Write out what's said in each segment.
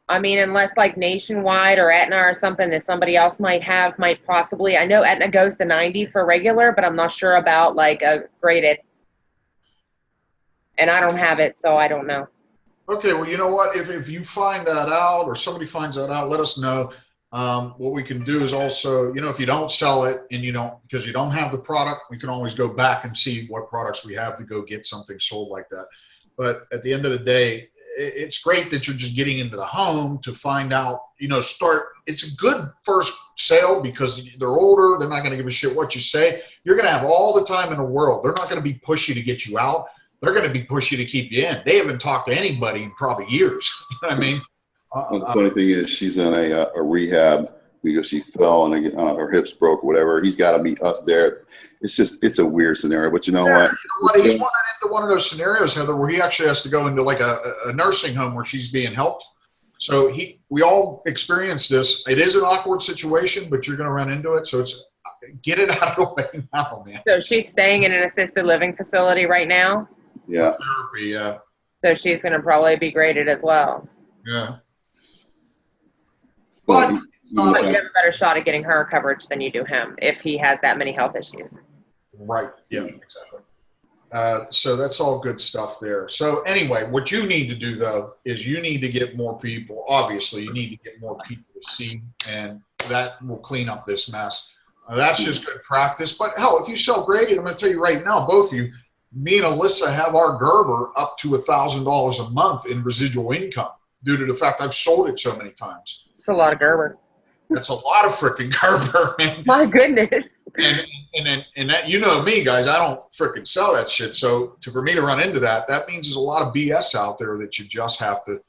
I mean, unless like Nationwide or Aetna or something that somebody else might have, might possibly. I know Aetna goes to 90 for regular, but I'm not sure about like a graded. And I don't have it, so I don't know. Okay, well, you know what? If you find that out or somebody finds that out, let us know. What we can do is also, if you don't sell it and you don't, because you don't have the product, we can always go back and see what products we have to go get something sold like that. But at the end of the day, it's great that you're just getting into the home to find out, it's a good first sale because they're older. They're not going to give a shit what you say. You're going to have all the time in the world. They're not going to be pushy to get you out. They're going to be pushy to keep you in. They haven't talked to anybody in probably years. You know what I mean? Well, the funny thing is, she's in a rehab because she fell and her hips broke or whatever. He's got to meet us there. It's a weird scenario. But you know what? He's running into one of those scenarios, Heather, where he actually has to go into like a nursing home where she's being helped. So we all experience this. It is an awkward situation, but you're going to run into it. So get it out of the way now, man. So she's staying in an assisted living facility right now? Yeah. Therapy, yeah. So she's going to probably be graded as well. Yeah. But you have a better shot at getting her coverage than you do him if he has that many health issues. Right. Yeah, exactly. So that's all good stuff there. So anyway, what you need to do, though, is you need to get more people. Obviously, you need to get more people to see, and that will clean up this mess. That's just good practice. But, hell, if you sell graded, I'm going to tell you right now, both of you, me and Alyssa have our Gerber up to $1,000 a month in residual income due to the fact I've sold it so many times. It's a lot of Gerber. That's a lot of freaking Gerber, man. My goodness. And that, you know me, guys, I don't freaking sell that shit. So for me to run into that means there's a lot of BS out there that you just have to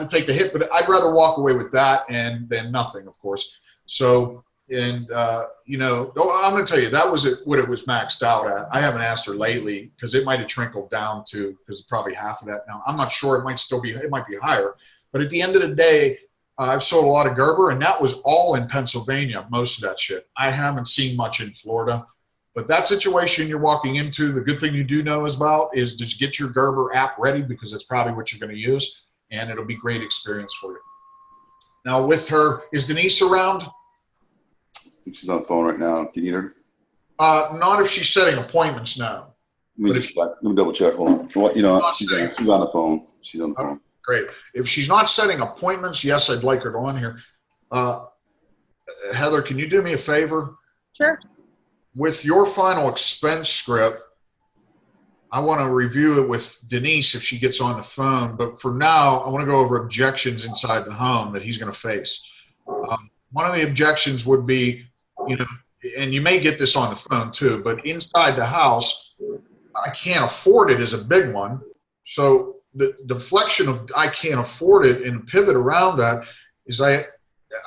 take the hit. But I'd rather walk away with that than nothing, of course. So, and, I'm going to tell you, that was what it was maxed out at. I haven't asked her lately because it might have trickled down to, because probably half of that now. I'm not sure. It might be higher. But at the end of the day, I've sold a lot of Gerber, and that was all in Pennsylvania, most of that shit. I haven't seen much in Florida. But that situation you're walking into, the good thing you do know is just get your Gerber app ready because that's probably what you're going to use, and it'll be great experience for you. Now with her, is Denise around? She's on the phone right now. Can you need her? Not if she's setting appointments now. Let me double check. Hold on. Well, she's on the phone. She's on the phone. Great. If she's not setting appointments, yes, I'd like her to on here. Heather, can you do me a favor? Sure. With your final expense script, I want to review it with Denise if she gets on the phone. But for now, I want to go over objections inside the home that he's going to face. One of the objections would be, and you may get this on the phone too, but inside the house, I can't afford it is a big one. So the deflection of I can't afford it and pivot around that is I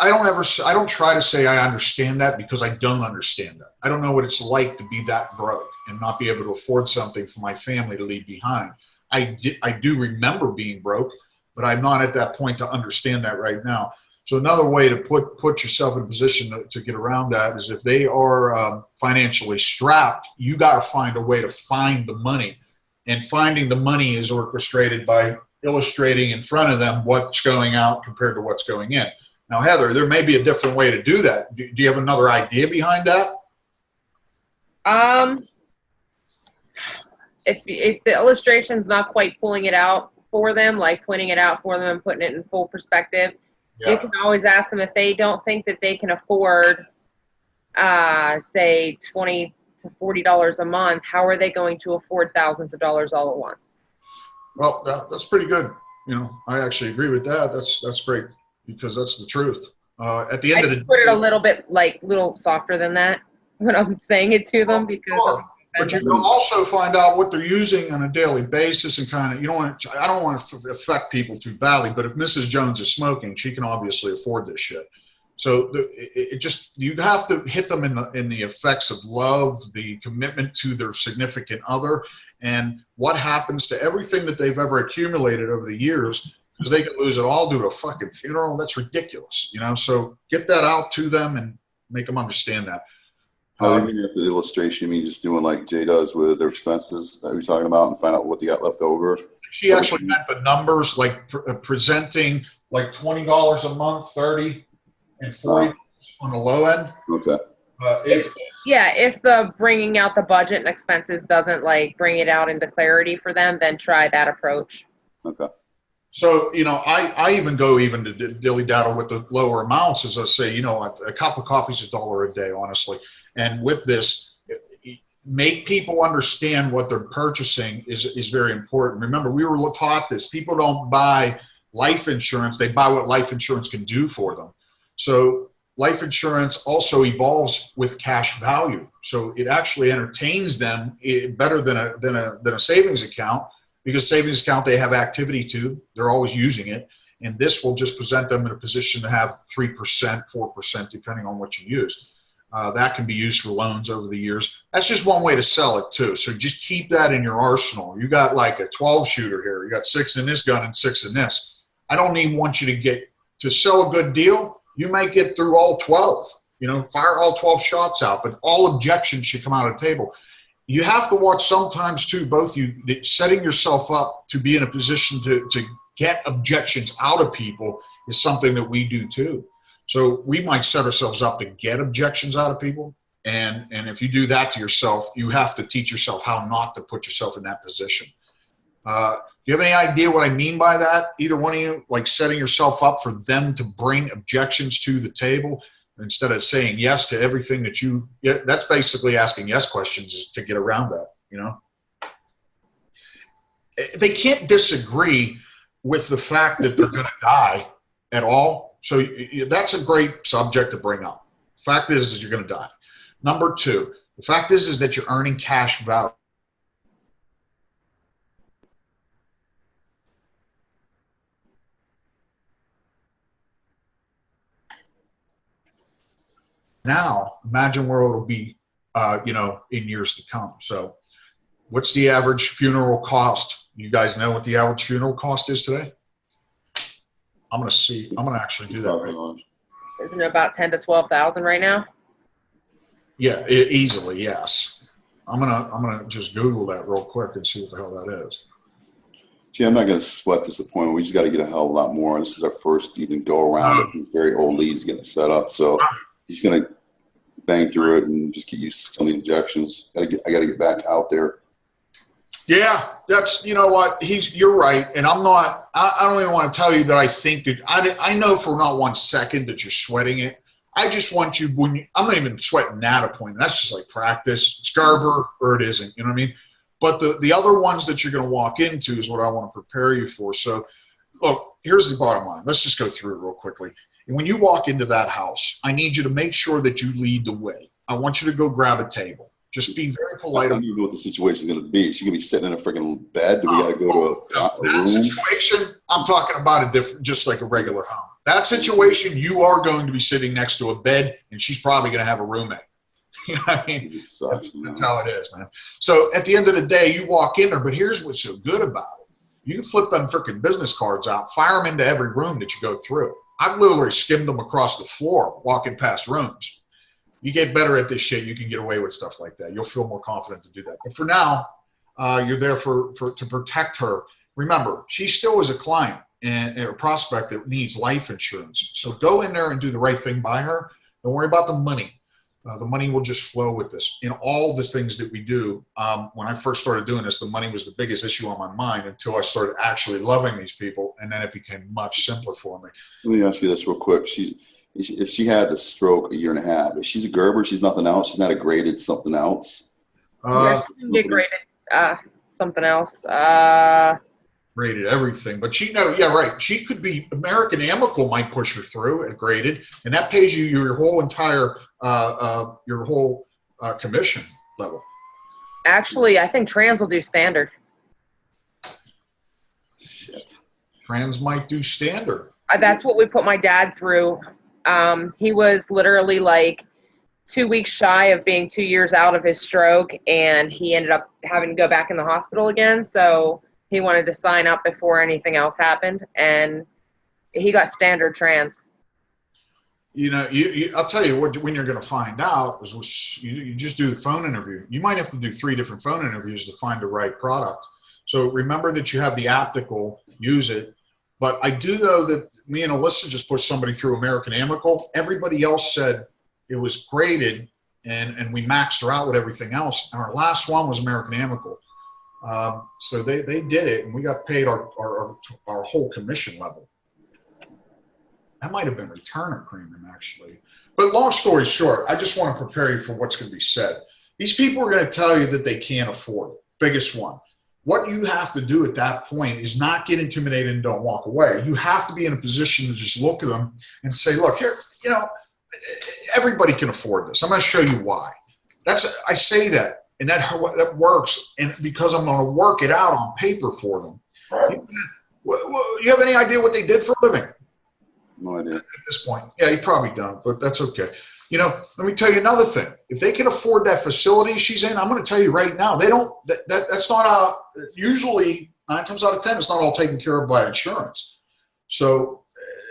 don't try to say I understand that because I don't understand that. I don't know what it's like to be that broke and not be able to afford something for my family to leave behind. I do remember being broke, but I'm not at that point to understand that right now. So another way to put yourself in a position to get around that is if they are financially strapped, you got to find a way to find the money. And finding the money is orchestrated by illustrating in front of them what's going out compared to what's going in. Now, Heather, there may be a different way to do that. Do you have another idea behind that? If the illustration's not quite pulling it out for them, like pointing it out for them and putting it in full perspective, you can always ask them if they don't think that they can afford, say, $20 to $40 a month, how are they going to afford thousands of dollars all at once? Well, that's pretty good. I actually agree with that. That's great because that's the truth. At the end of the day, put it a little bit little softer than that when I'm saying it to them because. But you can also find out what they're using on a daily basis and kind of, I don't want to affect people too badly, but if Mrs. Jones is smoking, she can obviously afford this shit. So you have to hit them in the effects of love, the commitment to their significant other, and what happens to everything that they've ever accumulated over the years, because they could lose it all due to a fucking funeral. That's ridiculous, So get that out to them and make them understand that. I mean, after the illustration, you mean just doing like Jay does with their expenses that you're talking about and find out what they got left over? She actually meant the numbers, like presenting like $20 a month, 30 and 40 on the low end. Okay. If the bringing out the budget and expenses doesn't like bring it out into clarity for them, then try that approach. Okay. So, I even go to dilly daddle with the lower amounts, as I say, a cup of coffee is $1 a day, honestly. And with this, make people understand what they're purchasing is very important. Remember, we were taught this. People don't buy life insurance. They buy what life insurance can do for them. So life insurance also evolves with cash value. So it actually entertains them better than a savings account, because savings account, they have activity too. They're always using it. And this will just present them in a position to have 3%, 4%, depending on what you use. That can be used for loans over the years. That's just one way to sell it too. So just keep that in your arsenal. You got like a 12 shooter here. You got 6 in this gun and 6 in this. I don't even want you to sell a good deal. You might get through all 12, fire all 12 shots out, but all objections should come out of the table. You have to watch sometimes too, both you, setting yourself up to be in a position to get objections out of people is something that we do too. So we might set ourselves up to get objections out of people. And if you do that to yourself, you have to teach yourself how not to put yourself in that position. Do you have any idea what I mean by that? Either one of you, like setting yourself up for them to bring objections to the table instead of saying yes to everything that's basically asking yes questions to get around that, They can't disagree with the fact that they're going to die at all. So that's a great subject to bring up. Fact is you're going to die. Number 2, the fact is that you're earning cash value. Now, imagine where it'll be, in years to come. So what's the average funeral cost? You guys know what the average funeral cost is today? I'm going to actually do that right now. Isn't it about 10 to 12,000 right now? Yeah, easily, yes. I'm gonna just Google that real quick and see what the hell that is. Gee, I'm not going to sweat this appointment. We just got to get a hell of a lot more. This is our first even go around it. These very old leads getting set up. So he's going to bang through it and just get used to some of the injections. I got to get back out there. Yeah, that's, you're right. And I don't even want to tell you that I think that, I know for not 1 second that you're sweating it. I just want you, I'm not even sweating that appointment. That's just like practice. It's Garber or it isn't, you know what I mean? But the other ones that you're going to walk into is what I want to prepare you for. So look, here's the bottom line. Let's just go through it real quickly. And when you walk into that house, I need you to make sure that you lead the way. I want you to go grab a table. Just be very polite. I don't even know what the situation is going to be. Is she going to be sitting in a freaking bed? Do we got to go to a room? That situation, I'm talking about just like a regular home. That situation, you are going to be sitting next to a bed, and she's probably going to have a roommate. You know what I mean? That's how it is, man. So at the end of the day, you walk in there, but here's what's so good about it. You can flip them freaking business cards out, fire them into every room that you go through. I've literally skimmed them across the floor walking past rooms. You get better at this shit, you can get away with stuff like that. You'll feel more confident to do that. But for now, you're there to protect her. Remember, she still is a client and a prospect that needs life insurance. So go in there and do the right thing by her. Don't worry about the money. The money will just flow with this. In all the things that we do, when I first started doing this, the money was the biggest issue on my mind until I started actually loving these people, and then it became much simpler for me. Let me ask you this real quick. If she had the stroke 1.5 years, if she's a Gerber, she's nothing else. She's not a graded something else. Yeah, she can get graded something else. Graded everything, but yeah, right. She could be American Amicable might push her through at graded, and that pays you your whole entire commission level. Actually, I think Trans will do standard. Shit. Trans might do standard. That's what we put my dad through. He was literally like 2 weeks shy of being 2 years out of his stroke, and he ended up having to go back in the hospital again. So he wanted to sign up before anything else happened, and he got standard Trans. I'll tell you what, when you're going to find out is you just do the phone interview. You might have to do 3 different phone interviews to find the right product. So remember that you have the optical, use it. But I do know that me and Alyssa just pushed somebody through American Amical. Everybody else said it was graded, and we maxed her out with everything else. And our last one was American Amical. So they did it, and we got paid our whole commission level. That might have been return premium, actually. But long story short, I just want to prepare you for what's going to be said. These people are going to tell you that they can't afford it. Biggest one. What you have to do at that point is not get intimidated and don't walk away. You have to be in a position to just look at them and say, look, here, you know, everybody can afford this. I'm going to show you why. I say that, and that works, and because I'm going to work it out on paper for them. You have any idea what they did for a living? No idea. At this point. Yeah, you probably don't, but that's okay. You know, let me tell you another thing. If they can afford that facility she's in, I'm going to tell you right now, they don't. That's not usually 9 times out of 10, it's not all taken care of by insurance. So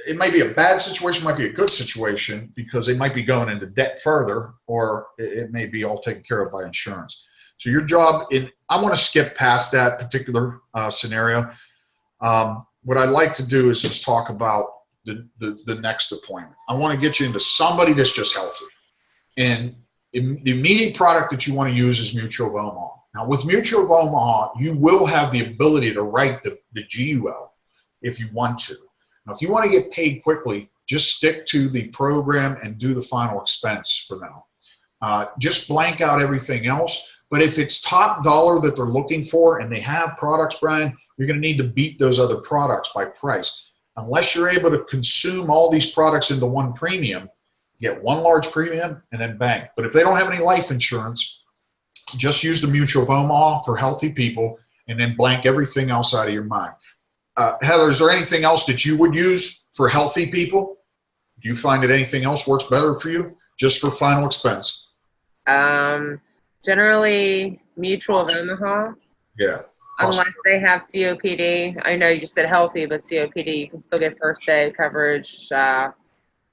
it might be a bad situation, might be a good situation, because they might be going into debt further, or it may be all taken care of by insurance. So your job I want to skip past that particular scenario. What I'd like to do is just talk about the next appointment. I want to get you into somebody that's just healthy. And the immediate product that you want to use is Mutual of Omaha. Now, with Mutual of Omaha, you will have the ability to write the GUL if you want to. Now, if you want to get paid quickly, just stick to the program and do the final expense for now. Just blank out everything else. But if it's top dollar that they're looking for and they have products, Brian, you're going to need to beat those other products by price. Unless you're able to consume all these products into one premium, get one large premium and then bank. But if they don't have any life insurance, just use the Mutual of Omaha for healthy people and then blank everything else out of your mind. Heather, is there anything else that you would use for healthy people? Do you find that anything else works better for you just for final expense? Generally, Mutual of Omaha. Yeah. Unless they have COPD. I know you said healthy, but COPD, you can still get first day coverage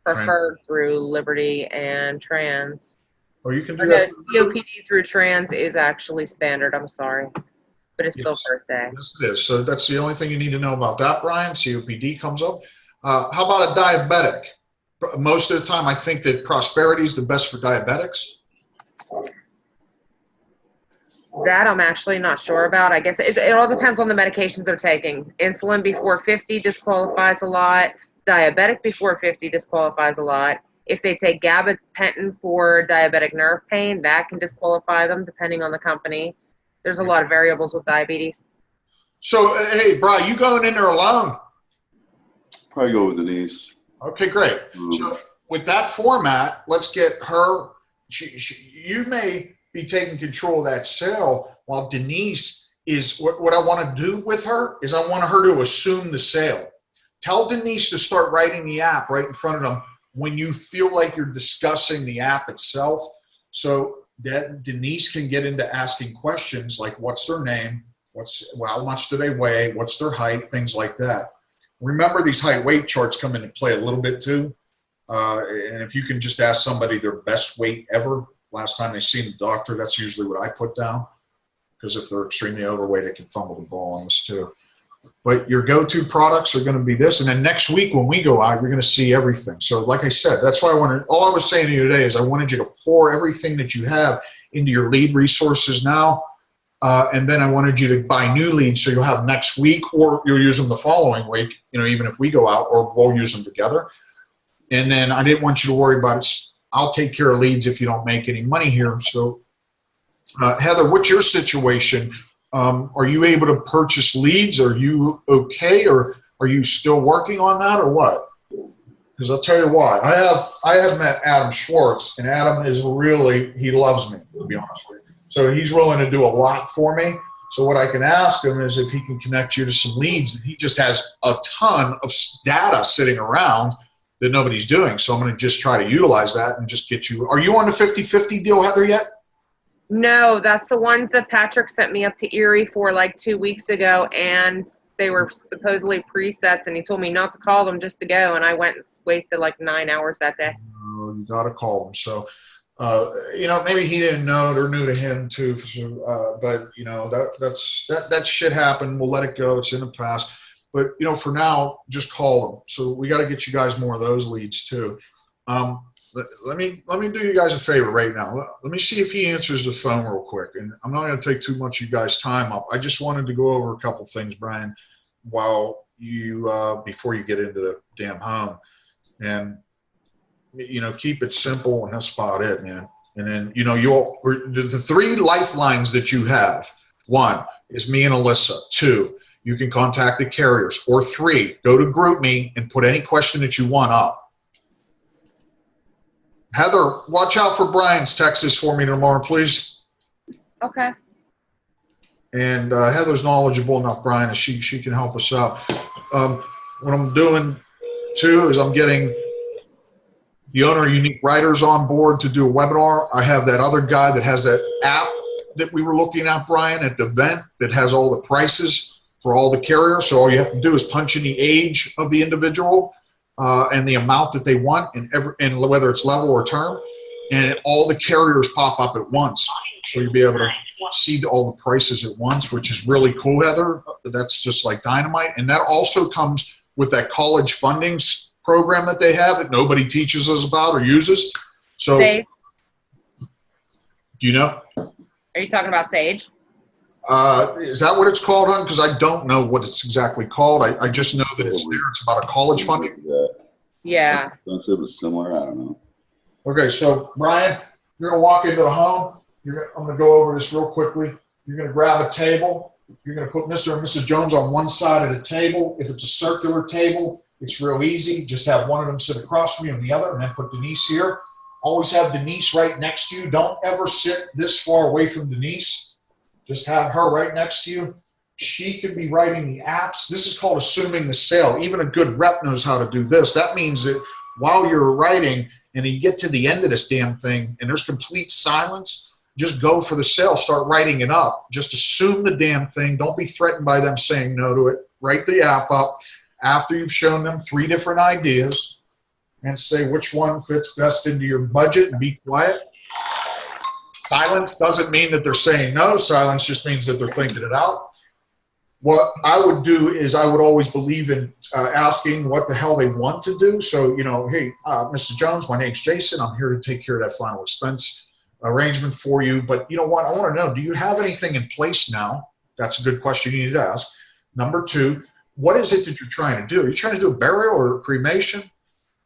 preferred through Liberty and Trans. Or you can do that. COPD through Trans is actually standard, I'm sorry. But it's still first day. Yes, it is. So that's the only thing you need to know about that, Brian. COPD comes up. How about a diabetic? Most of the time, I think that Prosperity is the best for diabetics. That I'm actually not sure about. I guess it all depends on the medications they're taking. Insulin before 50 disqualifies a lot. Diabetic before 50 disqualifies a lot. If they take gabapentin for diabetic nerve pain, that can disqualify them depending on the company. There's a lot of variables with diabetes. So, hey, Brian, you going in there alone? Probably go with Denise. Okay, great. So with that format, let's get her. You may be taking control of that sale, while Denise is, what I want to do with her is I want her to assume the sale. Tell Denise to start writing the app right in front of them when you feel like you're discussing the app itself, so that Denise can get into asking questions like, what's their name? How much do they weigh? What's their height? Things like that. Remember, these height weight charts come into play a little bit too. And if you can just ask somebody their best weight ever, last time they seen the doctor, that's usually what I put down. Because if they're extremely overweight, it can fumble the ball on this too. But your go-to products are going to be this. And then next week when we go out, you're going to see everything. So like I said, that's why all I was saying to you today is I wanted you to pour everything that you have into your lead resources now. And then I wanted you to buy new leads so you'll have next week, or you'll use them the following week, even if we go out, or we'll use them together. And then I didn't want you to worry about it. I'll take care of leads if you don't make any money here. So Heather, what's your situation? Are you able to purchase leads? Are you okay, or are you still working on that, or what? Because I'll tell you why. I have met Adam Schwartz, and Adam is he loves me, to be honest with you. So he's willing to do a lot for me. So what I can ask him is if he can connect you to some leads. He just has a ton of data sitting around that nobody's doing. So I'm going to just try to utilize that and just get you. Are you on the 50-50 deal, Heather, yet? No, that's the ones that Patrick sent me up to Erie for like 2 weeks ago, and they were supposedly presets, and he told me not to call them, just to go, and I went and wasted like 9 hours that day. You got to call them. So You know, maybe he didn't know it or new to him too. So, but you know, that shit happened. We'll let it go. It's in the past. But you know, for now, just call them. So we got to get you guys more of those leads too. Let me do you guys a favor right now. Let me see if he answers the phone real quick. And I'm not going to take too much of you guys' time up. I just wanted to go over a couple things, Brian, while you before you get into the damn home, and you know, keep it simple, and that's about it, man. And then you know, the three lifelines that you have. One is me and Alyssa. Two, you can contact the carriers. Or three, go to GroupMe and put any question that you want up. Heather, watch out for Brian's Texas for me tomorrow, please. Okay. And Heather's knowledgeable enough, Brian, and she can help us out. What I'm doing, too, is I'm getting the owner of Unique Writers on board to do a webinar. I have that other guy that has that app that we were looking at, Brian, at the event that has all the prices for all the carriers. So all you have to do is punch in the age of the individual and the amount that they want, and whether it's level or term, and all the carriers pop up at once. So you'll be able to see all the prices at once, which is really cool, Heather. That's just like dynamite. And that also comes with that college fundings program that they have that nobody teaches us about or uses. So, Sage. Do you know? Are you talking about Sage? Is that what it's called, hon? Because I don't know what it's exactly called. I just know that it's there. It's about a college funding. Yeah. It's expensive, it's similar. I don't know. Okay, so Brian, you're gonna walk into the home. I'm gonna go over this real quickly. You're gonna grab a table. You're gonna put Mr. and Mrs. Jones on one side of the table. If it's a circular table, it's real easy. Just have one of them sit across from you and the other, and then put Denise here. Always have Denise right next to you. Don't ever sit this far away from Denise. Just have her right next to you. She could be writing the apps. This is called assuming the sale. Even a good rep knows how to do this. That means that while you're writing and you get to the end of this damn thing and there's complete silence, just go for the sale. Start writing it up. Just assume the damn thing. Don't be threatened by them saying no to it. Write the app up after you've shown them 3 different ideas and say which one fits best into your budget, and be quiet. Silence doesn't mean that they're saying no. Silence just means that they're thinking it out. What I would do is I would always believe in asking what the hell they want to do. So, you know, hey, Mr. Jones, my name's Jason. I'm here to take care of that final expense arrangement for you. But you know what? I want to know, do you have anything in place now? That's a good question you need to ask. Number 2, what is it that you're trying to do? Are you trying to do a burial or a cremation?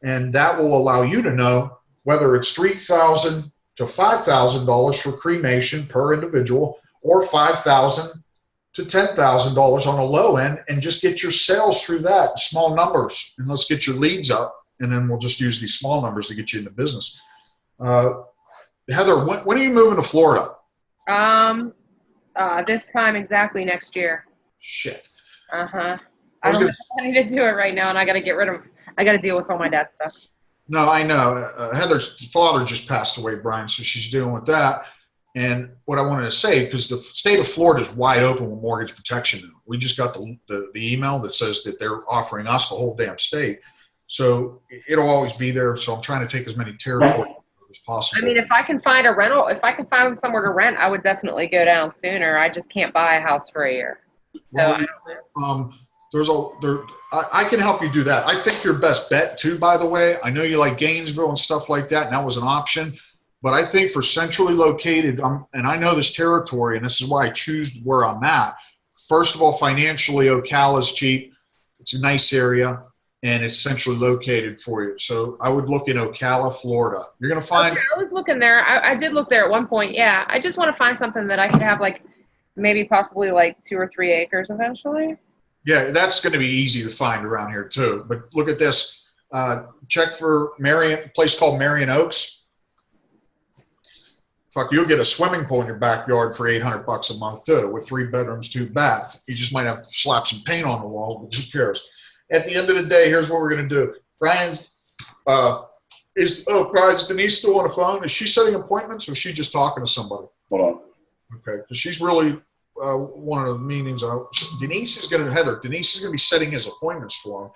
And that will allow you to know whether it's $3,000 to $5,000 for cremation per individual, or $5,000 to $10,000 on the low end, and just get your sales through that, small numbers, and let's get your leads up, and then we'll just use these small numbers to get you into business. Heather, when are you moving to Florida? This time exactly next year. Shit. I don't have money to do it right now, and I got to deal with all my dad's stuff. No, I know. Heather's father just passed away, Brian, so she's dealing with that. And what I wanted to say, because the state of Florida is wide open with mortgage protection now. We just got the email that says that they're offering us the whole damn state. So it'll always be there. So I'm trying to take as many territories as possible. I mean, if I can find a rental, if I can find somewhere to rent, I would definitely go down sooner. I just can't buy a house for a year. Well, I can help you do that. I think your best bet too, by the way, I know you like Gainesville and stuff like that, and that was an option. But I think for centrally located, and I know this territory, and this is why I choose where I'm at. First of all, financially, Ocala is cheap. It's a nice area, and it's centrally located for you. So I would look in Ocala, Florida. You're going to find. Okay, I was looking there. I did look there at one point. Yeah, I just want to find something that I could have, like maybe possibly like 2 or 3 acres eventually. Yeah, that's going to be easy to find around here too. But look at this. Check for a place called Marion Oaks. Fuck, you'll get a swimming pool in your backyard for $800 a month too, with 3 bedrooms, 2 baths. You just might have to slap some paint on the wall, but who cares? At the end of the day, here's what we're going to do. Brian, is Denise still on the phone? Is she setting appointments, or is she just talking to somebody? Hold on. Okay, because she's really one of the meetings. Denise is going to be setting his appointments for him.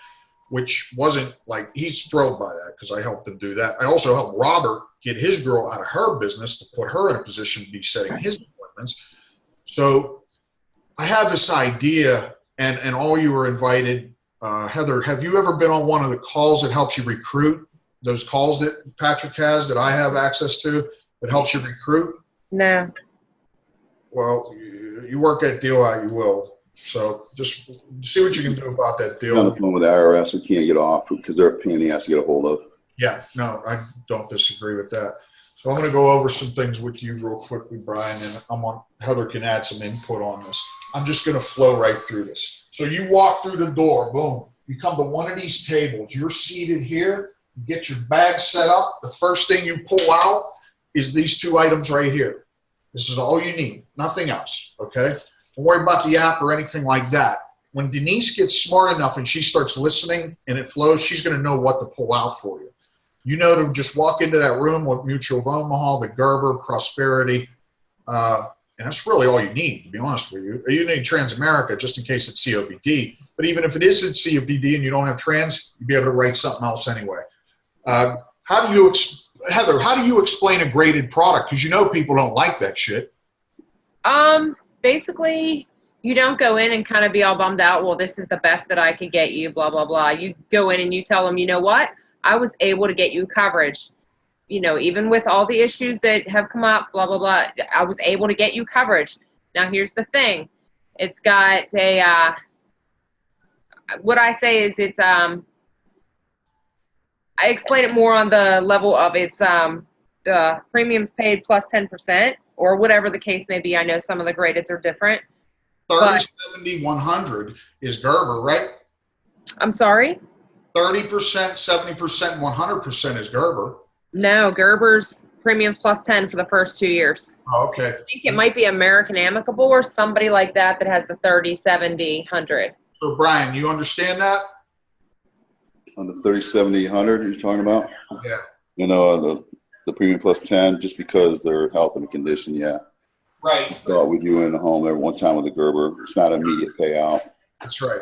which wasn't like, he's thrilled by that because I helped him do that. I also helped Robert get his girl out of her business to put her in a position to be setting his appointments. So I have this idea, and all you were invited. Heather, have you ever been on one of the calls that helps you recruit? Those calls that Patrick has that I have access to that helps you recruit? No. Well, you work that deal out, you will. So just see what you can do about that deal. On the phone with the IRS, we can't get off because they're a pain in the ass to get a hold of. Yeah, no, I don't disagree with that. So I'm going to go over some things with you real quickly, Brian, and Heather can add some input on this. I'm just going to flow right through this. So you walk through the door, boom. You come to one of these tables. You're seated here. You get your bag set up. The first thing you pull out is these two items right here. This is all you need, nothing else, okay? Don't worry about the app or anything like that. When Denise gets smart enough and she starts listening and it flows, she's going to know what to pull out for you. You know to just walk into that room with Mutual of Omaha, the Gerber, Prosperity, and that's really all you need, to be honest with you. You need Transamerica just in case it's COPD. But even if it isn't COPD and you don't have trans, you'll be able to write something else anyway. Heather, how do you explain a graded product? Because you know people don't like that shit. Basically, you don't go in and kind of be all bummed out, well, this is the best that I could get you, blah, blah, blah. You go in and you tell them, you know what? I was able to get you coverage. You know, even with all the issues that have come up, blah, blah, blah, I was able to get you coverage. Now, here's the thing. It's got a, what I say is it's, I explain it more on the level of it's the premiums paid plus 10% or whatever the case may be. I know some of the gradeds are different. 30, 70, 100 is Gerber, right? I'm sorry? 30%, 70%, 100% is Gerber. No, Gerber's premiums plus 10 for the first 2 years. Oh, okay. I think it might be American Amicable or somebody like that that has the 30, 70, 100. So, Brian, you understand that? On the 30, 70, 100 you're talking about? Yeah. You know, the premium plus 10, just because their health and condition, yeah. Right. Start with you in the home every one time with the Gerber. It's not an immediate payout. That's right.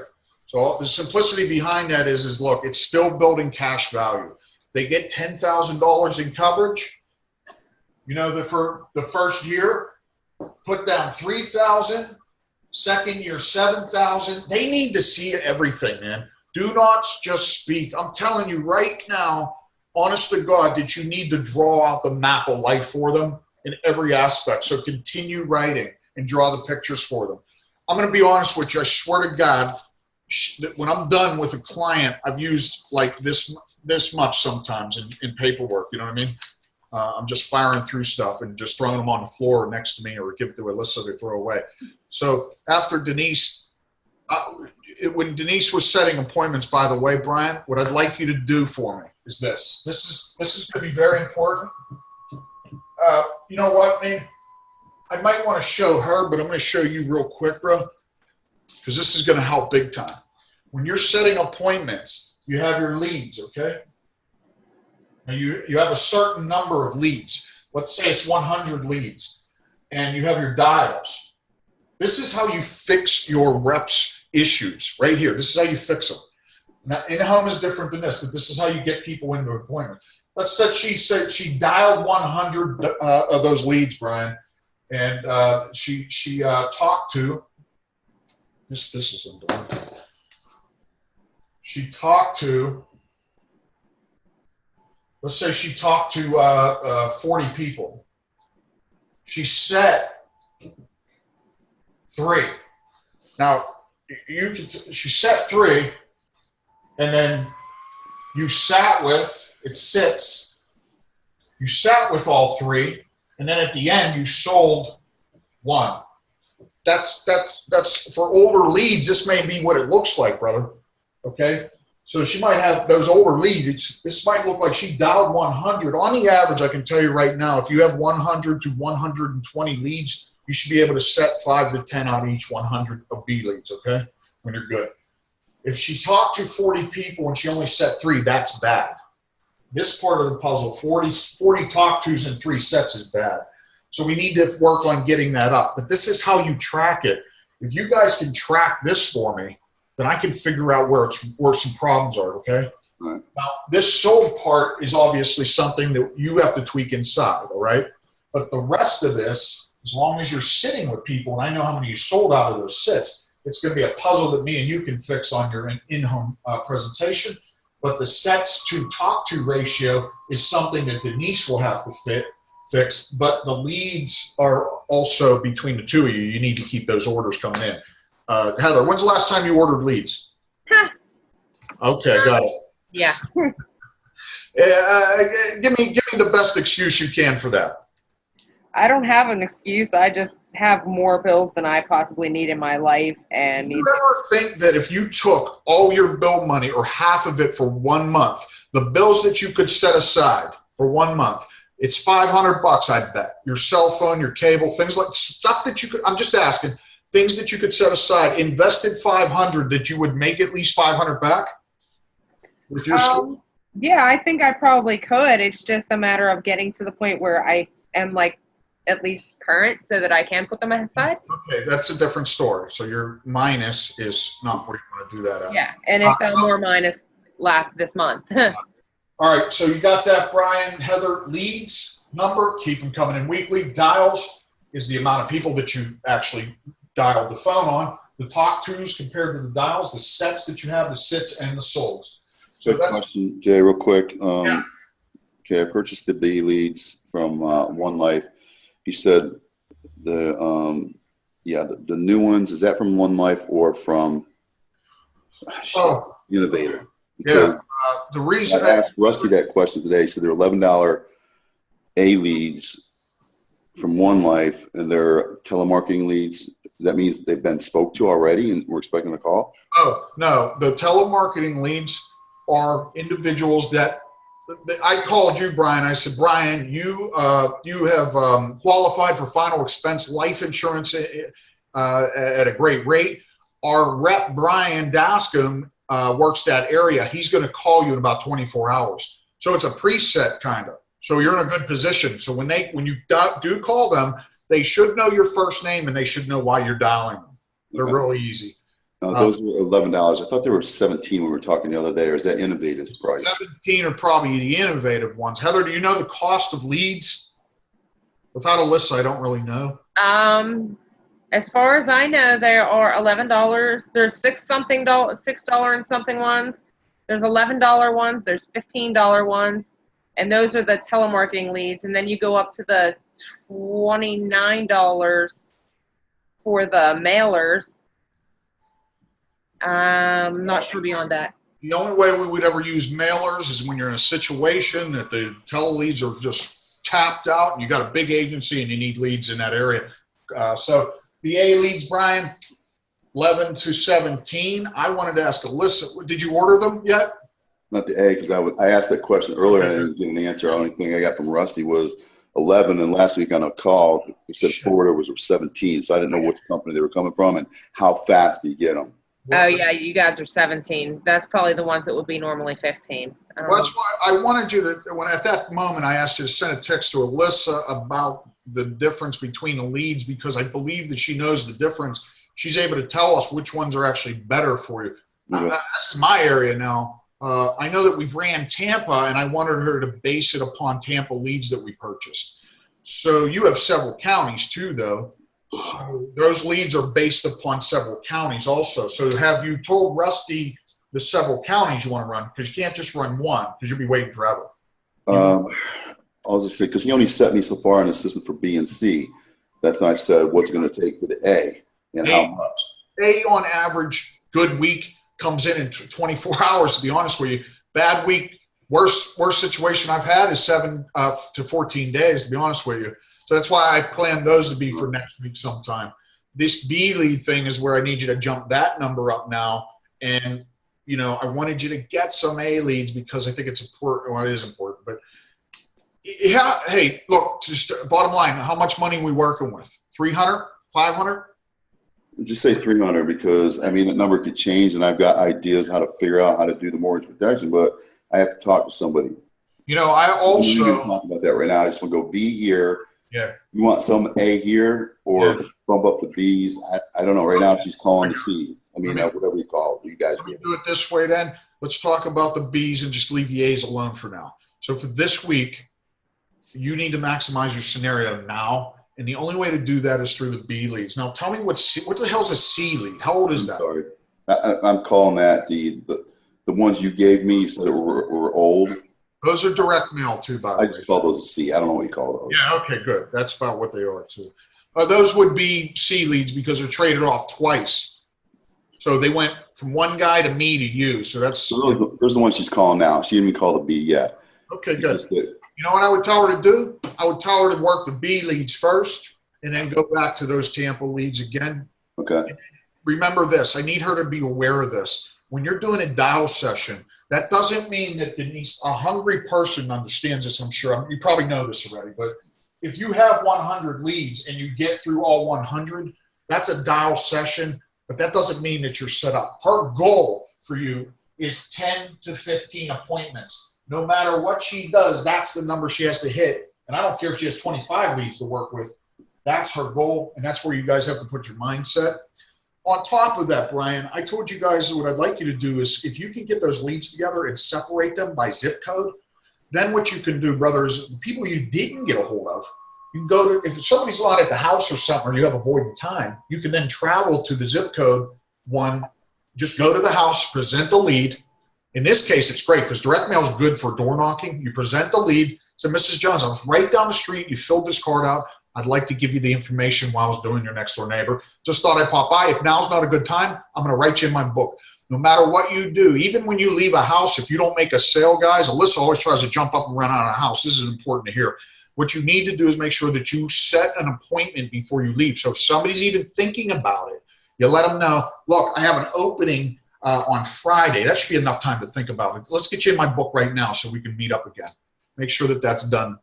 So the simplicity behind that is look, it's still building cash value. They get $10,000 in coverage. You know, for the first year, put down $3,000. Second year, $7,000. They need to see everything, man. Do not just speak. I'm telling you right now, honest to God, that you need to draw out the map of life for them in every aspect. So continue writing and draw the pictures for them. I'm going to be honest with you. I swear to God, when I'm done with a client, I've used like this much sometimes in paperwork. You know what I mean? I'm just firing through stuff and just throwing them on the floor next to me or give it to Alyssa to throw away. So after Denise, when Denise was setting appointments, by the way, Brian, what I'd like you to do for me is this. This is going to be very important. You know what, man? I might want to show her, but I'm going to show you real quick, bro, because this is going to help big time. When you're setting appointments, you have your leads, okay? Now you have a certain number of leads. Let's say it's 100 leads, and you have your dials. This is how you fix your reps' issues right here. This is how you fix them. Now, in-home is different than this, but this is how you get people into an appointment. Let's say she said she dialed 100 of those leads, Brian, and she talked to this is unbelievable. She talked to, let's say she talked to 40 people. She set 3. Now she set 3, and then you sat with. It sits. You sat with all 3, and then at the end you sold 1. That's for older leads. This may be what it looks like, brother. Okay, so she might have those older leads. This might look like she dialed 100. On the average, I can tell you right now, if you have 100 to 120 leads, you should be able to set 5 to 10 out of each 100 of B leads. Okay, when you're good. If she talked to 40 people and she only set 3, that's bad. This part of the puzzle, 40 talk tos and 3 sets is bad. So we need to work on getting that up. But this is how you track it. If you guys can track this for me, then I can figure out where some problems are, okay? Right. Now, this sold part is obviously something that you have to tweak inside, all right? But the rest of this, as long as you're sitting with people, and I know how many you sold out of those sits, it's going to be a puzzle that me and you can fix on your in-home presentation. But the sets to talk to ratio is something that Denise will have to fix. But the leads are also between the two of you. You need to keep those orders coming in. Heather, when's the last time you ordered leads? Okay, got it. Yeah. Give me the best excuse you can for that. I don't have an excuse. I just have more bills than I possibly need in my life. And Do you ever think that if you took all your bill money or half of it for 1 month, the bills that you could set aside for 1 month, it's $500, I bet. Your cell phone, your cable, things like stuff that you could, I'm just asking, things that you could set aside, invested 500 that you would make at least 500 back with your skill? Yeah, I think I probably could. It's just a matter of getting to the point where I am like at least current so that I can put them aside. Okay, that's a different story. So your minus is not where you want to do that at. Yeah, and it fell more minus this month. All right, so you got that, Brian. Heather, leads number, keep them coming in weekly. Dials is the amount of people that you actually dialed the phone on. The talk tos compared to the dials, the sets that you have, the sits and the solds. So Quick question, Jay, real quick. Yeah. Okay, I purchased the B leads from One Life. He said the new ones, is that from One Life or from Innovative? Yeah, the reason I asked Rusty that question today. He said they're $11 A leads from One Life, and they're telemarketing leads. That means they've been spoke to already, and we're expecting a call. Oh no, the telemarketing leads are individuals that I called you, Brian. I said, Brian, you have qualified for final expense life insurance at a great rate. Our rep, Brian Dascom, works that area. He's going to call you in about 24 hours. So it's a preset kind of. So you're in a good position. So when you do call them, they should know your first name and they should know why you're dialing them. They're really easy. Those were $11. I thought they were $17 when we were talking the other day. Or is that Innovative's price? 17 are probably the innovative ones. Heather, do you know the cost of leads? Without Alyssa, I don't really know. As far as I know, there are $11. There's $6 and something ones. There's $11 ones. There's $15 ones, and those are the telemarketing leads. And then you go up to the $29 for the mailers. I'm not sure beyond that. The only way we would ever use mailers is when you're in a situation that the tele leads are just tapped out and you got a big agency and you need leads in that area. So the A leads, Brian, 11 to 17. I wanted to ask Alyssa, did you order them yet? Not the A, because I asked that question earlier and I didn't get an answer. The only thing I got from Rusty was 11, and last week on a call, it said forwarder was 17, so I didn't know which company they were coming from and how fast do you get them. Oh, yeah, you guys are 17. That's probably the ones that would be normally 15. Well, that's why I wanted you to, at that moment, I asked you to send a text to Alyssa about the difference between the leads, because I believe that she knows the difference. She's able to tell us which ones are actually better for you. That's my area now. I know that we've ran Tampa, and I wanted her to base it upon Tampa leads that we purchased. So you have several counties too, though. So those leads are based upon several counties also. So have you told Rusty the several counties you want to run? Because you can't just run one, because you'll be waiting forever. I'll just say, because he only set me so far in the system for B and C. That's why I said, what's it going to take for the A and how much? A on average, good week comes in 24 hours, to be honest with you. Bad week, worst situation I've had is 7 to 14 days, to be honest with you. So that's why I planned those to be for next week sometime. This B lead thing is where I need you to jump that number up now. And, I wanted you to get some A leads because I think it's important. Well, it is important. But, yeah, hey, look, just bottom line, how much money are we working with? 300, 500? Just say 300 because, that number could change, and I've got ideas how to figure out how to do the mortgage protection, but I have to talk to somebody. I also – talk about that right now. I just want to go B here. Yeah. You want some A here or bump up the B's. I don't know. Right now she's calling the C's. I mean, whatever you call it. You guys do it this way then. Let's talk about the B's and just leave the A's alone for now. So for this week, you need to maximize your scenario now. And the only way to do that is through the B leads. Now tell me what the hell's a C lead? How old is that? Sorry. I'm calling that the ones you gave me. You said were old. Those are direct mail too, by the way. I just call those a C. I don't know what you call those. Yeah, okay, good. That's about what they are too. Those would be C leads because they're traded off twice. So they went from one guy to me to you. So that's those are the ones she's calling now. She didn't even call the B yet. Okay, good. You know what I would tell her to do? I would tell her to work the B leads first and then go back to those Tampa leads again. Okay. Remember this. I need her to be aware of this. When you're doing a dial session, that doesn't mean that Denise, a hungry person understands this, I'm sure. You probably know this already, but if you have 100 leads and you get through all 100, that's a dial session, but that doesn't mean that you're set up. Her goal for you is 10 to 15 appointments. No matter what she does, that's the number she has to hit. And I don't care if she has 25 leads to work with. That's her goal, and that's where you guys have to put your mindset. On top of that, Brian, I told you guys what I'd like you to do is if you can get those leads together and separate them by zip code, then what you can do, brother, is the people you didn't get a hold of, you can go to, if somebody's not at the house or something, or you have avoided time, you can then travel to the zip code one, just go to the house, present the lead. In this case, it's great because direct mail is good for door knocking. You present the lead, say, Mrs. Jones, I was right down the street. You filled this card out. I'd like to give you the information while I was doing your next door neighbor. Just thought I'd pop by. If now's not a good time, I'm going to write you in my book. No matter what you do, even when you leave a house, if you don't make a sale, guys, Alyssa always tries to jump up and run out of the house. This is important to hear. What you need to do is make sure that you set an appointment before you leave. So if somebody's even thinking about it, you let them know, look, I have an opening on Friday. That should be enough time to think about it. Let's get you in my book right now so we can meet up again. Make sure that that's done.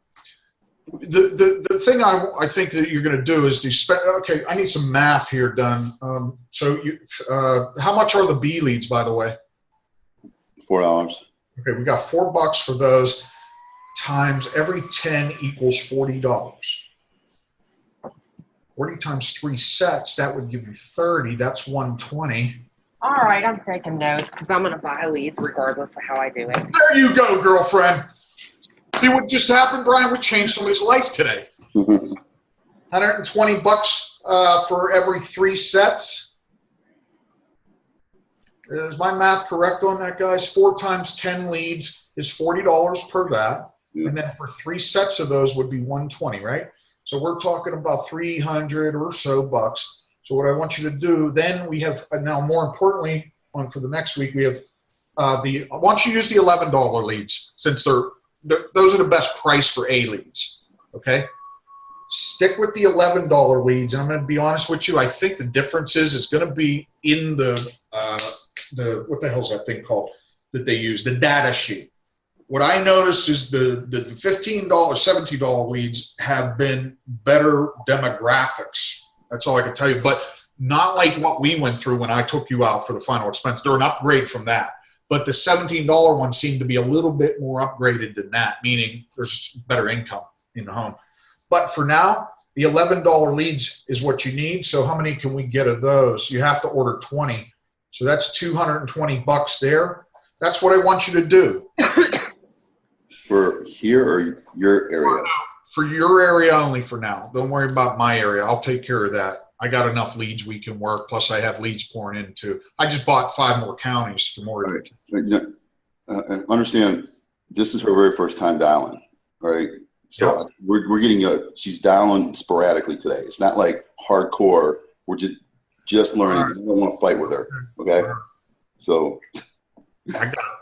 The thing I think that you're going to do is okay, I need some math here done. So how much are the B leads, by the way? $4. Okay, we got $4 for those times every 10 equals $40. 40 times 3 sets, that would give you 30. That's 120. All right, I'm taking notes because I'm going to buy leads regardless of how I do it. There you go, girlfriend. See what just happened, Brian? We changed somebody's life today. $120 for every 3 sets. Is my math correct on that, guys? 4 times 10 leads is $40 per that. Yeah. And then for 3 sets of those would be $120, right? So we're talking about 300 or so bucks. So what I want you to do, then we have, now more importantly, for the next week, we have I want you to use the $11 leads since those are the best price for A leads, okay? Stick with the $11 leads, and I'm going to be honest with you. I think the difference is it's going to be in the what the hell's that thing called that they use, the data sheet. What I noticed is the $15, $17 leads have been better demographics. That's all I can tell you, but not like what we went through when I took you out for the final expense. They're an upgrade from that. But the $17 one seemed to be a little bit more upgraded than that, meaning there's better income in the home. But for now, the $11 leads is what you need. So how many can we get of those? You have to order 20. So that's $220 there. That's what I want you to do. For here or your area? For your area only for now. Don't worry about my area. I'll take care of that. I got enough leads we can work. Plus, I have leads pouring in too. I just bought 5 more counties for Mortage. Understand, this is her very first time dialing, right? So yep. we're getting she's dialing sporadically today. It's not like hardcore. We're just learning. Right. I don't want to fight with her, okay? Right. So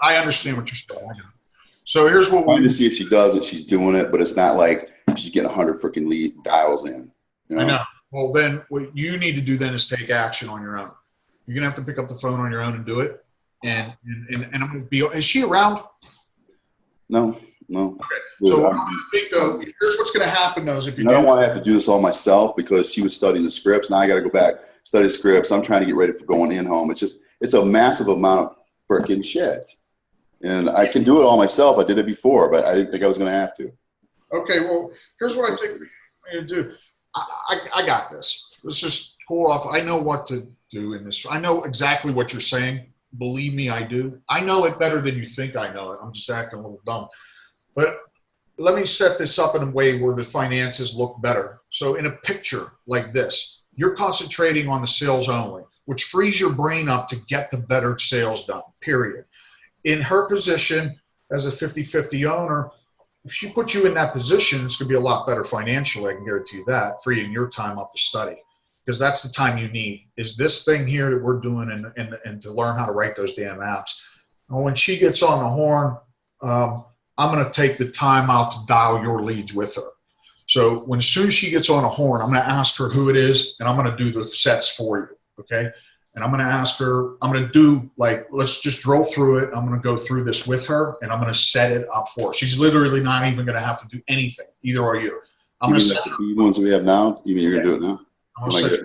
I understand what you're saying. So here's what we're trying to see if she does it. She's doing it, but it's not like she's getting 100 freaking lead dials in. You know? I know. Well, then what you need to do then is take action on your own. You're gonna have to pick up the phone on your own and do it. And I'm gonna be. Is she around? No. Okay. So I think here's what's gonna happen though is if you. I don't want to have to do this all myself because she was studying the scripts. Now I got to go back study scripts. I'm trying to get ready for going in home. It's a massive amount of freaking shit, and I can do it all myself. I did it before, but I didn't think I was gonna have to. Okay. Well, here's what I think we're gonna do. I got this. Let's just cool off. I know what to do in this. I know exactly what you're saying. Believe me, I do. I know it better than you think I know it. I'm just acting a little dumb. But let me set this up in a way where the finances look better. So in a picture like this, you're concentrating on the sales only, which frees your brain up to get the better sales done, period. In her position as a 50-50 owner, if she puts you in that position, it's going to be a lot better financially. I can guarantee you that, freeing your time up to study. Because that's the time you need, is this thing here that we're doing and to learn how to write those damn apps. And when she gets on the horn, I'm going to take the time out to dial your leads with her. So as soon as she gets on a horn, I'm going to ask her who it is, and I'm going to do the sets for you, okay? And I'm going to ask her, I'm going to do, like, let's just drill through it. I'm going to go through this with her, and I'm going to set it up for her. She's literally not even going to have to do anything, either are you. I'm going to set the ones we have now? You mean you're going to do it now? I'm gonna set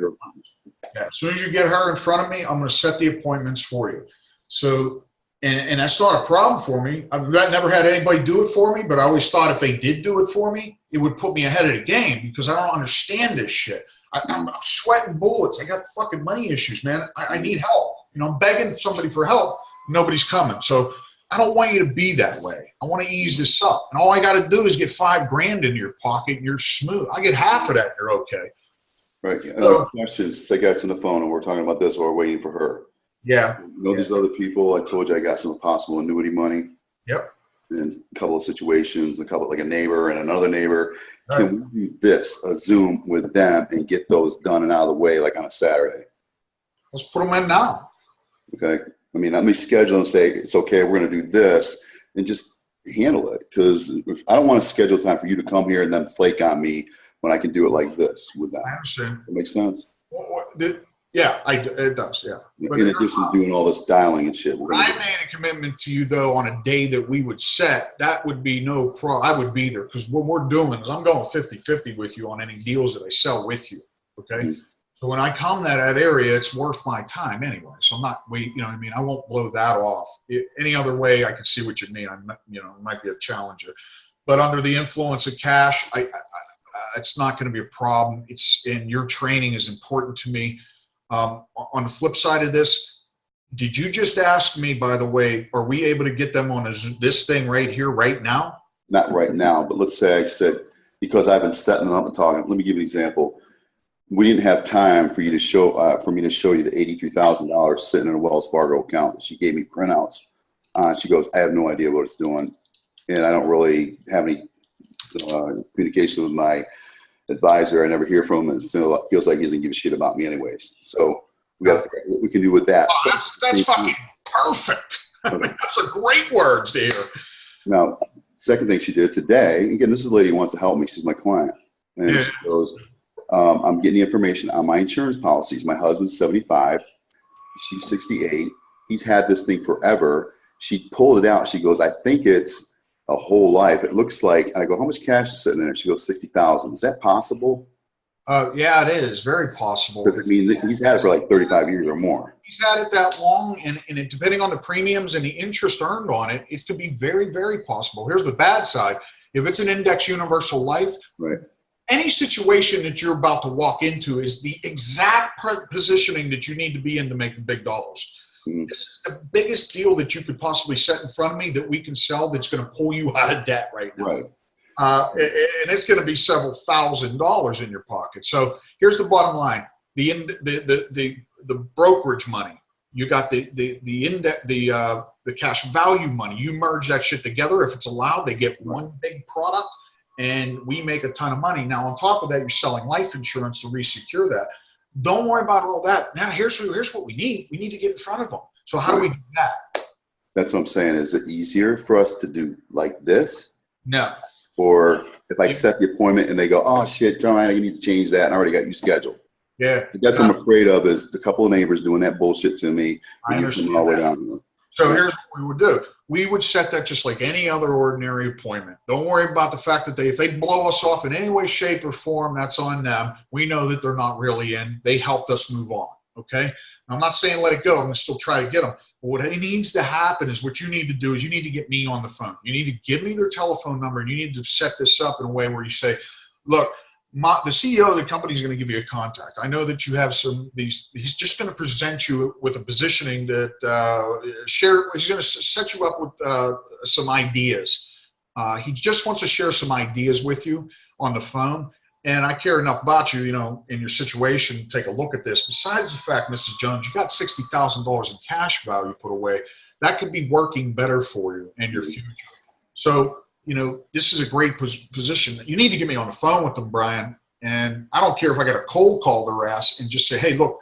yeah, as soon as you get her in front of me, I'm going to set the appointments for you. So, and that's not a problem for me. I've never had anybody do it for me, but I always thought if they did do it for me, it would put me ahead of the game because I don't understand this shit. I'm sweating bullets. I got fucking money issues, man. I need help. You know, I'm begging somebody for help. Nobody's coming. So I don't want you to be that way. I want to ease this up. And all I got to do is get $5,000 in your pocket and you're smooth. I get half of that and you're okay. Right. Questions. Say guys on the phone and we're talking about this or we're waiting for her. Yeah. You know, these other people, I told you I got some possible annuity money. Yep. In a couple of situations, like a neighbor and another neighbor. Right. Can we do this, a Zoom with them and get those done and out of the way like on a Saturday? Let's put them in now. Okay. I mean, let me schedule and say, it's okay, we're going to do this and just handle it. Because I don't want to schedule time for you to come here and then flake on me when I can do it like this with that. I understand. That makes sense? Yeah, it does, yeah. But in addition to doing all this dialing and shit. I made a commitment to you, though, on a day that we would set. That would be no problem. I would be there because what we're doing is I'm going 50-50 with you on any deals that I sell with you, okay? Mm-hmm. So when I come to that area, it's worth my time anyway. So I'm not waiting, you know what I mean? I won't blow that off. Any other way, I can see what you mean. It might be a challenger. But under the influence of cash, it's not going to be a problem. And your training is important to me. On the flip side of this, did you just ask me, by the way, are we able to get them on this thing right here, right now? Not right now, but let's say I said, because I've been setting them up and talking, let me give you an example. We didn't have time for you to show, for me to show you the $83,000 sitting in a Wells Fargo account that she gave me printouts. She goes, I have no idea what it's doing. And I don't really have any communication with my advisor. I never hear from him. It feels like he doesn't give a shit about me anyways. So we got to figure out what we can do with that. Oh, that's fucking perfect. Okay. That's a great words to hear. Now, second thing she did today, again, this is a lady who wants to help me. She's my client. And she goes, I'm getting the information on my insurance policies. My husband's 75. She's 68. He's had this thing forever. She pulled it out. She goes, I think it's a whole life. It looks like, and I go, how much cash is sitting in there? She goes, 60,000. Is that possible? Yeah, it is very possible. Because I mean, he's had it for like 35 years or more. He's had it that long, and it, depending on the premiums and the interest earned on it, it could be very, very possible. Here's the bad side. If it's an index universal life, right, any situation that you're about to walk into is the exact positioning that you need to be in to make the big dollars. Mm-hmm. This is the biggest deal that you could possibly set in front of me that we can sell that's going to pull you out of debt right now. Right. And it's going to be several $1,000s in your pocket. So here's the bottom line: the brokerage money. You got the cash value money. You merge that shit together. If it's allowed, they get one big product, and we make a ton of money. Now, on top of that, you're selling life insurance to resecure that. Don't worry about all that. Now, here's what we need. We need to get in front of them. So how do we do that? That's what I'm saying. Is it easier for us to do like this? No. Or if I set the appointment and they go, oh, shit, John, I need to change that, and I already got you scheduled. Yeah. That's what I'm afraid of, is the couple of neighbors doing that bullshit to me. I understand all the way down. So here's what we would do. We would set that just like any other ordinary appointment. Don't worry about the fact that if they blow us off in any way, shape, or form, that's on them. We know that they're not really in. They helped us move on, okay? I'm not saying let it go. I'm going to still try to get them. But what needs to happen is what you need to do is you need to get me on the phone. You need to give me their telephone number, and you need to set this up in a way where you say, look, the CEO of the company is going to give you a contact. I know that you have he's just going to present you with a positioning that he's going to set you up with some ideas. He just wants to share some ideas with you on the phone. And I care enough about you, in your situation, to take a look at this. Besides the fact, Mrs. Jones, you got $60,000 in cash value put away. That could be working better for you in your future. So, this is a great position. You need to get me on the phone with them, Brian. And I don't care if I got a cold call their ass and just say, hey, look,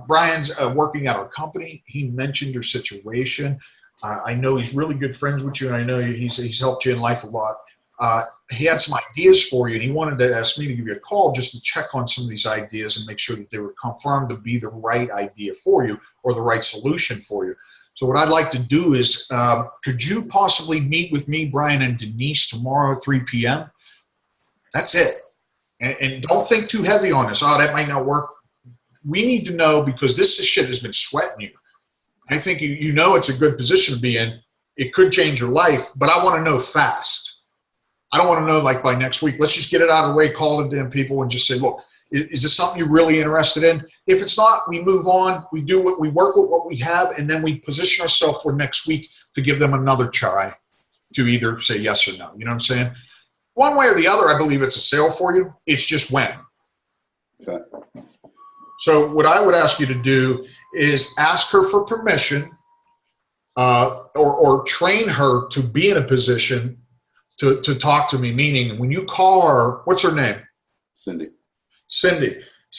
Brian's working at our company. He mentioned your situation. I know he's really good friends with you, and I know he's helped you in life a lot. He had some ideas for you, and he wanted to ask me to give you a call just to check on some of these ideas and make sure that they were confirmed to be the right idea for you or the right solution for you. So what I'd like to do is, could you possibly meet with me, Brian, and Denise tomorrow at 3 p.m.? That's it. And don't think too heavy on this. Oh, that might not work. We need to know, because this shit has been sweating you. I think you know it's a good position to be in. It could change your life, but I want to know fast. I don't want to know like by next week. Let's just get it out of the way, call the damn people and just say, look, is this something you're really interested in? If it's not, we move on. We work with what we have, and then we position ourselves for next week to give them another try to either say yes or no. You know what I'm saying? One way or the other, I believe it's a sale for you. It's just when. Okay. So what I would ask you to do is ask her for permission or train her to be in a position to talk to me, meaning when you call her, what's her name? Cindy,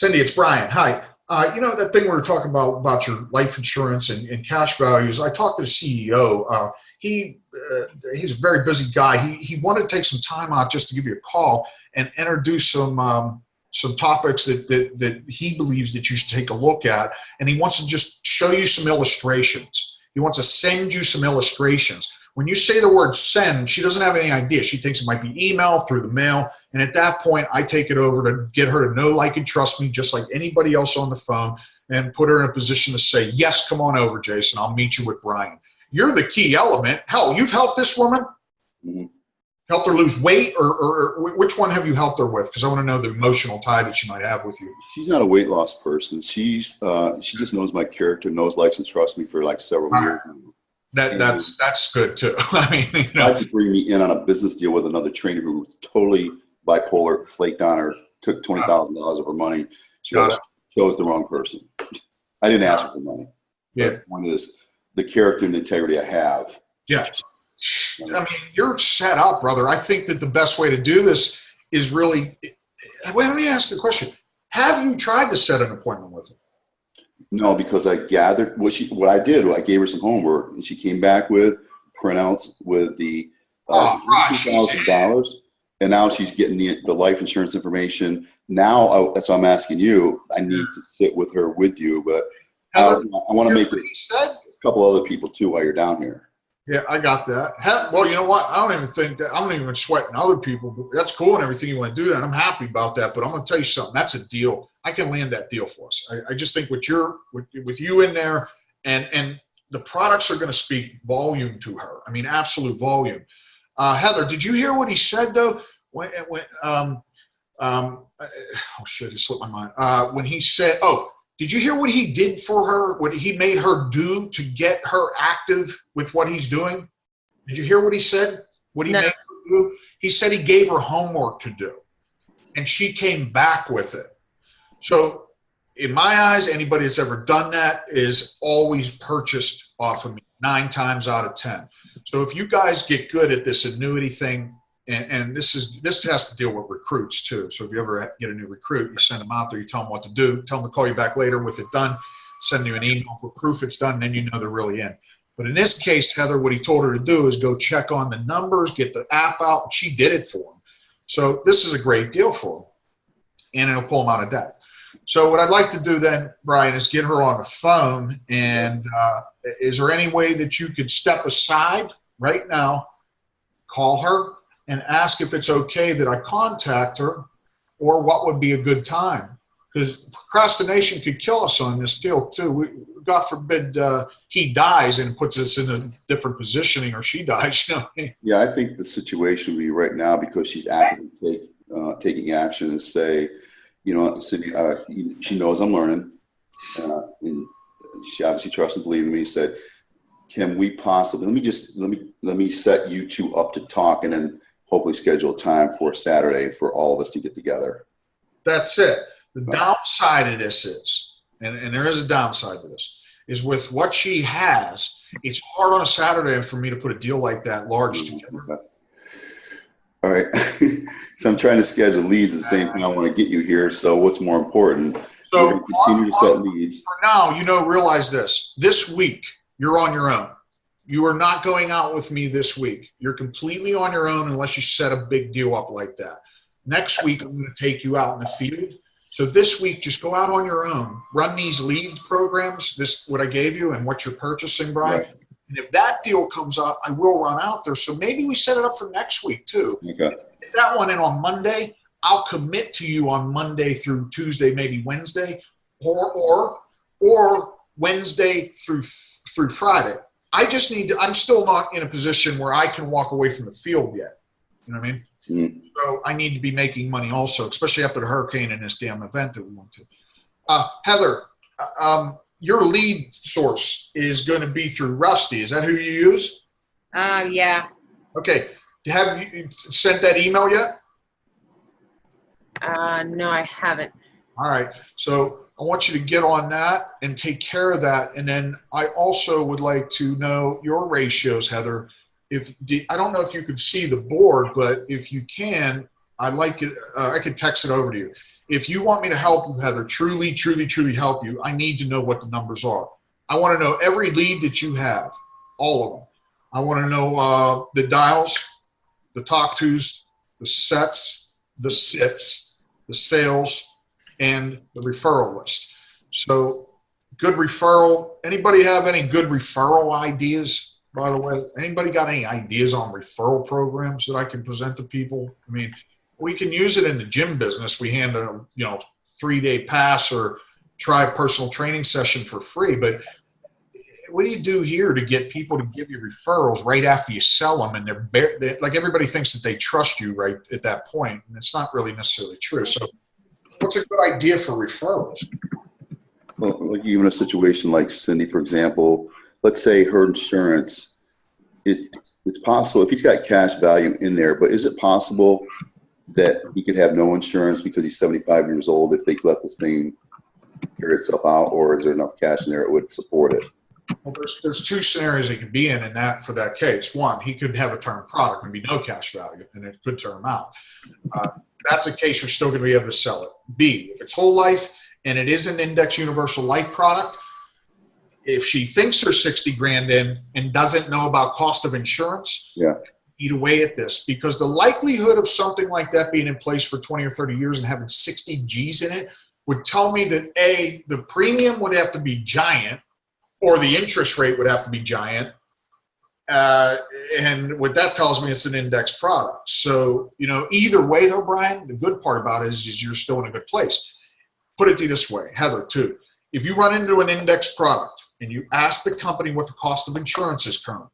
it's Brian. Hi. That thing we were talking about your life insurance and cash values, I talked to the CEO. He's a very busy guy. He wanted to take some time out just to give you a call and introduce some topics that he believes that you should take a look at. And he wants to just show you some illustrations. He wants to send you some illustrations. When you say the word send, she doesn't have any idea. She thinks it might be email, through the mail. And at that point, I take it over to get her to know, like, and trust me, just like anybody else on the phone, and put her in a position to say, yes, come on over, Jason. I'll meet you with Brian. You're the key element. Hell, you've helped this woman? Mm-hmm. Helped her lose weight, or which one have you helped her with? Because I want to know the emotional tie that she might have with you. She's not a weight loss person. She just knows my character, knows, likes, and trusts me for like several years. That's good too. I mean, tried to bring me in on a business deal with another trainer who was totally bipolar, flaked on her, took $20,000 of her money. She chose the wrong person. I didn't ask her for money. Yeah. But the point is, the character and integrity I have. Yeah. I mean, you're set up, brother. I think that the best way to do this is really. Well, let me ask you a question. Have you tried to set an appointment with her? No, because I gathered what I did. I gave her some homework, and she came back with printouts with the $2,000, and now she's getting the life insurance information. Now, that's why I'm asking you. I need to sit with her with you, but I want to make it a couple other people too while you're down here. Yeah, I got that. Well, you know what? I don't even sweating other people. But that's cool and everything you want to do that. And I'm happy about that. But I'm going to tell you something. That's a deal. I can land that deal for us. I just think with you in there, and the products are going to speak volume to her. I mean, absolute volume. Heather, did you hear what he said though? Oh shit, it slipped my mind. When he said, did you hear what he did for her? What he made her do to get her active with what he's doing? Did you hear what he said? What he made her do? He said he gave her homework to do, and she came back with it. So in my eyes, anybody that's ever done that is always purchased off of me 9 times out of 10. So if you guys get good at this annuity thing, and this has to deal with recruits too. So if you ever get a new recruit, you send them out there, you tell them what to do, tell them to call you back later with it done, send you an email with proof it's done, and then you know they're really in. But in this case, Heather, what he told her to do is go check on the numbers, get the app out, and she did it for him. So this is a great deal for him, and it'll pull him out of debt. So what I'd like to do then, Brian, is get her on the phone, and is there any way that you could step aside right now, call her, and ask if it's okay that I contact her, or what would be a good time? Because procrastination could kill us on this deal too. God forbid he dies and puts us in a different positioning, or she dies. You know? Yeah, I think the situation would be right now, because she's actively taking action is say, you know, Cindy, she knows I'm learning, and she obviously trusts and believes in me. Said, can we possibly let me set you two up to talk, and then hopefully schedule a time for Saturday for all of us to get together. That's it. The downside of this is, and there is a downside to this, is with what she has, it's hard on a Saturday for me to put a deal like that large together. Okay. All right. So I'm trying to schedule leads at the same time I want to get you here. So what's more important? So we're going to continue to set leads. For now, you know, realize this. This week, you're on your own. You are not going out with me this week. You're completely on your own unless you set a big deal up like that. Next week, I'm going to take you out in the field. So this week, just go out on your own. Run these lead programs, what I gave you and what you're purchasing, Brian. Right. And if that deal comes up, I will run out there. So maybe we set it up for next week too. Okay. If that one in on Monday, I'll commit to you on Monday through Tuesday, maybe Wednesday, or Wednesday through Friday. I just need to, I'm still not in a position where I can walk away from the field yet. You know what I mean? Mm-hmm. So I need to be making money also, especially after the hurricane and this damn event that we went to. Heather, your lead source is going to be through Rusty. Is that who you use? Yeah. Okay. Have you sent that email yet? No, I haven't. All right. So I want you to get on that and take care of that. And then I also would like to know your ratios, Heather. I don't know if you could see the board, but if you can, I'd like it. I could text it over to you. If you want me to help you, Heather, truly, truly, truly help you, I need to know what the numbers are. I want to know every lead that you have, all of them. I want to know the dials, the talk tos, the sets, the sits, the sales, and the referral list. So good referral. Anybody have any good referral ideas, by the way? Anybody got any ideas on referral programs that I can present to people? I mean, we can use it in the gym business. We hand a 3-day pass or try a personal training session for free. But what do you do here to get people to give you referrals right after you sell them? And they're like, everybody thinks that they trust you right at that point, and it's not really necessarily true. So what's a good idea for referrals? Well, like even a situation like Cindy, for example, let's say her insurance, it's possible if he's got cash value in there, but is it possible that he could have no insurance because he's 75 years old if they let this thing carry itself out, or is there enough cash in there that would support it? Well, there's two scenarios he could be in that for that case. One, he could have a term product and be no cash value, and it could term out. That's a case you're still going to be able to sell it. B, if it's whole life and it is an index universal life product, if she thinks there's 60 grand in and doesn't know about cost of insurance, eat away at this, because the likelihood of something like that being in place for 20 or 30 years and having 60 G's in it would tell me that A, the premium would have to be giant, or the interest rate would have to be giant. And what that tells me, it's an index product. So, either way though, Brian, the good part about it is you're still in a good place. Put it this way, Heather, too. If you run into an index product and you ask the company what the cost of insurance is currently,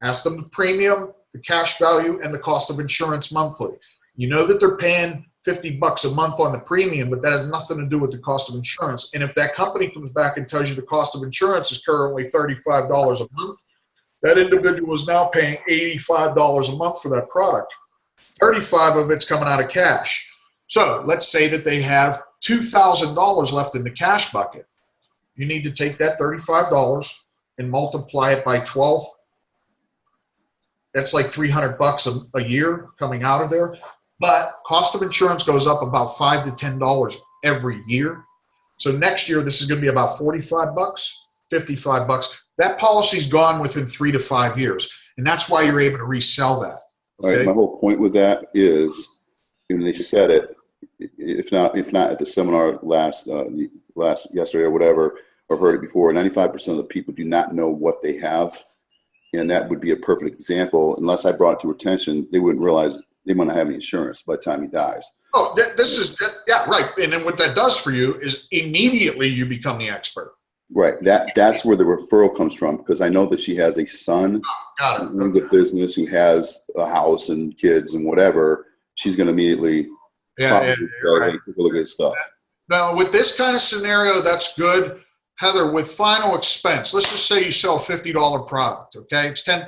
ask them the premium, the cash value, and the cost of insurance monthly. You know that they're paying $50 a month on the premium, but that has nothing to do with the cost of insurance. And if that company comes back and tells you the cost of insurance is currently $35 a month, that individual is now paying $85 a month for that product. 35 of it's coming out of cash. So let's say that they have $2,000 left in the cash bucket. You need to take that $35 and multiply it by 12. That's like $300 a year coming out of there. But cost of insurance goes up about $5 to $10 every year. So next year, this is going to be about $45, $55. That policy's gone within 3 to 5 years. And that's why you're able to resell that. Okay? All right, my whole point with that is, when they said it, if not at the seminar yesterday or whatever, or heard it before, 95% of the people do not know what they have. And that would be a perfect example. Unless I brought it to attention, they wouldn't realize they might not have any insurance by the time he dies. Oh, right. And then what that does for you is immediately you become the expert. Right. That's where the referral comes from, because I know that she has a son who runs a business, who has a house and kids and whatever. She's going to immediately Yeah, Hey, right. take a look at his stuff. Now, with this kind of scenario, that's good. Heather, with final expense, let's just say you sell a $50 product, okay? It's $10,000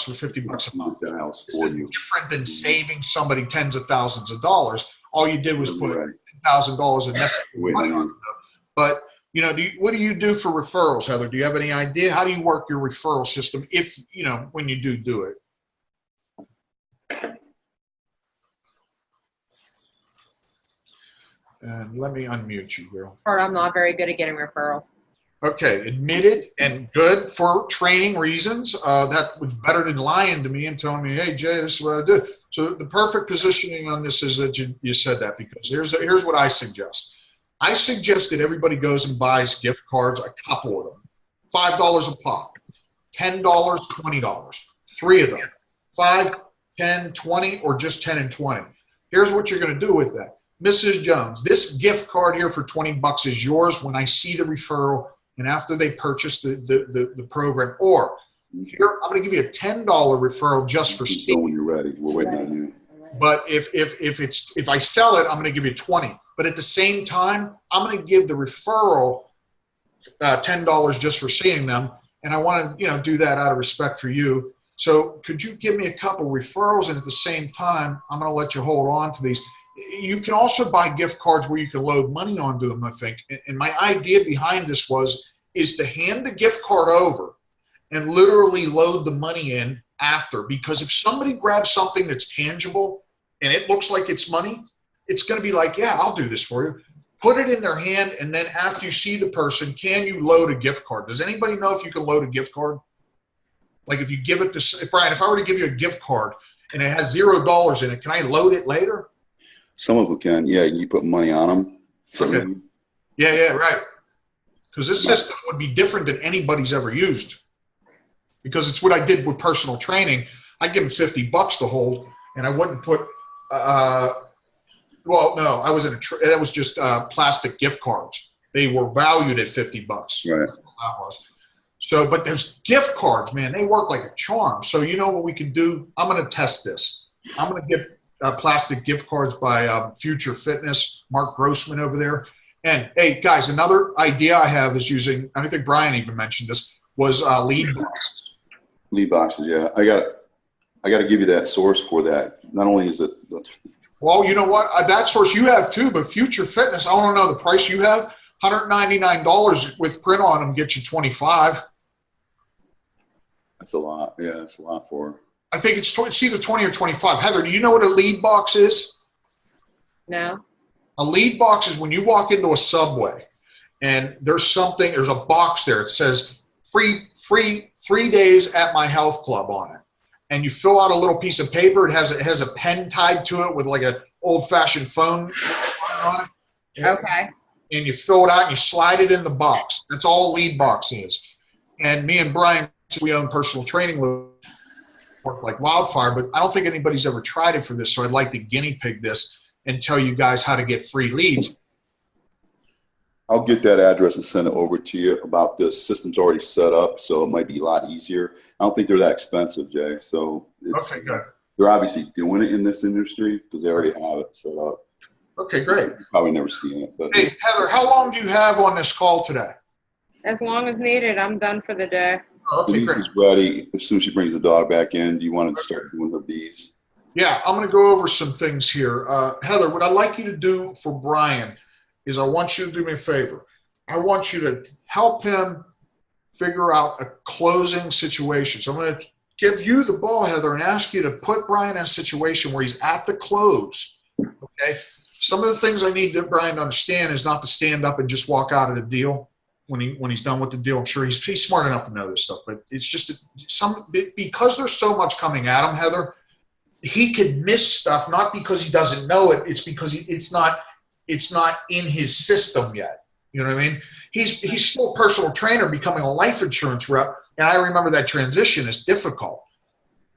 for $50 a month. The house This for is you. different than saving somebody tens of thousands of dollars. All you did was put Right. $10,000 in necessary money on it. But, you know, what do you do for referrals, Heather? Do you have any idea? How do you work your referral system if, you know, when you do it? And let me unmute you, girl. Or I'm not very good at getting referrals. Okay, admitted and good for training reasons. That was better than lying to me and telling me, hey, Jay, this is what I do. So the perfect positioning on this is that you said that, because here's what I suggest. I suggest that everybody goes and buys gift cards, a couple of them, $5 a pop, $10, $20, 3 of them, 5, 10, 20, or just 10 and 20. Here's what you're going to do with that. Mrs. Jones, this gift card here for $20 is yours when I see the referral and after they purchase the program. Or here, I'm going to give you a $10 referral just for Steve. When you're ready, we're waiting on you. But if I sell it, I'm going to give you 20. But at the same time, I'm going to give the referral $10 just for seeing them, and I want to do that out of respect for you. So could you give me a couple referrals, and at the same time, I'm going to let you hold on to these. You can also buy gift cards where you can load money onto them, I think. And my idea behind this is to hand the gift card over and literally load the money in after. Because if somebody grabs something that's tangible and it looks like it's money, it's going to be like, yeah, I'll do this for you. Put it in their hand, and then after you see the person, can you load a gift card? Does anybody know if you can load a gift card? Like if you give it to Brian, if I were to give you a gift card and it has $0 in it, can I load it later? Some of them can. Yeah, you put money on them. Okay. Yeah, right. Because this system would be different than anybody's ever used. Because it's what I did with personal training. I give them $50 to hold, and I wouldn't put. Well, no, I was that was just plastic gift cards. They were valued at $50. Right. That was. So, but there's gift cards, man. They work like a charm. So you know what we can do? I'm going to test this. I'm going to get plastic gift cards by Future Fitness, Mark Grossman over there. And hey, guys, another idea I have is using, I think Brian even mentioned this, was lead boxes. Lead boxes, yeah. I got to give you that source for that. Not only is it. Well, you know what? That source you have too, but Future Fitness, I want to know the price you have. $199 with print on them gets you 25. That's a lot. Yeah, that's a lot for. I think it's either 20 or 25. Heather, do you know what a lead box is? No. A lead box is when you walk into a Subway and there's a box there. It says free 3 days at my health club on it. And you fill out a little piece of paper. It has a pen tied to it with like an old-fashioned phone on it. Okay. And you fill it out and you slide it in the box. That's all a lead box is. And me and Brian, we own personal training, work like wildfire, but I don't think anybody's ever tried it for this. So I'd like to guinea pig this and tell you guys how to get free leads. I'll get that address and send it over to you. About the system's already set up, so it might be a lot easier. I don't think they're that expensive, Jay. So Okay, good. They're obviously doing it in this industry because they already have it set up. Okay, great. You've probably never seen it. But hey, Heather, how long do you have on this call today? As long as needed. I'm done for the day. Okay, Denise great. is ready. As soon as she brings the dog back in, do you want to start doing her bees? Yeah, I'm going to go over some things here. Heather, what I'd like you to do for Brian is I want you to do me a favor. I want you to help him figure out a closing situation. So I'm going to give you the ball, Heather, and ask you to put Brian in a situation where he's at the close. Okay? Some of the things I need Brian to understand is not to stand up and just walk out of the deal when he's done with the deal. I'm sure he's smart enough to know this stuff, but it's just because there's so much coming at him, Heather, he could miss stuff, not because he doesn't know it. It's because it's not in his system yet. You know what I mean? He's still a personal trainer becoming a life insurance rep. And I remember that transition is difficult.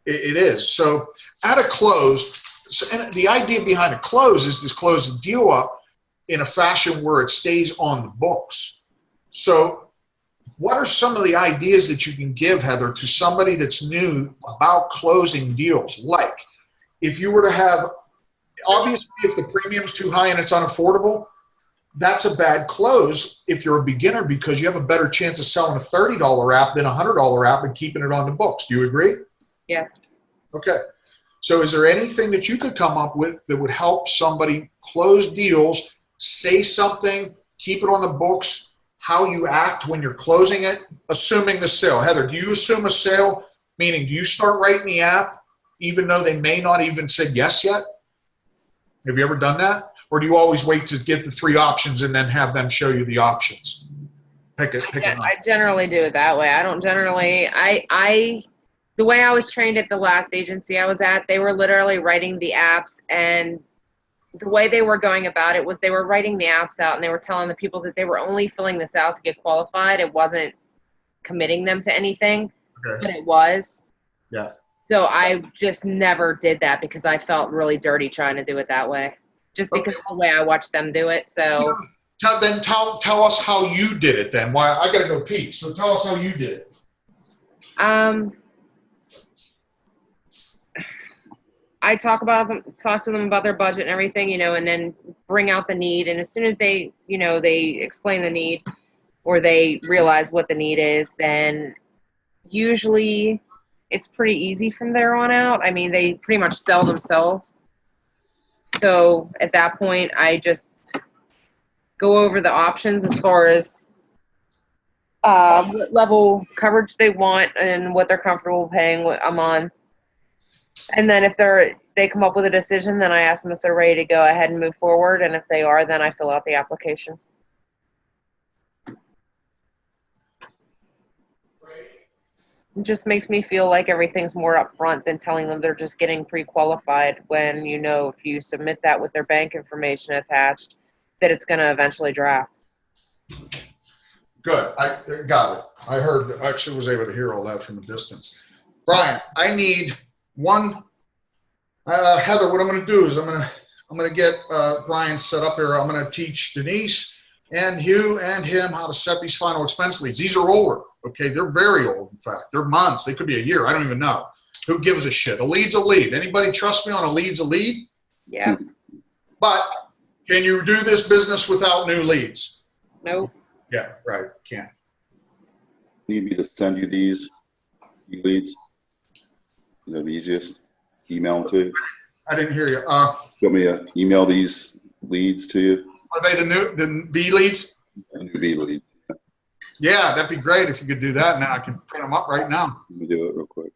It is. So at a close, and the idea behind a close is to close the deal up in a fashion where it stays on the books. So what are some of the ideas that you can give, Heather, to somebody that's new about closing deals? Like if you were to have, obviously if the premium premium's too high and it's unaffordable, that's a bad close if you're a beginner, because you have a better chance of selling a $30 app than a $100 app and keeping it on the books. Do you agree? Yeah. Okay. So is there anything that you could come up with that would help somebody close deals, say something, keep it on the books, how you act when you're closing it, assuming the sale? Heather, do you assume a sale? Meaning, do you start writing the app even though they may not even said yes yet? Have you ever done that? Or do you always wait to get the 3 options and then have them show you the options? Pick it. I generally do it that way. I don't generally, the way I was trained at the last agency I was at, they were literally writing the apps, and the way they were going about it was they were writing the apps out and they were telling the people that they were only filling this out to get qualified. It wasn't committing them to anything, but it was. Yeah. So I just never did that because I felt really dirty trying to do it that way. Just because of the way I watched them do it. So then tell us how you did it then. Why I gotta go pee. So tell us how you did it. I talk to them about their budget and everything, and then bring out the need. And as soon as they, they explain the need or they realize what the need is, then usually it's pretty easy from there on out. I mean, they pretty much sell themselves. So at that point, I just go over the options as far as what level coverage they want and what they're comfortable paying a month. And then if they come up with a decision, then I ask them if they're ready to go ahead and move forward. And if they are, then I fill out the application. It just makes me feel like everything's more upfront than telling them they're just getting pre-qualified when, if you submit that with their bank information attached, that it's going to eventually draft. Good. I got it. I actually was able to hear all that from a distance. Brian, I need one. Heather, what I'm going to do is I'm going to get Brian set up here. I'm going to teach Denise and you and him how to set these final expense leads. These are older. Okay, they're very old, in fact. They're months. They could be a year. I don't even know. Who gives a shit? A lead's a lead. Anybody trust me on a lead's a lead? Yeah. But can you do this business without new leads? Nope. Yeah, right. Can't. Need me to send you these leads? That'd be easiest. Email them to you. I didn't hear you. You want me to email these leads to you? Are they the B leads? The new B leads. Yeah, that'd be great if you could do that. Now I can print them up right now. Let me do it real quick.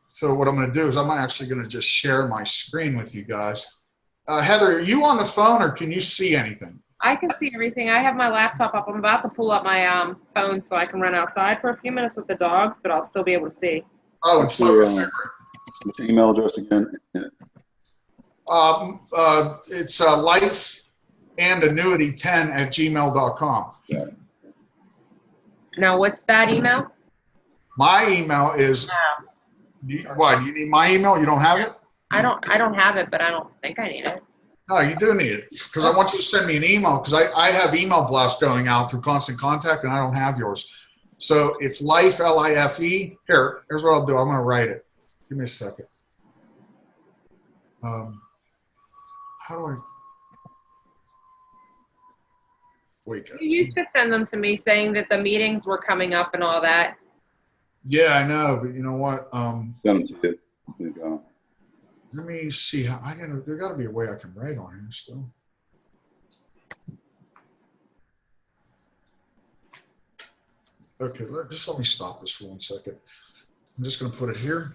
So what I'm going to do is I'm actually going to just share my screen with you guys. Heather, are you on the phone or can you see anything? I can see everything. I have my laptop up. I'm about to pull up my phone so I can run outside for a few minutes with the dogs, but I'll still be able to see. Oh, it's my what's your email address again? It's lifeandannuity10@gmail.com. Yeah. Now, what's that email? My email is. Why? Do you need my email? You don't have it? I don't have it, but I don't think I need it. No, you do need it because I want you to send me an email because I have email blasts going out through Constant Contact and I don't have yours. So it's life, L-I-F-E. Here's what I'll do. I'm going to write it. Give me a second. How do I? Wait. You used to send them to me saying that the meetings were coming up and all that. Yeah, I know, but you know what? Send them to you. There you go. Let me see how there got to be a way I can write on here still. Okay, just let me stop this for 1 second. I'm just going to put it here.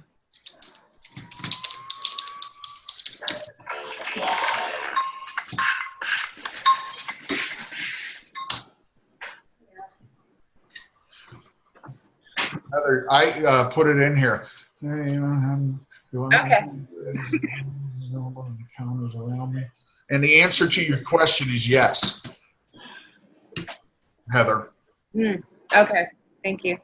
Heather, I put it in here. Okay. And the answer to your question is yes, Heather. Okay, thank you.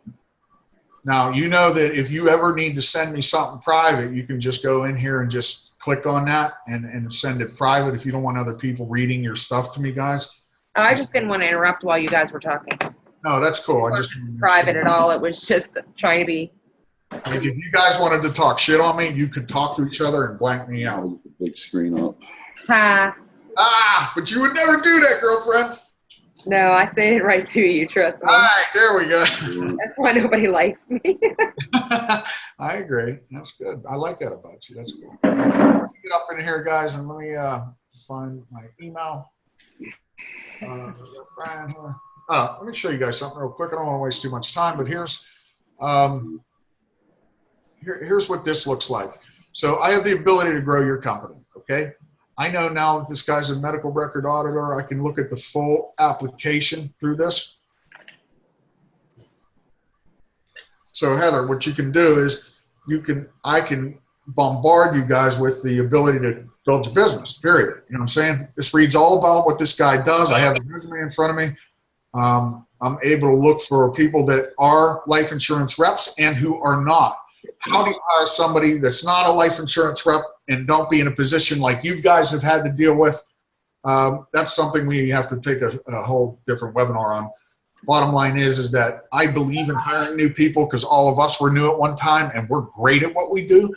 Now, you know that if you ever need to send me something private, you can just go in here and just click on that and send it private if you don't want other people reading your stuff to me, guys. I just didn't want to interrupt while you guys were talking. No, that's cool. I just private at all. It was just trying to be. Like if you guys wanted to talk shit on me, you could talk to each other and blank me out. Big screen up. Ha. But you would never do that, girlfriend. No, I say it right to you, trust me. All right, there we go. That's why nobody likes me. I agree. That's good. I like that about you. That's good. Get up in here, guys, and let me find my email. Brian here. Let me show you guys something real quick. I don't want to waste too much time, but here's what this looks like. So I have the ability to grow your company, okay? I know now that this guy's a medical record auditor, I can look at the full application through this. So Heather, what you can do is I can bombard you guys with the ability to build your business, period. You know what I'm saying? This reads all about what this guy does. I have the resume in front of me. I'm able to look for people that are life insurance reps and who are not. How do you hire somebody that's not a life insurance rep and don't be in a position like you guys have had to deal with? That's something we have to take a whole different webinar on. Bottom line is that I believe in hiring new people because all of us were new at one time and we're great at what we do.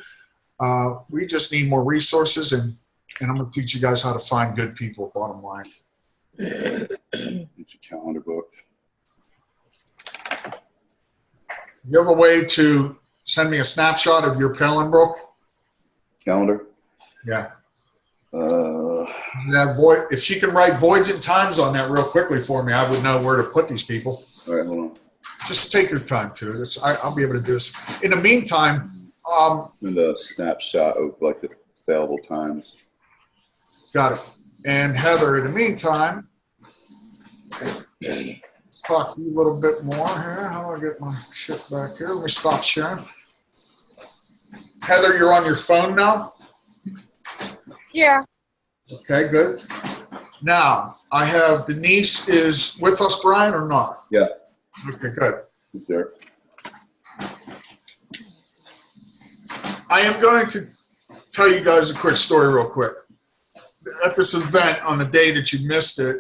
We just need more resources, and I'm going to teach you guys how to find good people, bottom line. Get your calendar book. You have a way to send me a snapshot of your calendar book? Calendar? Yeah. That void, if she can write voids and times on that real quickly for me, I would know where to put these people. All right, hold on. Just take your time too. I'll be able to do this. In the meantime, and a snapshot of like the available times. Got it. And Heather, in the meantime, let's talk to you a little bit more here. How do I get my shit back here? Let me stop sharing. Heather, you're on your phone now? Yeah. Okay, good. Now, I have Denise is with us, Brian, or not? Yeah. Okay, good. Right there. I am going to tell you guys a quick story real quick. At this event, on the day that you missed it,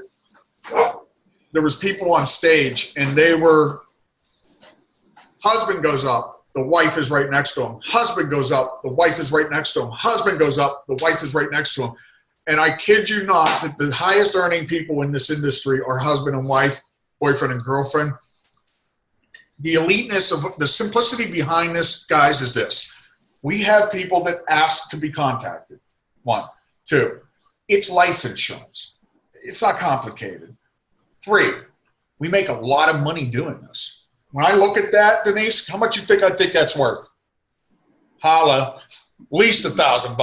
there was people on stage, and they were, husband goes up, the wife is right next to him. Husband goes up, the wife is right next to him. Husband goes up, the wife is right next to him. And I kid you not that the highest earning people in this industry are husband and wife, boyfriend and girlfriend. The eliteness of the simplicity behind this, guys, is this. We have people that ask to be contacted. 1. 2, it's life insurance. It's not complicated. 3, we make a lot of money doing this. When I look at that, Denise, how much you think I think that's worth? Holla, at least $1,000.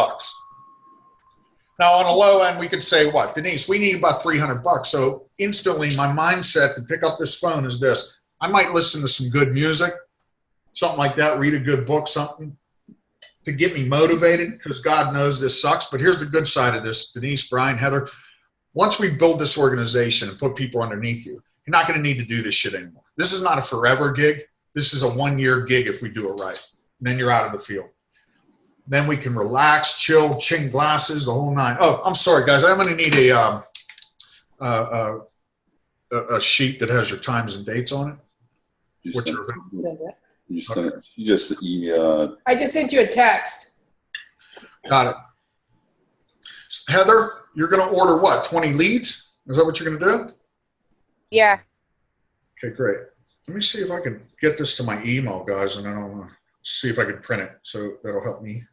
Now on the low end, we could say what? Denise, we need about $300. So instantly my mindset to pick up this phone is this. I might listen to some good music, something like that, read a good book, something to get me motivated, because God knows this sucks. But here's the good side of this, Denise, Brian, Heather. Once we build this organization and put people underneath you, you're not going to need to do this shit anymore. This is not a forever gig. This is a 1-year gig if we do it right. And then you're out of the field. Then we can relax, chill, ching glasses, the whole 9. Oh, I'm sorry, guys. I'm going to need a sheet that has your times and dates on it. You just email. I just sent you a text. Got it. Heather, you're going to order what? 20 leads? Is that what you're going to do? Yeah. Okay, great. Let me see if I can get this to my email, guys, and then I'll see if I can print it. So that'll help me.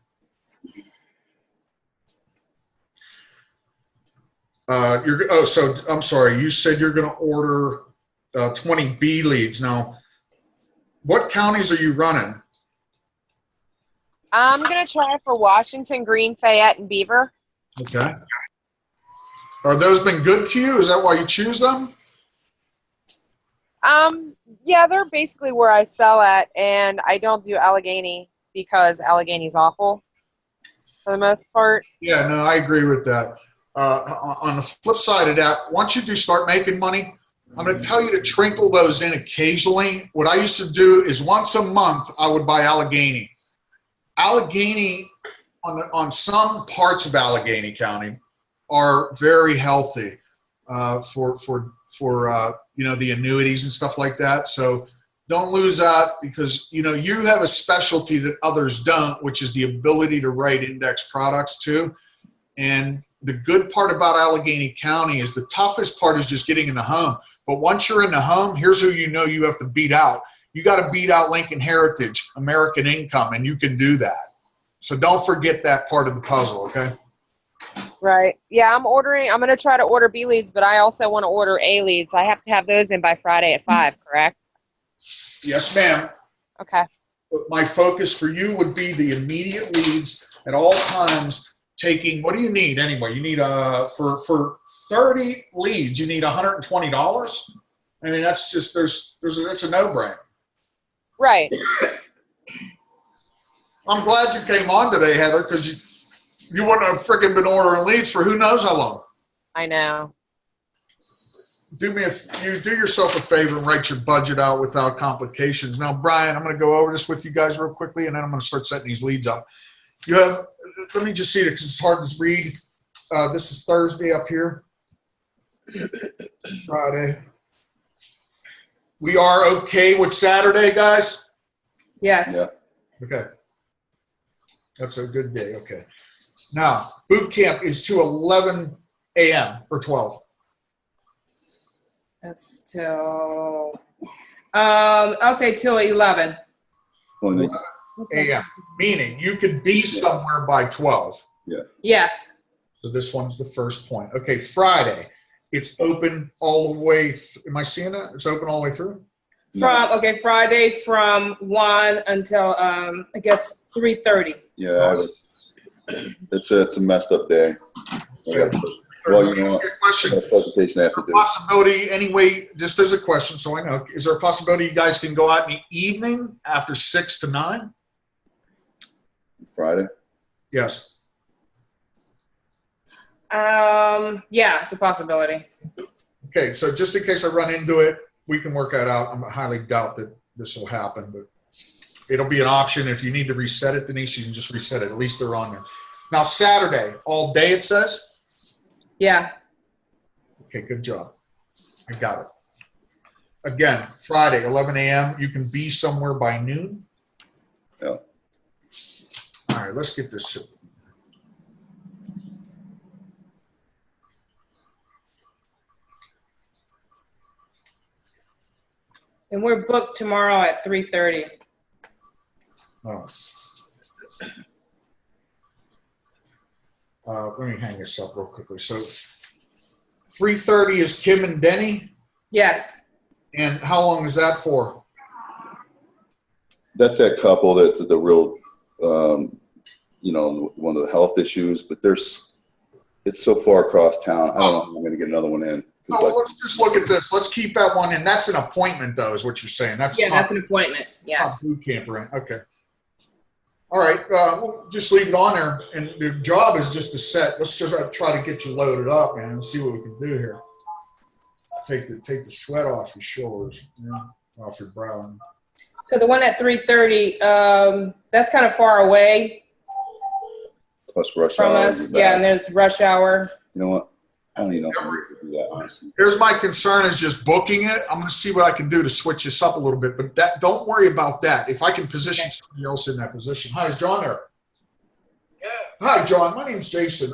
So I'm sorry. You said you're going to order 20 B leads. Now, what counties are you running? I'm going to try for Washington, Green, Fayette, and Beaver. Okay. Are those been good to you? Is that why you choose them? Yeah, they're basically where I sell at, and I don't do Allegheny because Allegheny's awful for the most part. Yeah, no, I agree with that. On the flip side of that, once you do start making money, I'm going to tell you to trinkle those in occasionally. What I used to do is once a month, I would buy Allegheny. Allegheny, on some parts of Allegheny County, are very healthy for the annuities and stuff like that. So don't lose out, because you have a specialty that others don't, which is the ability to write index products too. And the good part about Allegheny County is the toughest part is just getting in the home. But once you're in the home, here's who you know you have to beat out. You got to beat out Lincoln Heritage, American Income, and you can do that. So don't forget that part of the puzzle, okay? Right. Yeah, I'm going to try to order B leads, but I also want to order A leads. I have to have those in by Friday at 5, correct? Yes, ma'am. Okay. But my focus for you would be the immediate leads at all times, taking, what do you need anyway? You need, for 30 leads, you need $120. I mean, that's just, that's a no-brainer. Right. I'm glad you came on today, Heather, because you wouldn't have freaking been ordering leads for who knows how long. I know. Do yourself a favor and write your budget out without complications. Now, Brian, I'm going to go over this with you guys real quickly, and then I'm going to start setting these leads up. You have, let me just see it because it's hard to read. This is Thursday up here. Friday. We are okay with Saturday, guys? Yes. Yeah. Okay. That's a good day. Okay. Now, boot camp is to 11 a.m. or 12. That's till, I'll say till 11. Well, they- a.m. Meaning you could be somewhere by 12. Yes. So this one's the first point. Okay, Friday. It's open all the way. Am I seeing that? It's open all the way through? Friday from 1 until, I guess 3:30. Yeah, it's a messed up day. Well, you know what? I got a presentation I have to do. Possibility, anyway, just as a question, so I know, is there a possibility you guys can go out in the evening after 6 to 9? Friday? Yes. Yeah, it's a possibility. Okay, so just in case I run into it, we can work that out. I highly doubt that this will happen, but it'll be an option. If you need to reset it, Denise, you can just reset it. At least they're on there. Now, Saturday, all day it says? Yeah. Okay, good job. I got it. Again, Friday, 11 a.m. You can be somewhere by noon. Yeah. All right, let's get this shit. And we're booked tomorrow at 3:30. Oh. Let me hang this up real quickly. So 3:30 is Kim and Denny. Yes. And how long is that for? That's that couple that's the real, you know, one of the health issues, but it's so far across town. I don't know if I'm going to get another one in. Oh, well, let's just look at this. Let's keep that one in. That's an appointment, though, is what you're saying. That's that's an appointment. Yes. Not boot camp, right? Okay. All right. We'll just leave it on there. And the job is just to set. Let's just try to get you loaded up, man, and see what we can do here. Take the sweat off your shoulders, off your brow. So the one at 3:30, that's kind of far away Plus rush from hour. us. Yeah, and there's rush hour. You know what? I don't even know if I'm going to do that, honestly. Here's my concern is just booking it. I'm going to see what I can do to switch this up a little bit, but don't worry about that. If I can position somebody else in that position. Hi, is John there? Yeah. Hi, John. My name's Jason.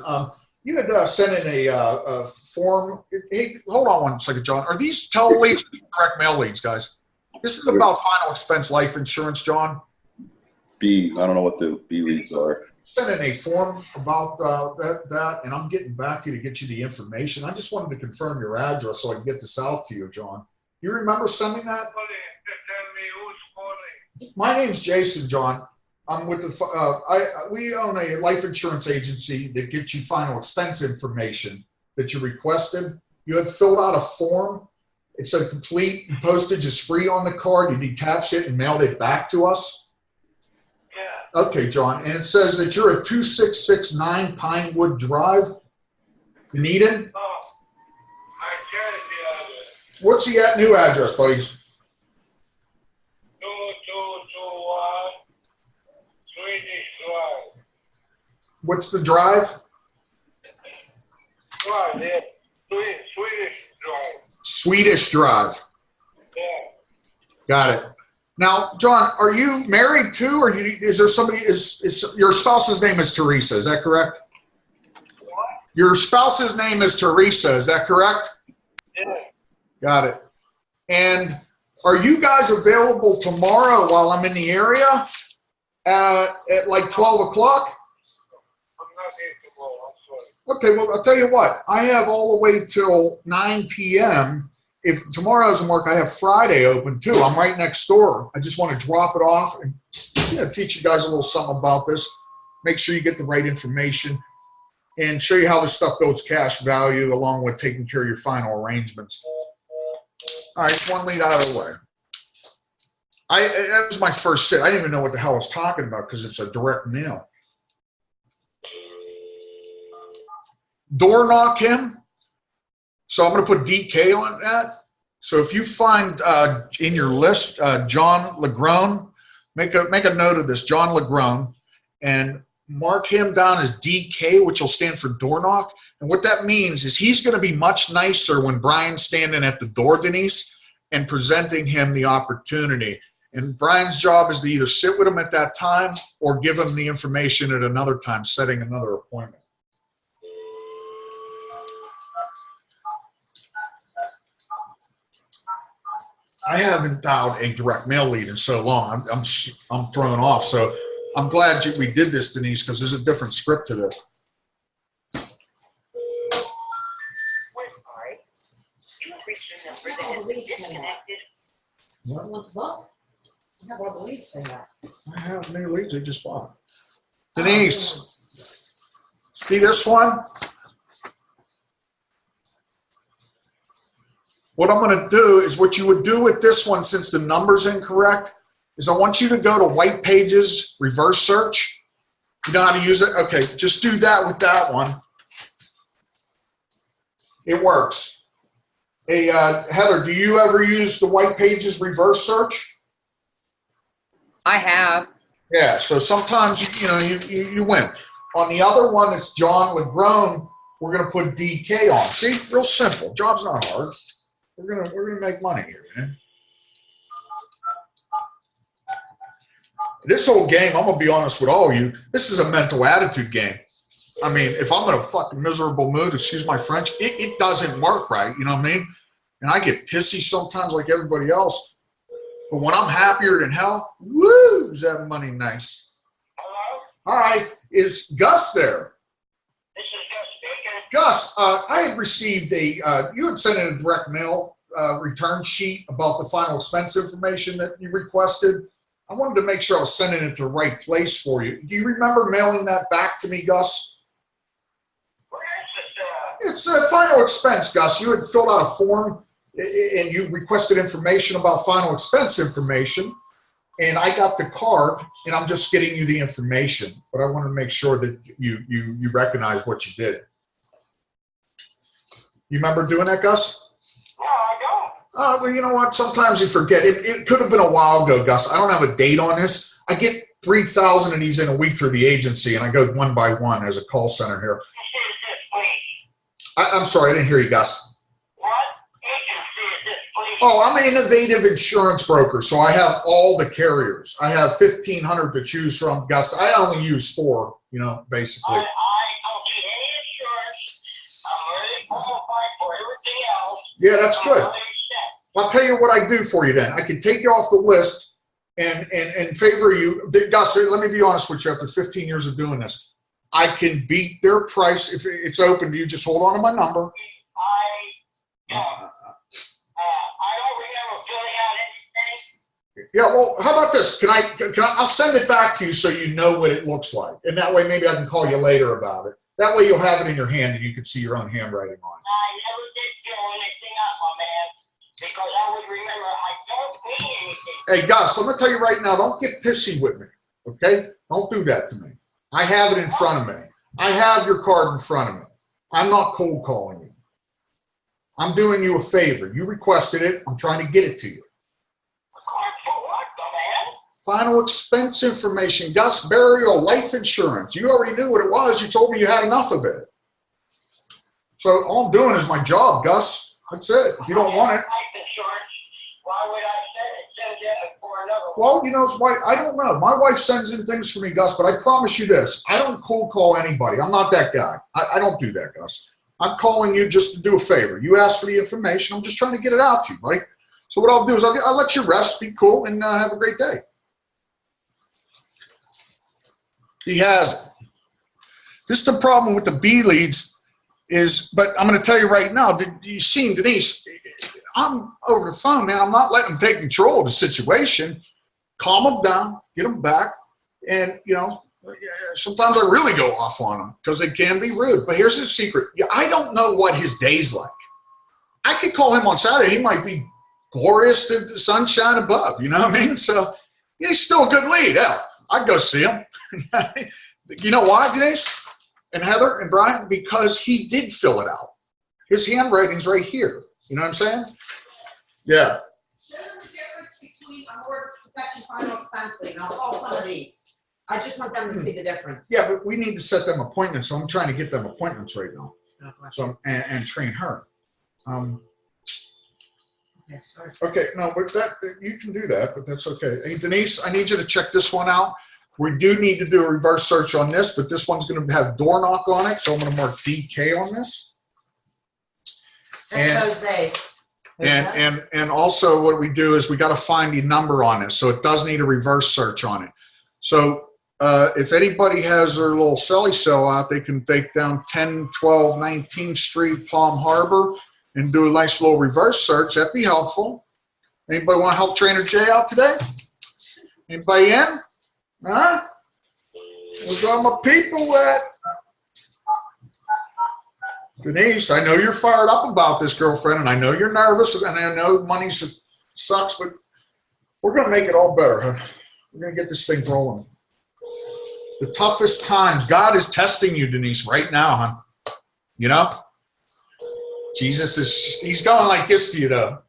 You had sent in a form. Hey, hold on one second, John. Are these tele leads or direct mail leads, guys? This is about final expense life insurance, John. I don't know what the B leads are. Sent in a form about that, and I'm getting back to you to get you the information. I just wanted to confirm your address so I can get this out to you, John. You remember sending that? Tell me who's calling. My name's Jason, John. I'm with we own a life insurance agency that gets you final expense information that you requested. You had filled out a form. It said complete, postage is free on the card. You detached it and mailed it back to us. Yeah. Okay, John. And it says that you're at 2669 Pinewood Drive, Dunedin. Oh, I get it, the address. What's the new address, buddy? 2221 Swedish Drive. What's the drive? Drive, yeah. Swedish Drive. Swedish Drive. Yeah. Got it. Now, John, are you married too, or is there somebody? Is your spouse's name is Teresa? Is that correct? What? Your spouse's name is Teresa, is that correct? Yeah. Got it. And are you guys available tomorrow while I'm in the area at like 12 o'clock? I'm not here tomorrow. I'm sorry. Okay, well, I'll tell you what. I have all the way till 9 p.m. If tomorrow doesn't work, I have Friday open too. I'm right next door. I just want to drop it off and teach you guys a little something about this. Make sure you get the right information and show you how this stuff builds cash value along with taking care of your final arrangements. All right, one lead out of the way. That was my first sit. I didn't even know what the hell I was talking about because it's a direct mail. Door knock him. So I'm going to put DK on that. So if you find in your list John Legrone, make a note of this, John Legrone, and mark him down as DK, which will stand for door knock. And what that means is he's going to be much nicer when Brian's standing at the door, Denise, and presenting him the opportunity. And Brian's job is to either sit with him at that time or give him the information at another time, setting another appointment. I haven't dialed a direct mail lead in so long. I'm thrown off. So I'm glad we did this, Denise, because there's a different script to this. We're sorry. You have reached a number that has been disconnected. What? I have all the leads they have. I have new leads I just bought. Denise, see this one? What I'm going to do is what you would do with this one, since the number's incorrect, is I want you to go to White Pages, reverse search. You know how to use it? Okay, just do that with that one. It works. Hey, Heather, do you ever use the White Pages reverse search? I have. Yeah, so sometimes you win. On the other one that's John Legrone, we're going to put DK on. See, real simple. Job's not hard. We're gonna make money here, man. This whole game, I'm gonna be honest with all of you, this is a mental attitude game. I mean, if I'm in a fucking miserable mood, excuse my French, it doesn't work right, you know what I mean? And I get pissy sometimes like everybody else. But when I'm happier than hell, woo, is that money nice. Hello? Hi, is Gus there? This is Gus speaking. Gus, I had received you had sent in a direct mail return sheet about the final expense information that you requested. I wanted to make sure I was sending it to the right place for you. Do you remember mailing that back to me, Gus? Where is It's a final expense, Gus. You had filled out a form and you requested information about final expense information. And I got the card, and I'm just getting you the information. But I want to make sure that you recognize what you did. You remember doing that, Gus? No, I don't. Well, you know what? Sometimes you forget. It could have been a while ago, Gus. I don't have a date on this. I get 3,000 of these in a week through the agency, and I go one by one. There's a call center here. Who is this, please? I'm sorry, I didn't hear you, Gus. What agency is this, please? Oh, I'm an innovative insurance broker, so I have all the carriers. I have 1,500 to choose from, Gus. I only use 4, basically. I don't need any insurance. I'm already qualified for everything else. Yeah, that's I'm good. already set. I'll tell you what I do for you then. I can take you off the list and favor you. Gus, let me be honest with you. After 15 years of doing this, I can beat their price. If it's open to you, just hold on to my number. I don't remember filling out anything. Yeah, well, how about this? Can I, I'll send it back to you so you know what it looks like. And that way maybe I can call you later about it. That way you'll have it in your hand and you can see your own handwriting on it. I never did fill anything up, my man, because I would remember I don't need anything. Hey, Gus, I'm going to tell you right now, don't get pissy with me, okay? Don't do that to me. I have it in front of me. I have your card in front of me. I'm not cold calling you. I'm doing you a favor. You requested it. I'm trying to get it to you. Card for what, my man? Final expense information, Gus, burial, life insurance. You already knew what it was. You told me you had enough of it. So all I'm doing is my job, Gus. That's it. If you don't want it. Life insurance, why would I send it for another Well, you know, I don't know. My wife sends in things for me, Gus, but I promise you this. I don't cold call anybody. I'm not that guy. I don't do that, Gus. I'm calling you just to do a favor. You asked for the information. I'm just trying to get it out to you, buddy. So what I'll do is I'll let you rest, be cool, and have a great day. He has it. This is the problem with the B leads is, but I'm going to tell you right now, you seen Denise, I'm over the phone, man. I'm not letting them take control of the situation. Calm them down, get them back. And, you know, sometimes I really go off on them because they can be rude. But here's the secret. I don't know what his day's like. I could call him on Saturday. He might be glorious to the sunshine above. You know what I mean? So he's still a good lead. Hell, I'd go see him. You know why, Denise and Heather and Brian? Because he did fill it out. His handwriting's right here. You know what I'm saying? Yeah. Show them the difference between a mortgage protection final expense lien. I'll call some of these. I just want them to see the difference. Yeah, but we need to set them appointments. So I'm trying to get them appointments right now. So and train her. Okay, sorry. Okay, no, but that you can do that, but that's okay. Hey, Denise, I need you to check this one out. We do need to do a reverse search on this, but this one's going to have door knock on it, so I'm going to mark DK on this. That's Jose. And also what we do is we got to find the number on it, so it does need a reverse search on it. So if anybody has their little celly cell out, they can take down 10, 12, 19th Street, Palm Harbor, and do a nice little reverse search. That'd be helpful. Anybody want to help Trainer Jay out today? Anybody in? Huh? Where's all my people at? Denise, I know you're fired up about this, girlfriend, and I know you're nervous, and I know money sucks, but we're going to make it all better, huh? We're going to get this thing rolling. The toughest times. God is testing you, Denise, right now, huh? You know? Jesus is, he's going like this to you, though.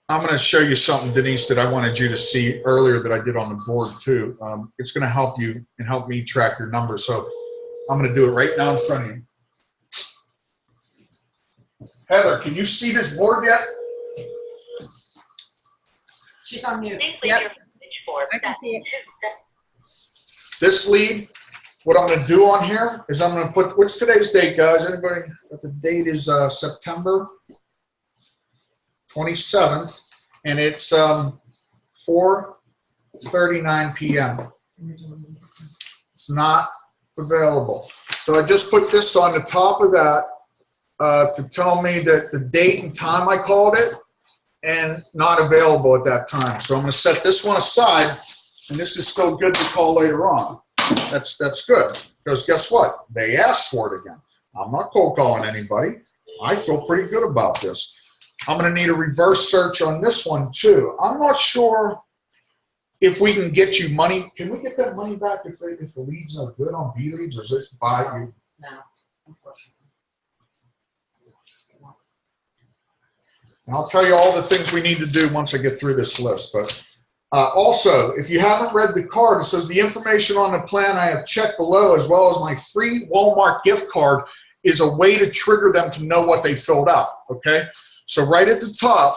I'm going to show you something, Denise, that I wanted you to see earlier that I did on the board, too. It's going to help you and help me track your numbers. So I'm going to do it right now in front of you. Heather, can you see this board yet? She's on mute. Please leave Yep. your message for I can see it. This lead, what I'm going to do on here is I'm going to put, what's today's date, guys? Anybody? The date is September 27th, and it's 4:39 p.m. It's not available. So I just put this on the top of that to tell me that the date and time I called it and not available at that time. So I'm going to set this one aside, and this is still good to call later on. That's good, because guess what? They asked for it again. I'm not cold calling anybody. I feel pretty good about this. I'm going to need a reverse search on this one too. I'm not sure if we can get you money. Can we get that money back if the leads are good on B leads, or is this by you? No, unfortunately. And I'll tell you all the things we need to do once I get through this list. But also, if you haven't read the card, it says the information on the plan I have checked below, as well as my free Walmart gift card, is a way to trigger them to know what they filled out. Okay. So right at the top,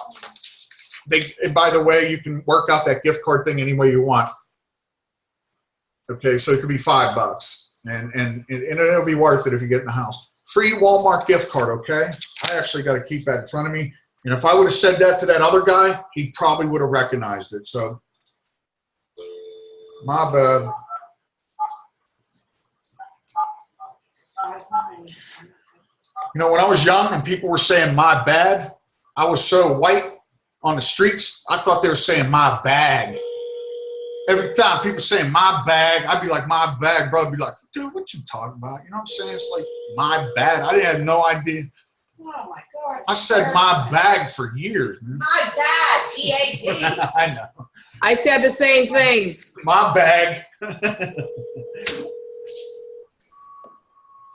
and by the way, you can work out that gift card thing any way you want. Okay, so it could be $5, and it'll be worth it if you get in the house. Free Walmart gift card, okay? I actually got to keep that in front of me. And if I would have said that to that other guy, he probably would have recognized it. So, my bad. You know, when I was young and people were saying my bad, I was so white on the streets, I thought they were saying my bag. Every time people saying my bag, I'd be like, my bag, bro. I'd be like, dude, what you talking about? You know what I'm saying? It's like my bag. I didn't have no idea. Oh my God. I said my bag for years, man. My bad. EAD. I know. I said the same thing. My bag.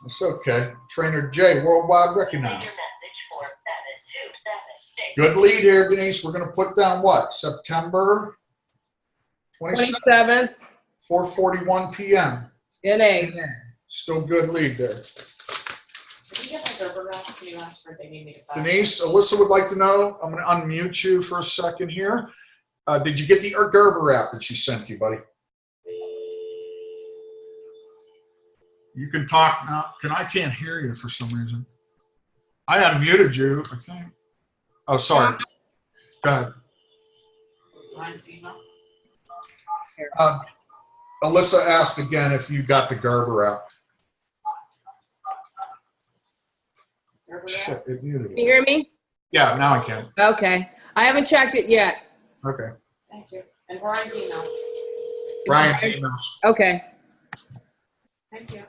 It's okay. Trainer Jay, worldwide recognized. Leave your message for 7276. Good lead here, Denise. We're going to put down what? September 27th, 27th. 4:41 p.m. Good egg. Still good lead there. Can you get my Gerber wrap? Can you ask for if they need me to buy? Denise, Alyssa would like to know. I'm going to unmute you for a second here. Did you get the Gerber app that she sent you, buddy? You can talk now. I can't hear you for some reason. I unmuted you, I think. Oh, sorry. Go ahead. Ryan's email? Alyssa asked again if you got the Gerber app. Gerber wrap? Shit, it muted Can you it. hear me? Yeah, now I can. Okay. I haven't checked it yet. Okay. Thank you. And Brian's email. Brian's email. Okay. Thank you.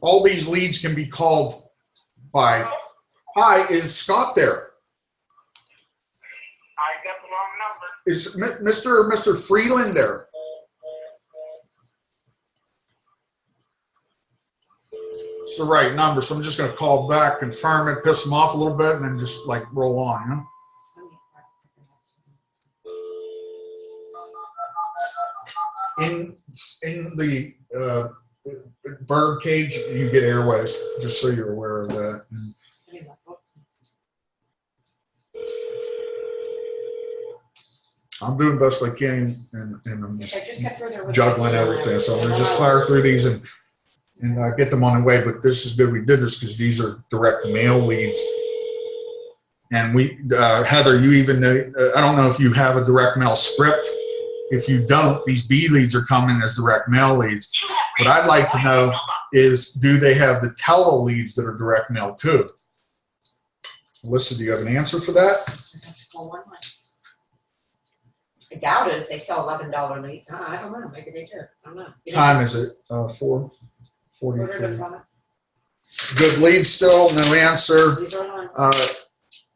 All these leads can be called by, hi, is Scott there? I got the wrong number. Is Mr. or Mr. Freeland there? It's the right number, so I'm just going to call back, confirm it, piss him off a little bit, and then just like roll on, you know? In the bird cage, you get airways, just so you're aware of that. I'm doing the best I can, and I'm just juggling everything. So I'm gonna just fire through these and get them on the way. But this is good. We did this because these are direct mail leads. And we, Heather, you even know, I don't know if you have a direct mail script. If you don't, these B leads are coming as direct mail leads. What I'd like to know is, do they have the tele leads that are direct mail too? Alyssa, do you have an answer for that? I doubt it if they sell $11 leads. I don't know. Maybe they do. I don't know. Time is it? 4:43. Good lead still, no answer.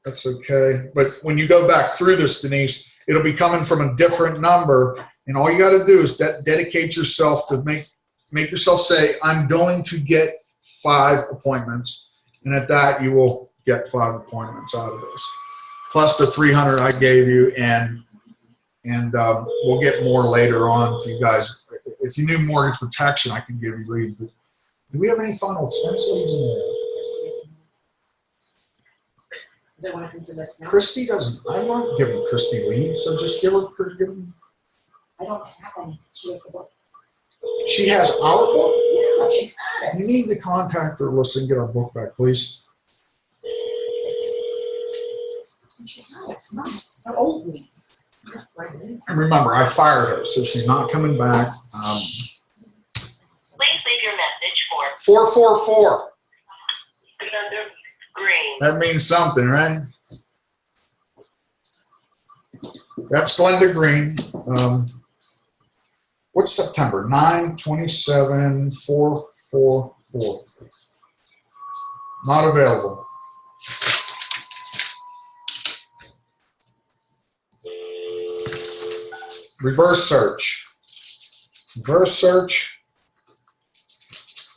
That's okay. But when you go back through this, Denise, it'll be coming from a different number, and all you got to do is dedicate yourself to make yourself say, I'm going to get 5 appointments, and at that you will get 5 appointments out of this, plus the 300 I gave you, and we'll get more later on to you guys. If you need mortgage protection, I can give you leads. But do we have any final expense leads in there? They want to do this now. Christy doesn't. I'm not giving Christy leads, so just give her. I don't have any. She has the book. She has our book. Yeah, she's got You it. need to contact her, Alyssa, and get our book back, please. She's got it. Come on, it's the old leads. And remember, I fired her, so she's not coming back. Please leave your message for 444. Glenda Green. That means something, right? That's Glenda Green. What's September? 9/27/444. Not available. Reverse search. Reverse search.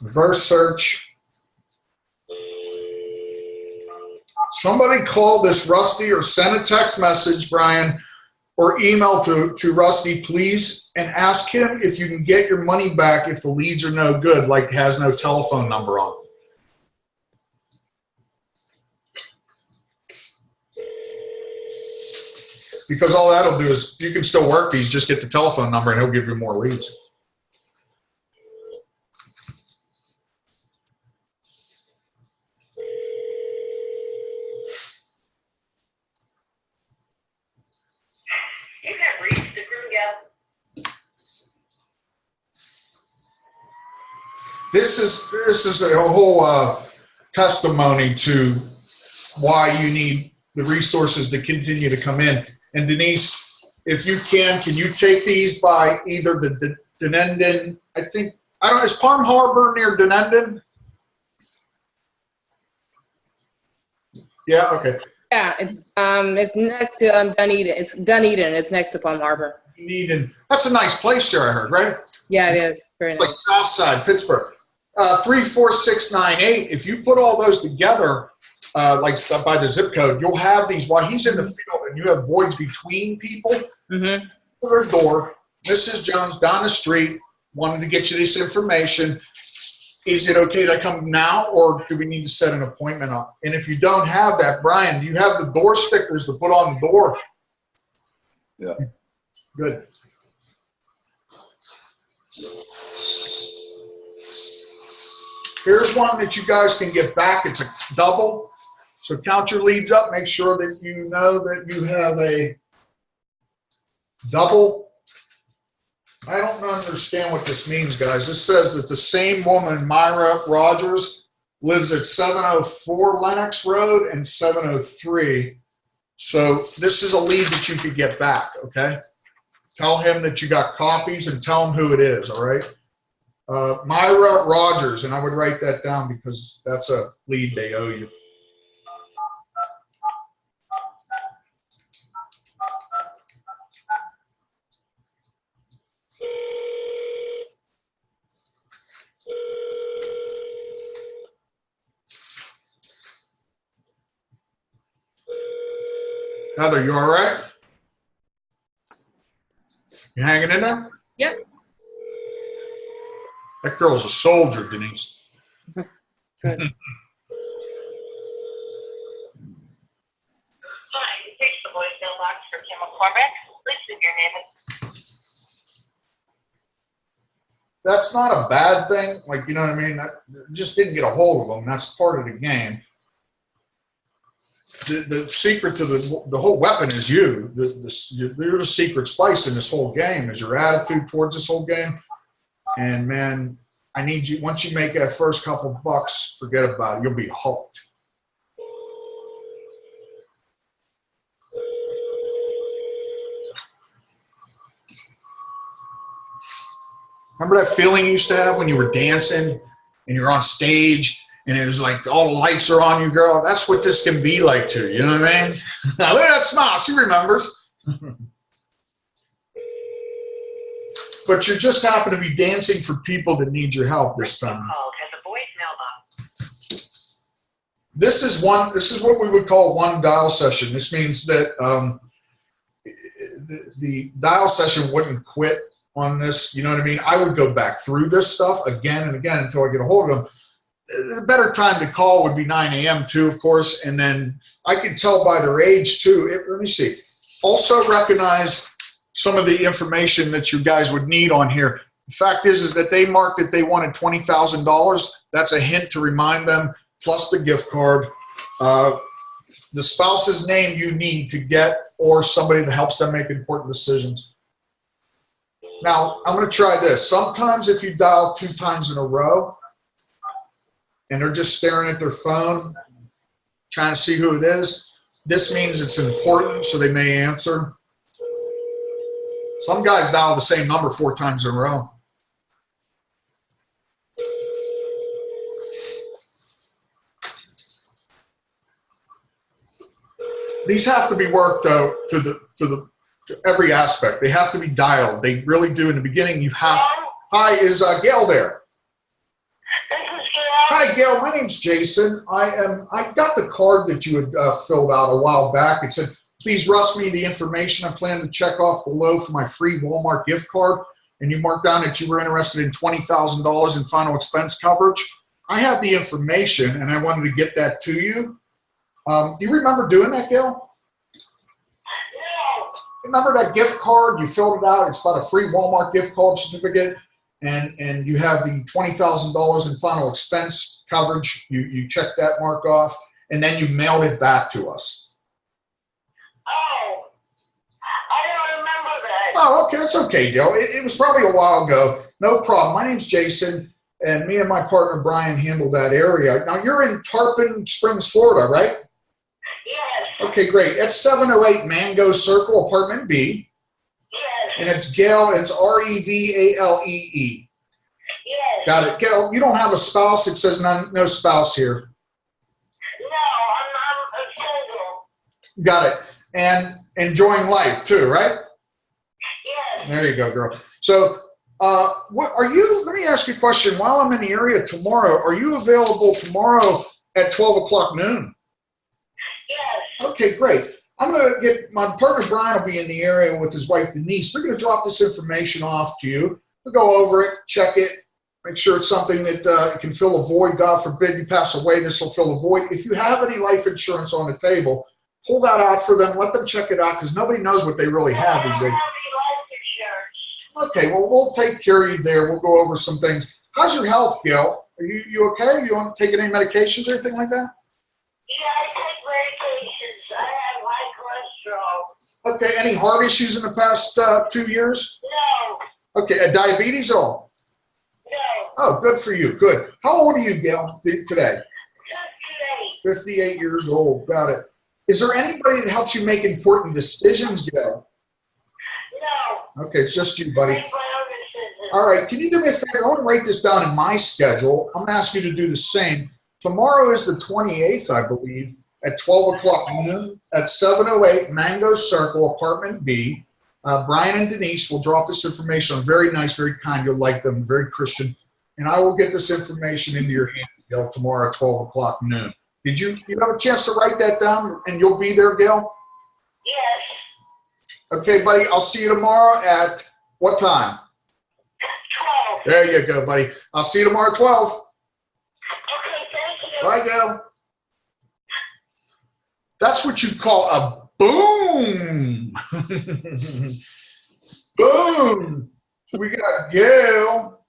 Reverse search. Somebody call this Rusty or send a text message, Brian, or email to Rusty, please, and ask him if you can get your money back if the leads are no good, like has no telephone number on them. Because all that'll do is, you can still work these, just get the telephone number and he'll give you more leads. You have reached the crew gal. This is a whole testimony to why you need the resources to continue to come in. And Denise, if you can you take these by either the Dunedin, I don't know, is Palm Harbor near Dunedin? Yeah, okay. Yeah, it's next to Dunedin. It's Dunedin. It's next to Palm Harbor. Dunedin. That's a nice place there, I heard, right? Yeah, it is. Very Like nice. South Side, Pittsburgh. 34698. If you put all those together, like by the zip code, you'll have these while he's in the field, and you have voids between people. Mm-hmm. To their door, Mrs. Jones down the street, wanted to get you this information. Is it okay to come now, or do we need to set an appointment up? And if you don't have that, Brian, do you have the door stickers to put on the door? Yeah. Good. Here's one that you guys can get back. It's a double. So count your leads up. Make sure that you know that you have a double. I don't understand what this means, guys. This says that the same woman, Myra Rogers, lives at 704 Lenox Road and 703. So this is a lead that you could get back, okay? Tell him that you got copies and tell him who it is, all right? Myra Rogers, and I would write that down because that's a lead they owe you. Heather, you all right? You hanging in there? Yep. That girl's a soldier, Denise. Good. Hi, you reached the voicemail box for Kim McCormick. Please leave your name and That's not a bad thing. Like, you know what I mean? I just didn't get a hold of them. That's part of the game. The secret to the whole weapon is you. You're the secret spice in this whole game is your attitude towards this whole game. And man, I need you, once you make that first couple bucks, forget about it. You'll be hooked. Remember that feeling you used to have when you were dancing and you're on stage and it was like all the lights are on you, girl? That's what this can be like too. You know what I mean? Look at that smile. She remembers. But you just happen to be dancing for people that need your help this time. Called has a voicemail box. This is what we would call one dial session. This means that the dial session wouldn't quit on this. You know what I mean? I would go back through this stuff again and again until I get a hold of them. The better time to call would be 9 a.m. too, of course. And then I can tell by their age too. Let me see. Also recognize some of the information that you guys would need on here. The fact is that they marked that they wanted $20,000. That's a hint to remind them, plus the gift card. The spouse's name you need to get, or somebody that helps them make important decisions. Now, I'm going to try this. Sometimes if you dial 2 times in a row and they're just staring at their phone, trying to see who it is, this means it's important, so they may answer. Some guys dial the same number 4 times in a row. These have to be worked out to every aspect. They have to be dialed. They really do. In the beginning, you have. Hi, is Gail there? this is Gail. Hi, Gail. My name's Jason. I got the card that you had filled out a while back. It said, please rush me the information I plan to check off below for my free Walmart gift card. And you marked down that you were interested in $20,000 in final expense coverage. I have the information, and I wanted to get that to you. Do you remember doing that, Gail? No. Remember that gift card? You filled it out. It's about a free Walmart gift card certificate, and you have the $20,000 in final expense coverage. You checked that mark off, and then you mailed it back to us. Oh, I don't remember that. Oh, okay. That's okay, Gail. It was probably a while ago. No problem. My name's Jason, and me and my partner Brian handle that area. Now, you're in Tarpon Springs, Florida, right? Yes. Okay, great. It's 708 Mango Circle, Apartment B. Yes. And it's Gail. It's Revalee. Yes. Got it. Gail, you don't have a spouse. It says no spouse here. No, I'm single. Got it. And enjoying life too, right? Yes. There you go, girl. So, what are you? Let me ask you a question. While I'm in the area tomorrow, are you available tomorrow at 12 o'clock noon? Yes. Okay, great. I'm going to get my partner Brian will be in the area with his wife Denise. They're going to drop this information off to you. We'll go over it, check it, make sure it's something that can fill a void. God forbid you pass away, this will fill a void. If you have any life insurance on the table, pull that out for them. Let them check it out because nobody knows what they really have these days. Okay, well, we'll take care of you there. We'll go over some things. How's your health, Gail? Are you okay? You want to take any medications or anything like that? Yeah, I take medications. I have high cholesterol. Okay, any heart issues in the past 2 years? No. Okay, diabetes at all? No. Oh, good for you. Good. How old are you, Gail, today? 58. 58 years old. Got it. Is there anybody that helps you make important decisions, Gail? No. Okay, it's just you, buddy. Make my own decisions. All right, can you do me a favor? I want to write this down in my schedule. I'm going to ask you to do the same. Tomorrow is the 28th, I believe, at 12 o'clock noon at 708 Mango Circle, Apartment B. Brian and Denise will drop this information. Very nice, very kind. You'll like them, very Christian. And I will get this information into your hands, Gail, tomorrow at 12 o'clock noon. Did you have a chance to write that down and you'll be there, Gail? Yes. Okay, buddy, I'll see you tomorrow at what time? 12. There you go, buddy. I'll see you tomorrow at 12. Okay, thank you. Bye, Gail. That's what you call a boom. Boom. We got Gail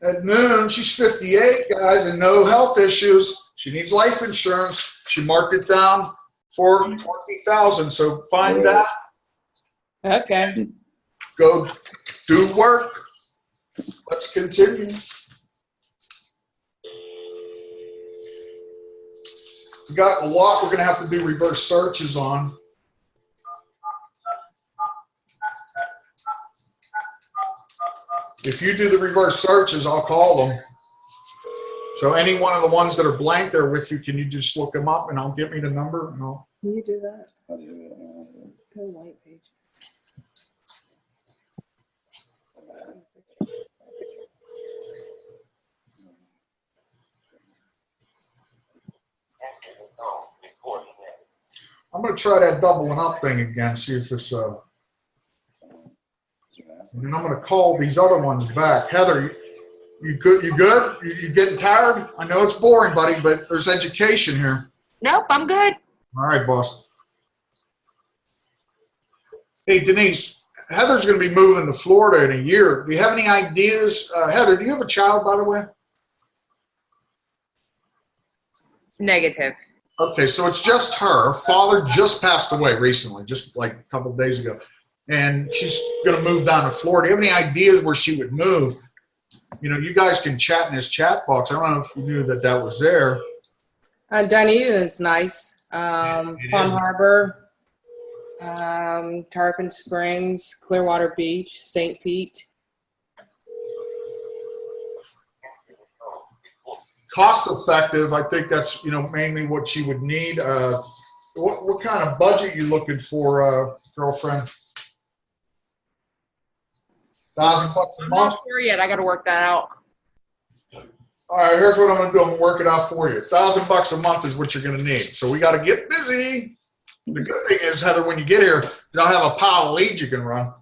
at noon. She's 58, guys, and no health issues. She needs life insurance. She marked it down for $20,000. So find that. Okay. Go do work. Let's continue. We got a lot we're going to have to do reverse searches on. If you do the reverse searches, I'll call them. So any one of the ones that are blank there with you, can you just look them up and I'll get me the number? And I'll... Can you do that? Go to white page. I'm going to try that doubling up thing again, see if it's and then I'm going to call these other ones back. Heather, you good? You getting tired? I know it's boring, buddy, but there's education here. Nope, I'm good. All right, boss. Hey, Denise, Heather's going to be moving to Florida in a year. Do you have any ideas? Heather, do you have a child, by the way? Negative. Okay, so it's just her. Her father just passed away recently, just like a couple of days ago. And she's going to move down to Florida. Do you have any ideas where she would move? You know, you guys can chat in this chat box. I don't know if you knew that that was there. Dunedin is nice. Palm Harbor, Tarpon Springs, Clearwater Beach, St. Pete. Cost effective, I think that's, you know, mainly what she would need. What kind of budget you looking for, girlfriend? $1,000 a I'm month? not sure yet. I got to work that out. All right, here's what I'm going to do. I'm going to work it out for you. $1,000 a month is what you're going to need. So we got to get busy. The good thing is, Heather, when you get here, I'll have a pile of leads you can run.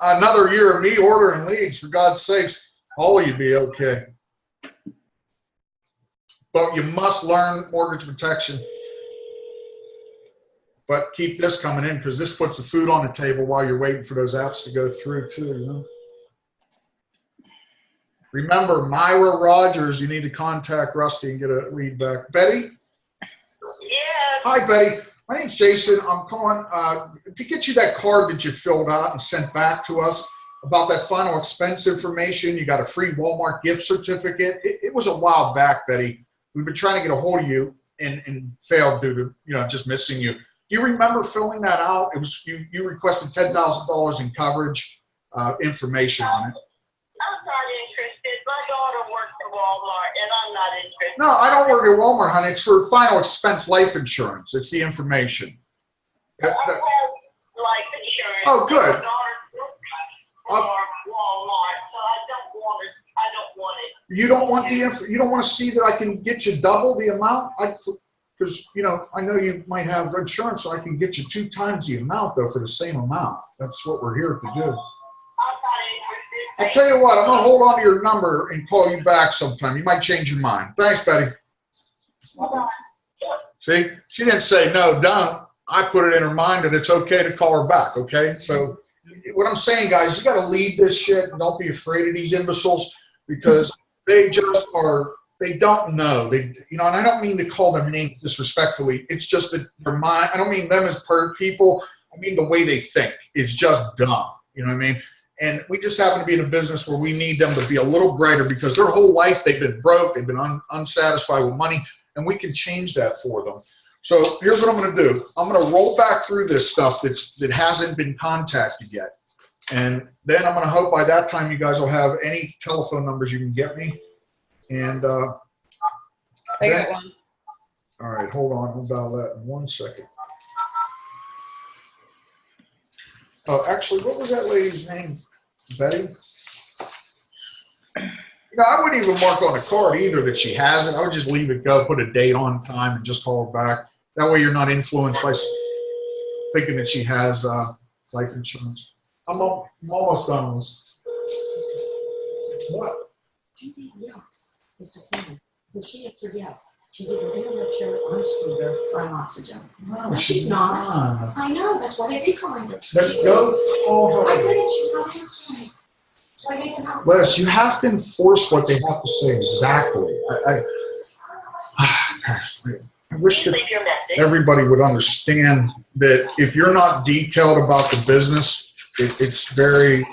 Another year of me ordering leads, for God's sakes, all of you be okay. But you must learn mortgage protection. But keep this coming in because this puts the food on the table while you're waiting for those apps to go through too, you know. Remember, Myra Rogers, you need to contact Rusty and get a lead back. Betty? Yeah. Hi, Betty. My name's Jason. I'm calling to get you that card that you filled out and sent back to us about that final expense information. You got a free Walmart gift certificate. It was a while back, Betty. We've been trying to get a hold of you and failed due to, you know, just missing you. Do you remember filling that out? It was you requested $10,000 in coverage information on it. I'm not interested. My daughter works at Walmart, and I'm not interested. No, I don't work at Walmart, honey. It's for final expense life insurance. It's the information. I have life insurance. Oh, good. My daughter works for Walmart, so I don't want it. You don't want you don't want to see that I can get you double the amount? because, you know, I know you might have insurance, so I can get you 2 times the amount, though, for the same amount. That's what we're here to do. I'm not interested. I'll tell you what, I'm going to hold on to your number and call you back sometime. You might change your mind. Thanks, Betty. Hold on. See, she didn't say, no, don't. I put it in her mind that it's okay to call her back, okay? So what I'm saying, guys, you got to lead this shit, and don't be afraid of these imbeciles, because they just are, they don't know. They, you know, and I don't mean to call them names disrespectfully. It's just that their mind, I don't mean them as people. I mean the way they think is just dumb. You know what I mean? And we just happen to be in a business where we need them to be a little brighter, because their whole life they've been broke, they've been unsatisfied with money, and we can change that for them. So here's what I'm going to do. I'm going to roll back through this stuff that hasn't been contacted yet. And then I'm going to hope by that time you guys will have any telephone numbers you can get me. And I got one. all right, hold on. I'll dial that in 1 second. Oh, actually, what was that lady's name? Betty? You know, I wouldn't even mark on the card either that she has it. I would just leave it go, put a date on time, and just call her back. That way you're not influenced by thinking that she has life insurance. I'm almost done with this. What? Judy, yes, Mr. Freeman. Because she answered yes. She's either in a wheelchair, on a scooter, or on oxygen. No, she's not. I know, that's why they declined it. Let's go. I didn't, she's not answering. So I made them out. Les, you have to enforce what they have to say exactly. I wish that Leave your message. everybody would understand that if you're not detailed about the business, it's very.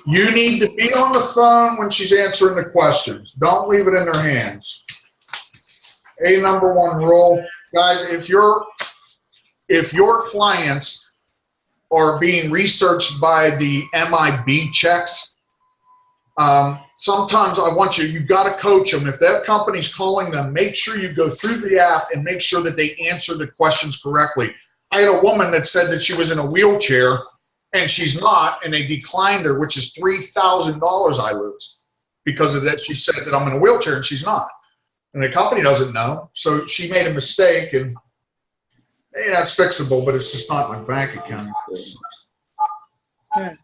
You need to be on the phone when she's answering the questions. Don't leave it in their hands. Number 1 rule, guys, if your clients are being researched by the MIB checks, sometimes I want you've got to coach them. If that company's calling them, make sure you go through the app and make sure that they answer the questions correctly. I had a woman that said that she was in a wheelchair, and she's not, and they declined her, which is $3,000 I lose because of that. She said that I'm in a wheelchair, and she's not. And the company doesn't know, so she made a mistake, and that's fixable, but it's just not my bank account.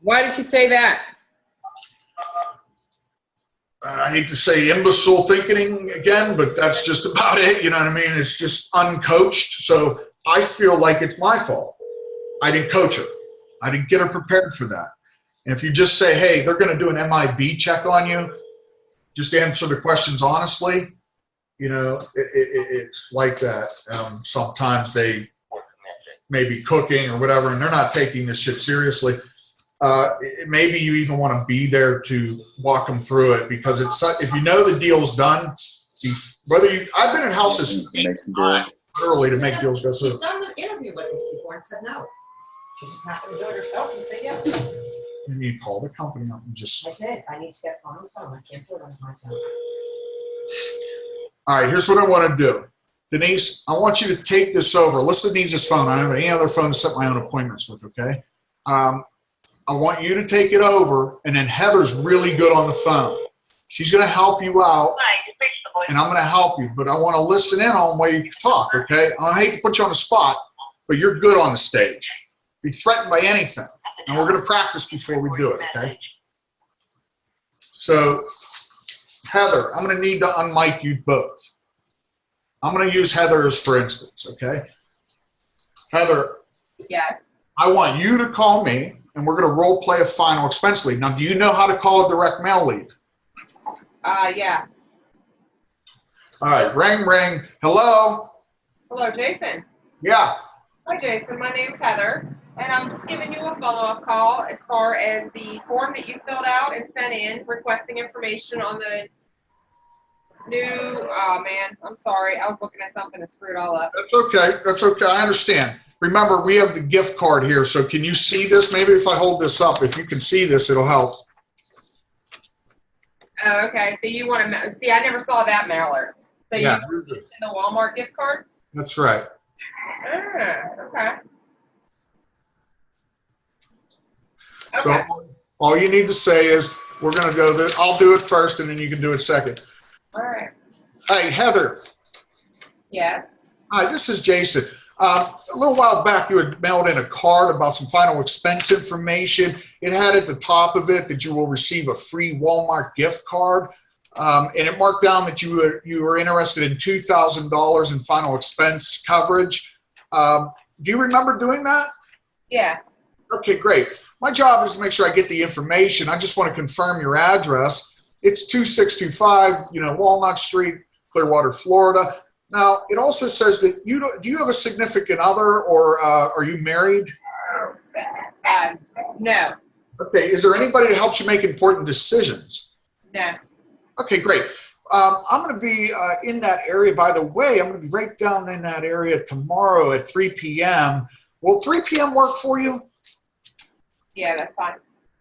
Why did she say that? I hate to say imbecile thinking again, but that's just about it. You know what I mean? It's just uncoached. So I feel like it's my fault. I didn't coach her. I didn't get her prepared for that. And if you just say, hey, they're going to do an MIB check on you, just answer the questions honestly, you know, it's like that. Sometimes they may be cooking or whatever, and they're not taking this shit seriously. Maybe you even want to be there to walk them through it, because it's if you know the deal's done, I've been in houses literally to make deals go through. She's done the interview with us before and said no. She just happened to do it herself and say yes. And you call the company up and just. I did. I need to get on the phone. I can't do it on my phone. All right, here's what I want to do. Denise, I want you to take this over. Alyssa needs this phone. I don't have any other phone to set my own appointments with, okay? I want you to take it over, and then Heather's really good on the phone. She's going to help you out, and I'm going to help you, but I want to listen in on the way you talk, okay? I hate to put you on the spot, but you're good on the stage. Be threatened by anything, and we're going to practice before we do it, okay? So, Heather, I'm going to need to unmic you both. I'm going to use Heather as for instance, okay? Heather, Yes. I want you to call me, and we're going to role play a final expense lead. Now, do you know how to call a direct mail lead? Yeah. All right, ring, ring. Hello? Hello, Jason. Yeah. Hi, Jason. My name's Heather, and I'm just giving you a follow-up call as far as the form that you filled out and sent in requesting information on the new, oh man, I'm sorry. I was looking at something that screwed all up. That's okay. That's okay. I understand. Remember, we have the gift card here, so can you see this? Maybe if I hold this up, if you can see this, it'll help. Oh, okay. So you want to see? I never saw that mailer. So Yeah, you send the Walmart gift card? that's right. Okay. So Okay. all you need to say is, we're going to go, I'll do it first, and then you can do it second. All right. Hey, Heather. Yes. Hi, this is Jason. A little while back, you had mailed in a card about some final expense information. It had at the top of it that you will receive a free Walmart gift card, and it marked down that you were interested in $2,000 in final expense coverage. Do you remember doing that? Yeah. Okay, great. My job is to make sure I get the information. I just want to confirm your address. It's 2625, Walnut Street, Clearwater, Florida. Now, it also says that do you have a significant other, or are you married? No. Okay, is there anybody that helps you make important decisions? No. Okay, great. I'm going to be in that area. By the way, I'm going to be right down in that area tomorrow at 3 p.m. Will 3 p.m. work for you? Yeah, that's fine.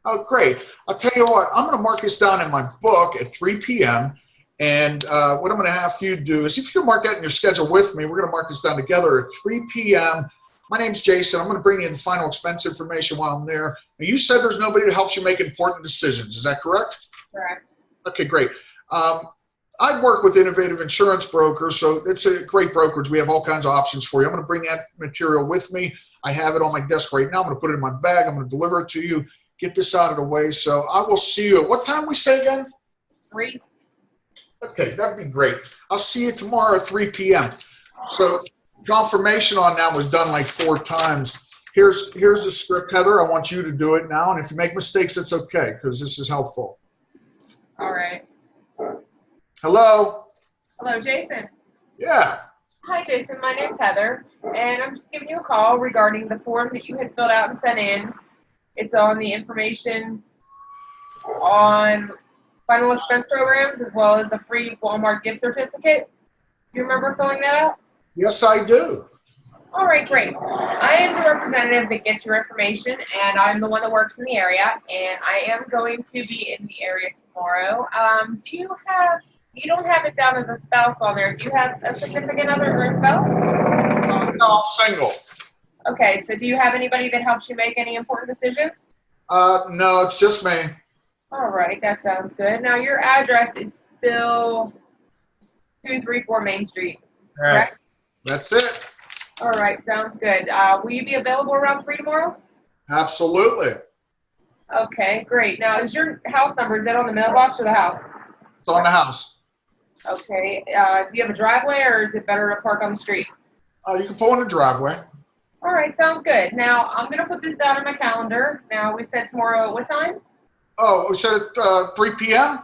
Oh, great. I'll tell you what, I'm going to mark this down in my book at 3 p.m. And what I'm going to have you do is, if you can mark that in your schedule with me, we're going to mark this down together at 3 p.m. My name's Jason. I'm going to bring in final expense information while I'm there. And you said there's nobody that helps you make important decisions. Is that correct? Correct. Okay, great. I work with innovative insurance brokers, so it's a great brokerage. We have all kinds of options for you. I'm going to bring that material with me. I have it on my desk right now. I'm going to put it in my bag. I'm going to deliver it to you. Get this out of the way. So I will see you at what time we say again? 3. Okay, that'd be great. I'll see you tomorrow at 3 p.m. So confirmation on that was done like 4 times. Here's the script, Heather. I want you to do it now. And if you make mistakes, it's okay, because this is helpful. All right. Hello? Hello, Jason. Yeah. Hi, Jason. My name's Heather, and I'm just giving you a call regarding the form that you had filled out and sent in. It's on the information on final expense programs, as well as a free Walmart gift certificate. Do you remember filling that out? Yes, I do. All right, great. I am the representative that gets your information, and I'm the one that works in the area, and I am going to be in the area tomorrow. You don't have it down as a spouse on there. Do you have a significant other or a spouse? No, I'm single. Okay, so do you have anybody that helps you make any important decisions? No, it's just me. All right, that sounds good. Now, your address is still 234 Main Street, correct? That's it. All right, sounds good. Will you be available around 3 tomorrow? Absolutely. Okay, great. Now, is your house number, is that on the mailbox or the house? It's on the house. Okay. Do you have a driveway, or is it better to park on the street? You can pull in the driveway. All right, sounds good. Now, I'm going to put this down on my calendar. Now, we said tomorrow at what time? Oh, we said at 3 p.m.?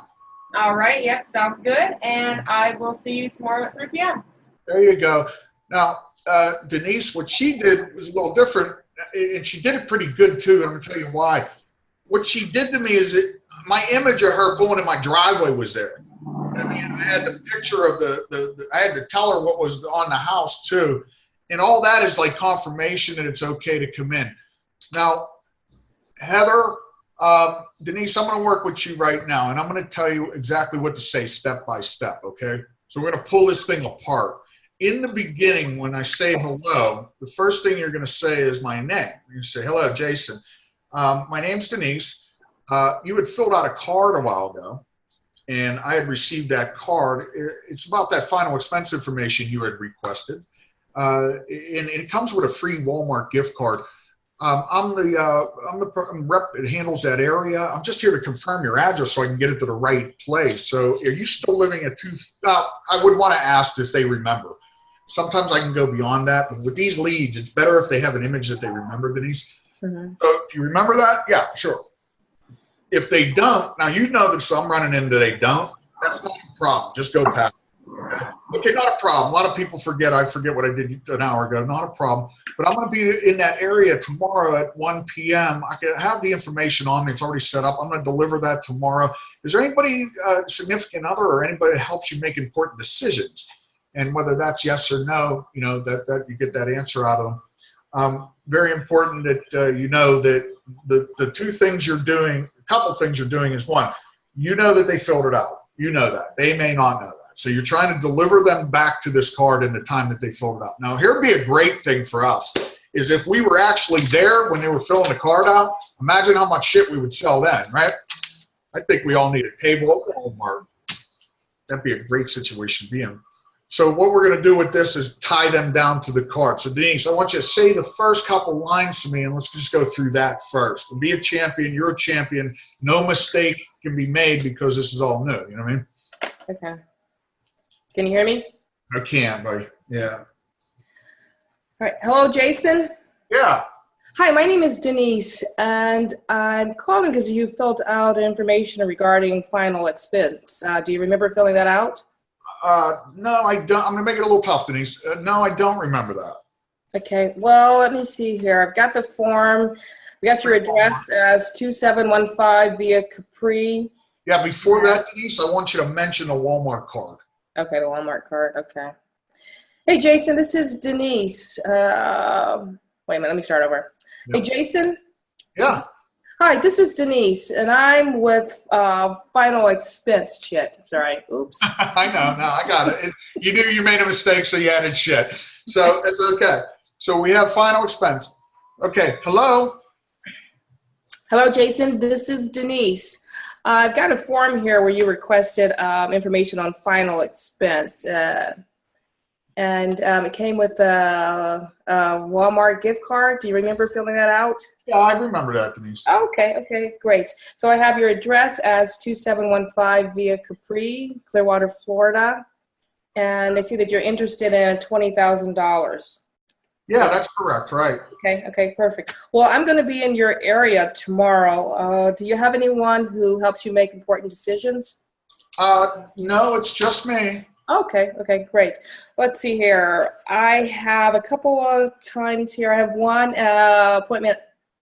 All right, yep, sounds good. And I will see you tomorrow at 3 p.m. There you go. Now, Denise, what she did was a little different, and she did it pretty good, too, and I'm going to tell you why. What she did to me is that my image of her pulling in my driveway was there. I mean, I had the picture of I had to tell her what was on the house, too. And all that is like confirmation that it's okay to come in. Now, Heather, Denise, I'm going to work with you right now, and I'm going to tell you exactly what to say step by step, okay? So we're going to pull this thing apart. In the beginning, when I say hello, the first thing you're going to say is my name. You say, hello, Jason. My name's Denise. You had filled out a card a while ago, and I had received that card. It's about that final expense information you had requested. And it comes with a free Walmart gift card. I'm the rep that handles that area. I'm just here to confirm your address so I can get it to the right place. So are you still living at I would want to ask if they remember. Sometimes I can go beyond that, but with these leads, it's better if they have an image that they remember, Denise. Mm-hmm. So do you remember that? Yeah, sure. If they don't, now you know that some running into they don't. That's not a problem. Just go past. Okay, not a problem. A lot of people forget. I forget what I did an hour ago. Not a problem. But I'm going to be in that area tomorrow at 1 p.m. I can have the information on me. It's already set up. I'm going to deliver that tomorrow. Is there anybody, significant other, or anybody that helps you make important decisions? And whether that's yes or no, that you get that answer out of them. Very important that you know that the two things you're doing, a couple things you're doing is, one, you know that they filled it out. You know that. They may not know that. So you're trying to deliver them back to this card in the time that they filled it out. Now, here would be a great thing for us is if we were actually there when they were filling the card out. Imagine how much shit we would sell then, right? I think we all need a table at Walmart. That'd be a great situation to be in. So what we're going to do with this is tie them down to the card. So Denise, I want you to say the first couple lines to me, and let's just go through that first. Be a champion. You're a champion. No mistake can be made because this is all new. You know what I mean? Okay. Can you hear me? I can, buddy. Yeah. All right. Hello, Jason. Yeah. Hi, my name is Denise, and I'm calling because you filled out information regarding final expense. Do you remember filling that out? No, I don't. I'm going to make it a little tough, Denise. No, I don't remember that. Okay, well, let me see here. I've got the form. We got your address as 2715 via Capri. Yeah, before that, Denise, I want you to mention the Walmart card. Okay, the Walmart card. Okay. Hey, Jason, this is Denise. Wait a minute, let me start over. Yeah. Hey, Jason. Yeah. Hi, this is Denise, and I'm with Final Expense shit. Sorry, oops. I know. No, I got it. You knew you made a mistake, so you added shit. So it's okay. So we have final expense. Okay. Hello. Hello, Jason. This is Denise. I've got a form here where you requested information on final expense. And it came with a Walmart gift card. Do you remember filling that out? Yeah, I remember that, Denise. Okay, great. So I have your address as 2715 via Capri, Clearwater, Florida. And I see that you're interested in $20,000. Yeah, that's correct, right. Okay, perfect. Well, I'm going to be in your area tomorrow. Do you have anyone who helps you make important decisions? No, it's just me. Okay, great. Let's see here. I have a couple of times here. I have one appointment.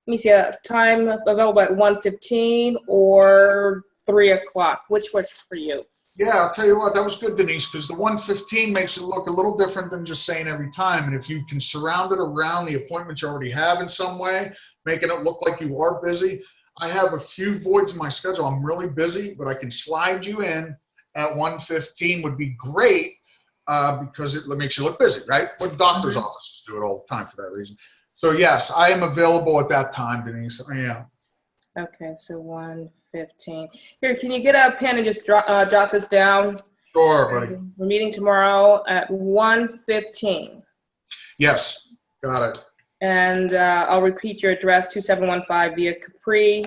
Let me see, a time available at 1:15 or 3 o'clock. Which works for you? Yeah, I'll tell you what, that was good, Denise, because the 1:15 makes it look a little different than just saying every time. And if you can surround it around the appointment you already have in some way, making it look like you are busy. I have a few voids in my schedule. I'm really busy, but I can slide you in at 1:15 would be great because it makes you look busy, right? But doctor's offices do it all the time for that reason. So yes, I am available at that time, Denise. I am. Okay, so 1:15. Here, can you get a pen and just jot this down? Sure, buddy. We're meeting tomorrow at 1:15. Yes, got it. And I'll repeat your address, 2715 via Capri.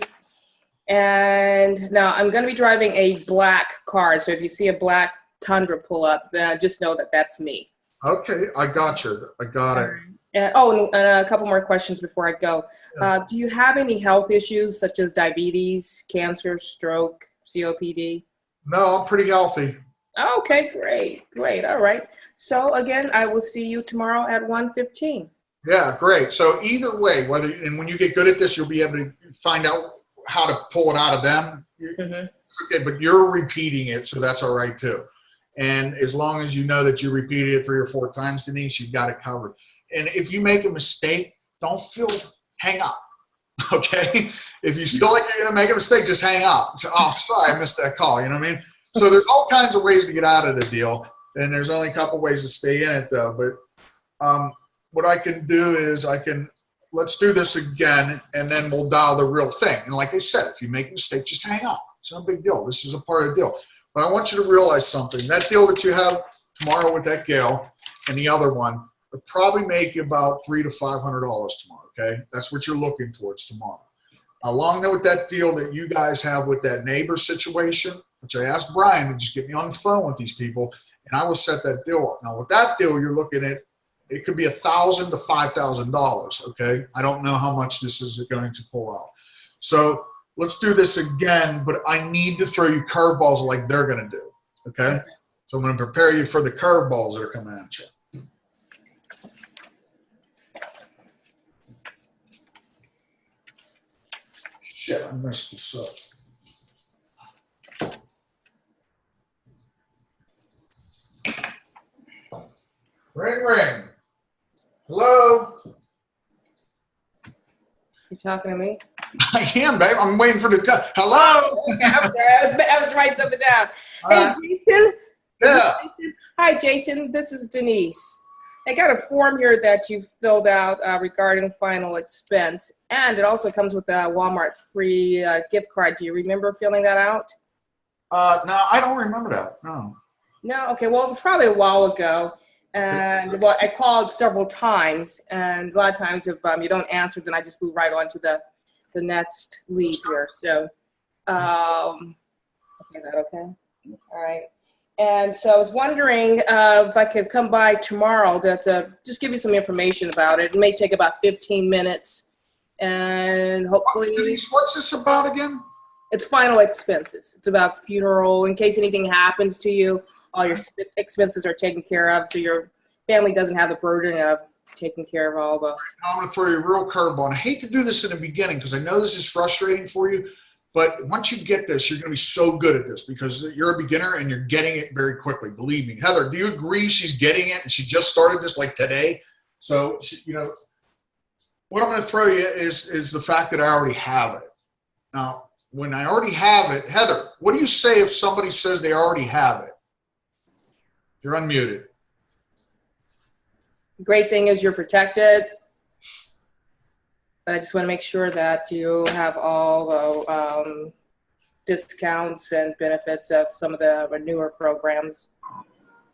And now I'm going to be driving a black car. So if you see a black Tundra pull up, just know that that's me. Okay, I got you. I got it. And a couple more questions before I go. Yeah. Do you have any health issues such as diabetes, cancer, stroke, COPD? No, I'm pretty healthy. Okay, great. All right. So again, I will see you tomorrow at 1:15. Yeah, great. So either way, when you get good at this, you'll be able to find out how to pull it out of them. It's okay, but you're repeating it, so that's all right too. And as long as you know that you repeated it 3 or 4 times, Denise, you've got it covered. And if you make a mistake, don't hang up. Okay? If you feel like you're going to make a mistake, just hang up. So, oh, sorry, I missed that call. You know what I mean? So there's all kinds of ways to get out of the deal, and there's only a couple ways to stay in it, though. But what I can do is let's do this again, and then we'll dial the real thing. And like I said, if you make a mistake, just hang up. It's no big deal. This is a part of the deal. But I want you to realize something. That deal that you have tomorrow with that gal and the other one would probably make you about $300 to $500 tomorrow, okay? That's what you're looking towards tomorrow. Along with that deal that you guys have with that neighbor situation, which I asked Brian to just get me on the phone with these people, and I will set that deal up. Now, with that deal, you're looking at, it could be $1,000 to $5,000, okay? I don't know how much this is going to pull out. So let's do this again, but I need to throw you curveballs like they're going to do, okay? So I'm going to prepare you for the curveballs that are coming at you. Shit, I messed this up. Ring, ring. Hello? You talking to me? I am, babe. I'm waiting for the hello? Oh, okay, I'm sorry. I was writing something down. Hey, Jason? Yeah. Jason? Hi, Jason. This is Denise. I got a form here that you filled out regarding final expense, and it also comes with a Walmart free gift card. Do you remember filling that out? No, I don't remember that. No. No? Okay, well, it was probably a while ago. And well, I called several times, and a lot of times if you don't answer, then I just move right on to the next lead here. So, okay, is that okay? All right. And so I was wondering if I could come by tomorrow to just give you some information about it. It may take about 15 minutes, and hopefully... Denise, what's this about again? It's final expenses. It's about funeral, in case anything happens to you, all your expenses are taken care of, so your family doesn't have the burden of taking care of all the... I'm going to throw you a real curveball. I hate to do this in the beginning because I know this is frustrating for you, but once you get this, you're going to be so good at this because you're a beginner and you're getting it very quickly. Believe me. Heather, do you agree she's getting it and she just started this like today? So, you know, what I'm going to throw you is the fact that I already have it. Now, when I already have it, Heather, what do you say if somebody says they already have it? You're unmuted. The great thing is you're protected, but I just want to make sure that you have all the discounts and benefits of some of the newer programs.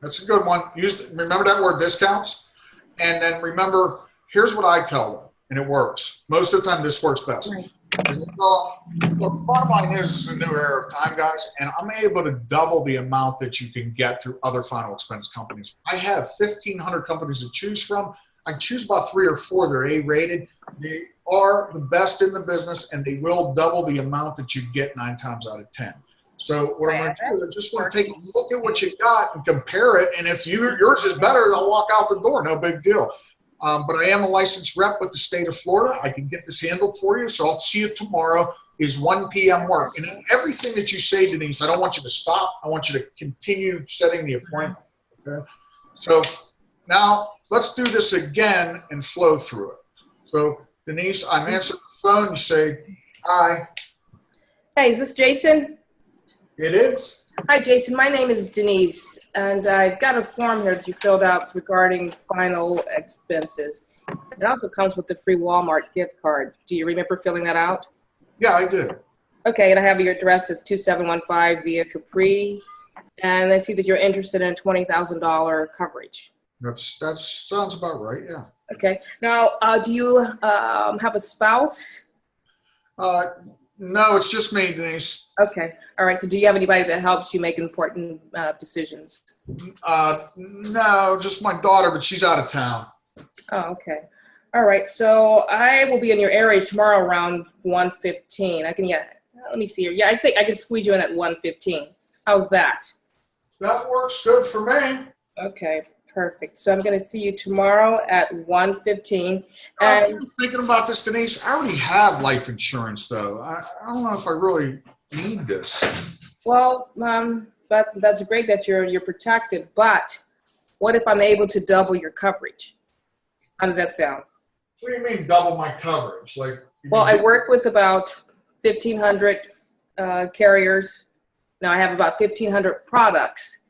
That's a good one. Remember that word discounts? And then remember, here's what I tell them, and it works. Most of the time, this works best. Right. Look, the bottom line is it's a new era of time, guys, and I'm able to double the amount that you can get through other final expense companies. I have 1,500 companies to choose from. I choose about 3 or 4 that are A-rated. They are the best in the business, and they will double the amount that you get 9 times out of 10. So what I'm going to do is I just want to take a look at what you got and compare it, and if yours is better, I'll walk out the door. No big deal. But I am a licensed rep with the state of Florida. I can get this handled for you, so I'll see you tomorrow. Is 1 p.m. work. And in everything that you say, Denise, I don't want you to stop. I want you to continue setting the appointment. Okay? So now let's do this again and flow through it. So Denise, I'm answering the phone. You say, hi. Hey, is this Jason? It is. Hi, Jason. My name is Denise, and I've got a form here that you filled out regarding final expenses. It also comes with the free Walmart gift card. Do you remember filling that out? Yeah, I did. Okay, and I have your address as 2715 Via Capri, and I see that you're interested in $20,000 coverage. That sounds about right, yeah. Okay. Now, do you have a spouse? No, it's just me, Denise. Okay. All right. So do you have anybody that helps you make important decisions? No, just my daughter, but she's out of town. Oh, okay. All right. So I will be in your area tomorrow around 1:15. Let me see here. Yeah, I think I can squeeze you in at 1:15. How's that? That works good for me. Okay. Perfect. So I'm going to see you tomorrow at 1:15. I'm thinking about this, Denise. I already have life insurance, though. I don't know if I really need this. Well, that's great that you're protected, but what if I'm able to double your coverage? How does that sound? What do you mean double my coverage? Well, I work with about 1,500 carriers. Now I have about 1,500 products,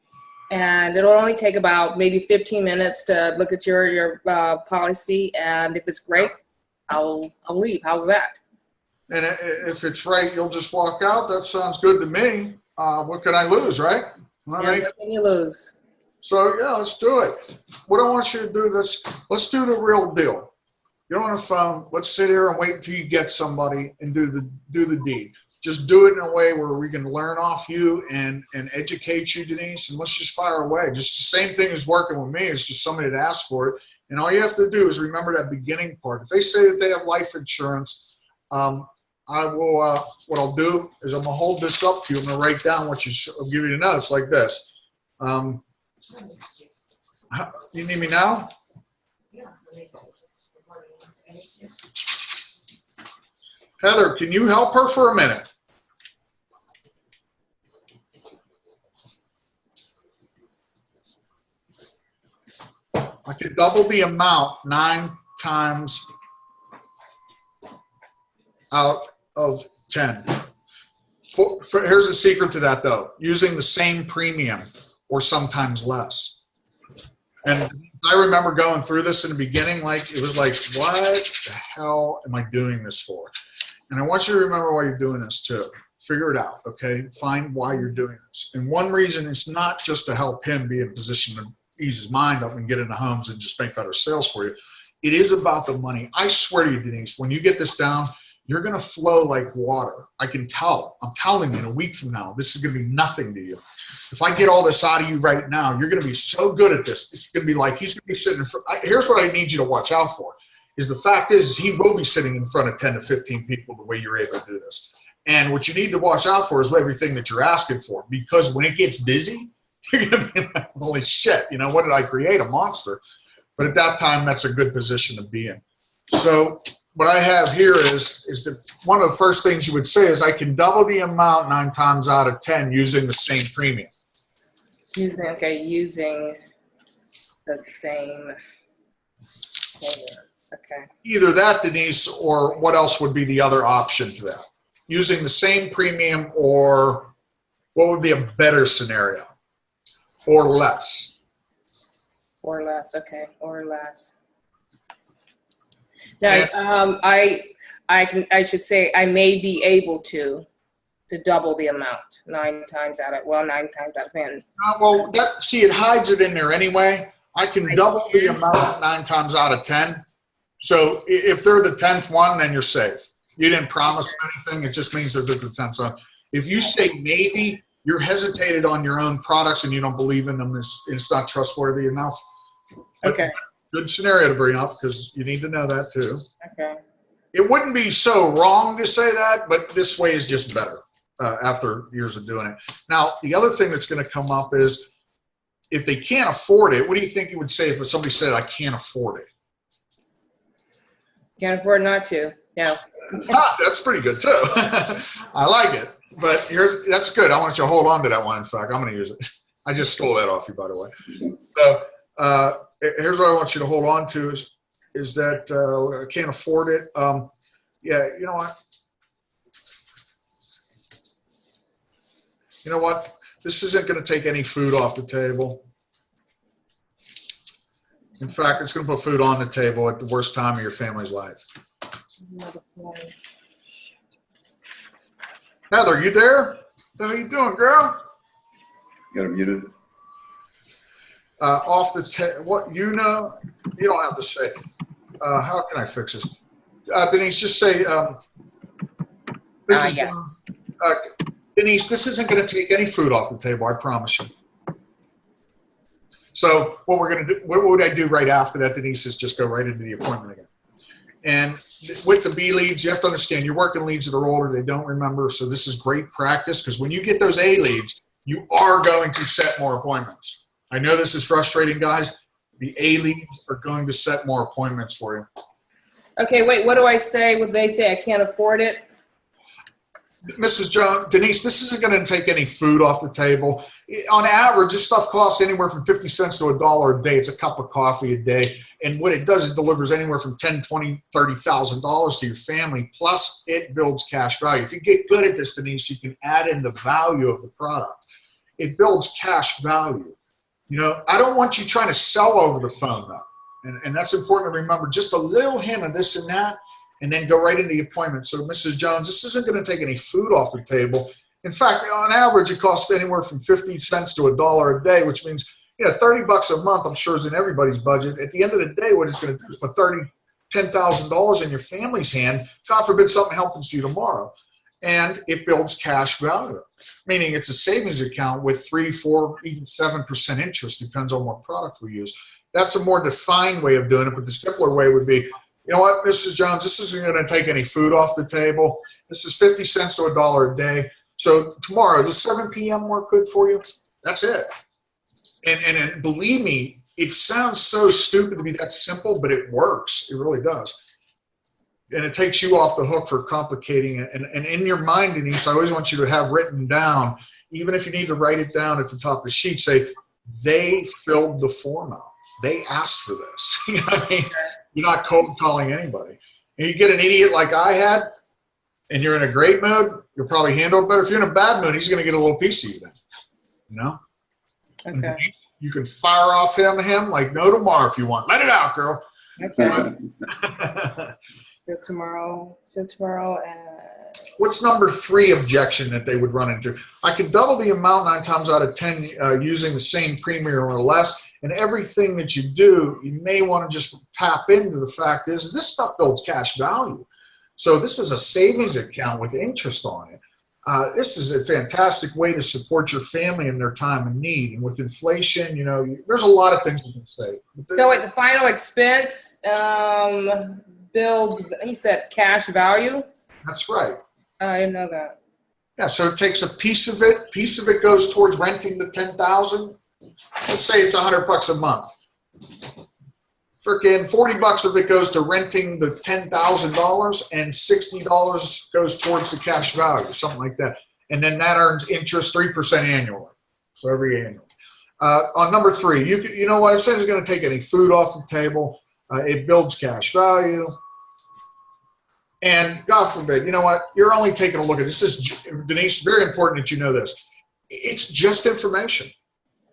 and it'll only take about maybe 15 minutes to look at your policy, and if it's great, I'll leave. How's that? And if it's right, you'll just walk out. That sounds good to me. What can I lose, right? Nothing you lose. So yeah, let's do it. What I want you to do, let's do the real deal. You're on the phone. Let's sit here and wait until you get somebody and do the deed. Just do it in a way where we can learn off you and educate you, Denise, and let's just fire away. Just the same thing as working with me. It's just somebody that asked for it. And all you have to do is remember that beginning part. If they say that they have life insurance, I will, what I'll do is I'm going to hold this up to you. I'm going to write down what I'll give you the notes like this. You need me now? Heather, can you help her for a minute? I could double the amount 9 times out of 10. Here's the secret to that, though. Using the same premium or sometimes less. And I remember going through this in the beginning, it was like, what the hell am I doing this for? And I want you to remember why you're doing this, too. Figure it out, okay? Find why you're doing this. And one reason is not just to help him be in a position to ease his mind up and get into homes and just make better sales for you. It is about the money. I swear to you, Denise, when you get this down, you're going to flow like water. I can tell. I'm telling you, in a week from now, this is going to be nothing to you. If I get all this out of you right now, you're going to be so good at this. It's going to be like he's going to be sitting in front. Here's what I need you to watch out for. Is the fact is he will be sitting in front of 10 to 15 people the way you're able to do this. And what you need to watch out for is everything that you're asking for. Because when it gets busy, you're going to be like, holy shit, you know, what did I create? A monster. But at that time, that's a good position to be in. So what I have here is that one of the first things you would say is I can double the amount 9 times out of 10 using the same premium. Using the same premium. Okay. Either that, Denise, or what else would be the other option to that? Using the same premium, or what would be a better scenario? Or less. Or less, okay, or less. Now, I should say I may be able to double the amount 9 times out of 10. Well, see, it hides it in there anyway. I can double the amount 9 times out of 10. So if they're the 10th one, then you're safe. You didn't promise anything. It just means they're the 10th one. If you say maybe, you're hesitated on your own products and you don't believe in them, it's not trustworthy enough. Okay. Good scenario to bring up because you need to know that too. Okay. It wouldn't be so wrong to say that, but this way is just better after years of doing it. Now, the other thing that's going to come up is if they can't afford it, what do you think you would say if somebody said, I can't afford it? Can't afford not to. No. That's pretty good too. I like it. But that's good. I want you to hold on to that one. In fact, I'm going to use it. I just stole that off you, by the way. So here's what I want you to hold on to is that I can't afford it. Yeah, you know what? You know what? This isn't going to take any food off the table. In fact, it's going to put food on the table at the worst time of your family's life. Heather, you there? How you doing, girl? You got it muted. Off the what you know, you don't have to say. How can I fix this? Denise, just say. This is Denise. This isn't going to take any food off the table. I promise you. So what we're going to do? What would I do right after that, Denise? Is just go right into the appointment again. And with the B leads, you have to understand you're working leads that are older, they don't remember. So this is great practice because when you get those A leads, you are going to set more appointments. I know this is frustrating, guys. The A leads are going to set more appointments for you. Okay, wait, what do I say? Would they say I can't afford it? Mrs. Jones, Denise, this isn't going to take any food off the table. On average, this stuff costs anywhere from 50 cents to $1 a day. It's a cup of coffee a day. And what it does, it delivers anywhere from $10,000, $20,000, $30,000 to your family. Plus, it builds cash value. If you get good at this, Denise, you can add in the value of the product. It builds cash value. You know, I don't want you trying to sell over the phone, though. And that's important to remember. Just a little hint of this and that, and then go right into the appointment. So, Mrs. Jones, this isn't going to take any food off the table. In fact, on average, it costs anywhere from 50 cents to $1 a day, which means, you know, $30 a month, I'm sure, is in everybody's budget. At the end of the day, what it's going to do is put $10,000 in your family's hand. God forbid something happens to you tomorrow. And it builds cash value, meaning it's a savings account with 3, 4, even 7% interest, depends on what product we use. That's a more defined way of doing it, but the simpler way would be, you know what, Mrs. Jones, this isn't going to take any food off the table. This is 50 cents to $1 a day. So tomorrow, does 7 p.m. work good for you? That's it. And believe me, it sounds so stupid to be that simple, but it works. It really does. And it takes you off the hook for complicating it. And in your mind, Denise, I always want you to have written down, even if you need to write it down at the top of the sheet, say, they filled the form out. They asked for this. You know what I mean? You're not cold calling anybody. And you get an idiot like I had, and you're in a great mood, you'll probably handle it better. If you're in a bad mood, he's going to get a little piece of you then. You know? Okay. You can fire off him like no tomorrow if you want. Let it out, girl. Okay. So tomorrow, What's number 3 objection that they would run into? I could double the amount 9 times out of 10 using the same premium or less, and everything that you do, you may want to just tap into the fact is this stuff builds cash value. So this is a savings account with interest on it. This is a fantastic way to support your family in their time of need. And with inflation, you know, there's a lot of things you can say. So at the final expense, builds, he said cash value? That's right. I didn't know that. Yeah, so it takes a piece of it. Piece of it goes towards renting the 10,000. Let's say it's $100 a month. Freaking $40 of it goes to renting the $10,000, and $60 goes towards the cash value, something like that. And then that earns interest 3% annually. So every annual. On number 3, you know what? It says it's going to take any food off the table. It builds cash value. And God forbid, you know what? You're only taking a look at this. This is, Denise, very important that you know this. It's just information.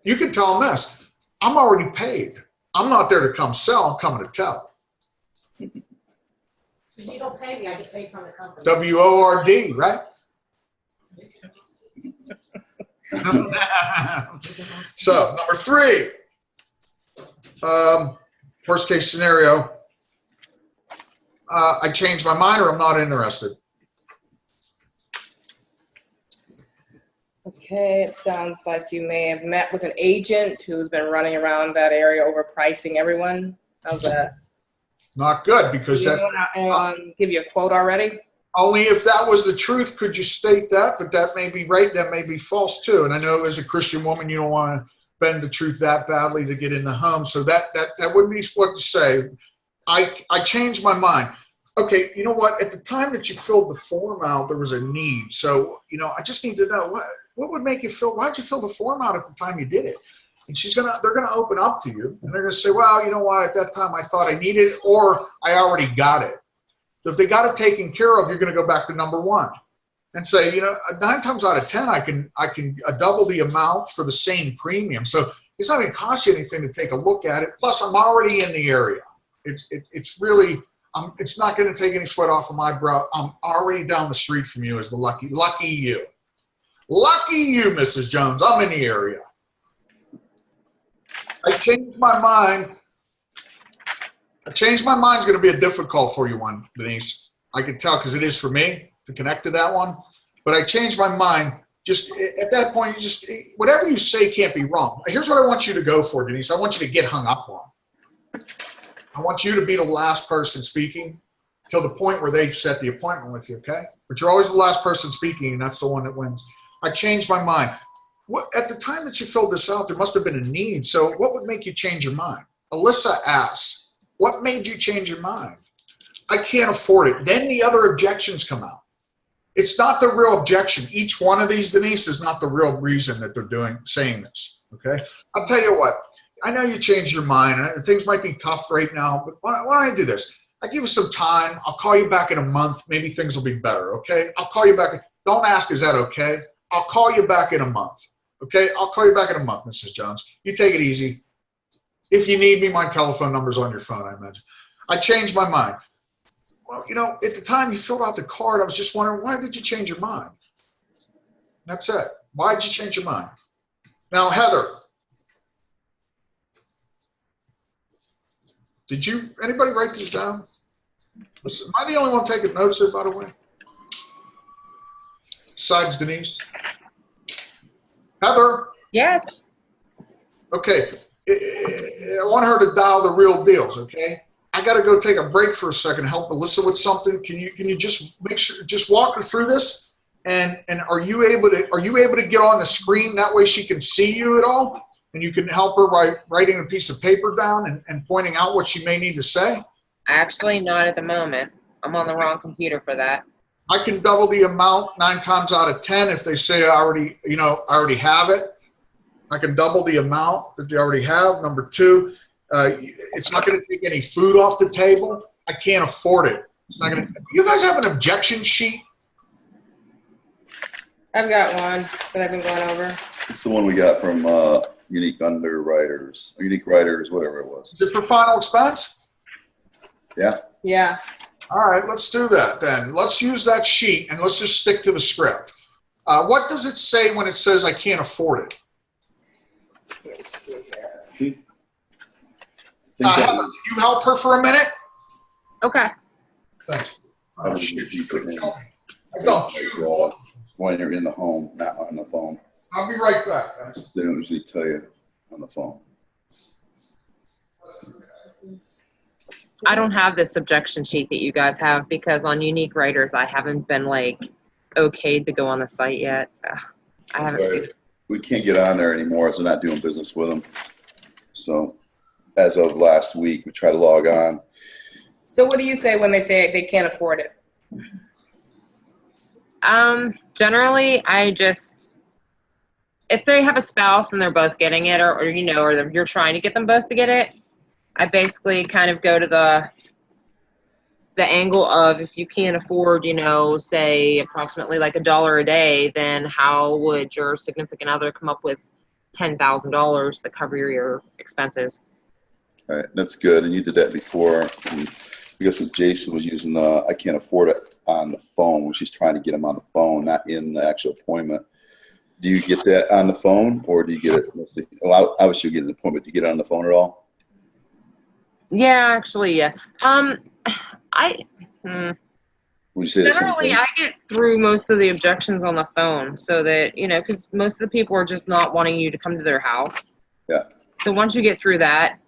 You can tell them this. I'm already paid. I'm not there to come sell. I'm coming to tell. If you don't pay me, I get paid from the company. WORD, right? So, number 3, worst case scenario, I change my mind or I'm not interested. Okay, it sounds like you may have met with an agent who's been running around that area overpricing everyone. How's that? Not good, because that's give you a quote already? only if that was the truth could you state that, but that may be right, that may be false too. And I know as a Christian woman, you don't want to bend the truth that badly to get in the home. So that wouldn't be what to say. I changed my mind. Okay, you know what? At the time that you filled the form out, there was a need. So, you know, I just need to know what would make you feel, why'd you fill the form out at the time you did it? And they're gonna open up to you, and they're gonna say, well, you know what? At that time I thought I needed it, or I already got it. So if they got it taken care of, you're gonna go back to number 1 and say, you know, 9 times out of 10, I can double the amount for the same premium. So it's not gonna cost you anything to take a look at it. Plus, I'm already in the area. It's really. It's not going to take any sweat off of my brow. I'm already down the street from you as the lucky you. Lucky you, Mrs. Jones. I'm in the area. I changed my mind. It's going to be a difficult for you one, Denise. I can tell because it is for me to connect to that one. But I changed my mind. Just at that point, whatever you say can't be wrong. Here's what I want you to go for, Denise. I want you to get hung up on. I want you to be the last person speaking till the point where they set the appointment with you, okay? But you're always the last person speaking, and that's the one that wins. I changed my mind. At the time that you filled this out, there must have been a need. So what would make you change your mind? Alyssa asks, what made you change your mind? I can't afford it. Then the other objections come out. It's not the real objection. Each one of these, Denise, is not the real reason that they're saying this, okay? I'll tell you what. I know you changed your mind, and things might be tough right now, but why don't I do this? I give you some time. I'll call you back in a month. Maybe things will be better, okay? I'll call you back. Don't ask, is that okay? I'll call you back in a month, okay? I'll call you back in a month, Mrs. Jones. You take it easy. If you need me, my telephone number's on your phone, I imagine. I changed my mind. Well, you know, at the time you filled out the card, I was just wondering, why did you change your mind? That's it. Why did you change your mind? Now, Heather, did anybody write these down? Am I the only one taking notes here, by the way? Besides Denise? Heather? Yes. Okay. I want her to dial the real deals, okay? I got to go take a break for a second, help Alyssa with something. Can you just make sure, just walk her through this? And are you able to get on the screen? That way she can see you at all? And you can help her by writing a piece of paper down and pointing out what she may need to say? Actually, not at the moment. I'm on the wrong computer for that. I can double the amount 9 times out of 10 if they say I already have it. I can double the amount that they already have. Number 2, it's not going to take any food off the table. I can't afford it. It's not going to. You guys have an objection sheet? I've got one that I've been going over. It's the one we got from Unique Writers, whatever it was. Is it for final expense? Yeah. Yeah. All right, let's do that then. Let's use that sheet and let's just stick to the script. What does it say when it says I can't afford it? Heather, can you help her for a minute? Okay. Thanks. Oh, shit, you could tell me. I don't too. When you're in the home, not on the phone. I'll be right back, guys. They don't usually tell you on the phone. I don't have this objection sheet that you guys have because on Unique Writers, I haven't been like okayed to go on the site yet. So I haven't. Sorry. We can't get on there anymore, so we're not doing business with them. So as of last week, we try to log on. So what do you say when they say they can't afford it? Generally, if they have a spouse and they're both getting it, or you're trying to get them both to get it, I basically kind of go to the angle of if you can't afford, say approximately like $1 a day, then how would your significant other come up with $10,000 to cover your expenses? All right, that's good. And you did that before. And I guess that Jason was using I can't afford it on the phone when she's trying to get him on the phone, not in the actual appointment. Do you get that on the phone, or do you get it mostly? Well, obviously you get an appointment. Do you get it on the phone at all? Yeah, actually, yeah. Would you say the same Generally, thing? I get through most of the objections on the phone so that, because most of the people are just not wanting you to come to their house. Yeah. So once you get through that,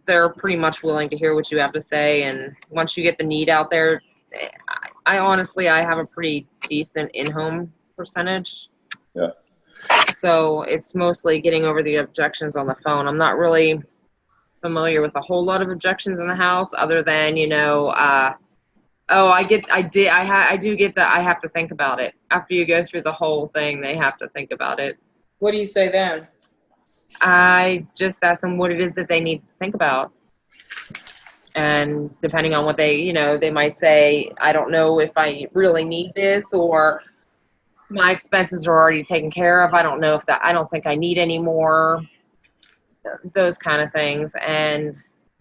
they're pretty much willing to hear what you have to say. And once you get the need out there, I honestly have a pretty decent in-home percentage. Yeah. So it's mostly getting over the objections on the phone. I'm not really familiar with a whole lot of objections in the house other than, I do get that I have to think about it. After you go through the whole thing, they have to think about it. What do you say then? I just ask them what it is that they need to think about. And depending on what they might say, I don't know if I really need this, or my expenses are already taken care of. I don't know I don't think I need any more, those kind of things. And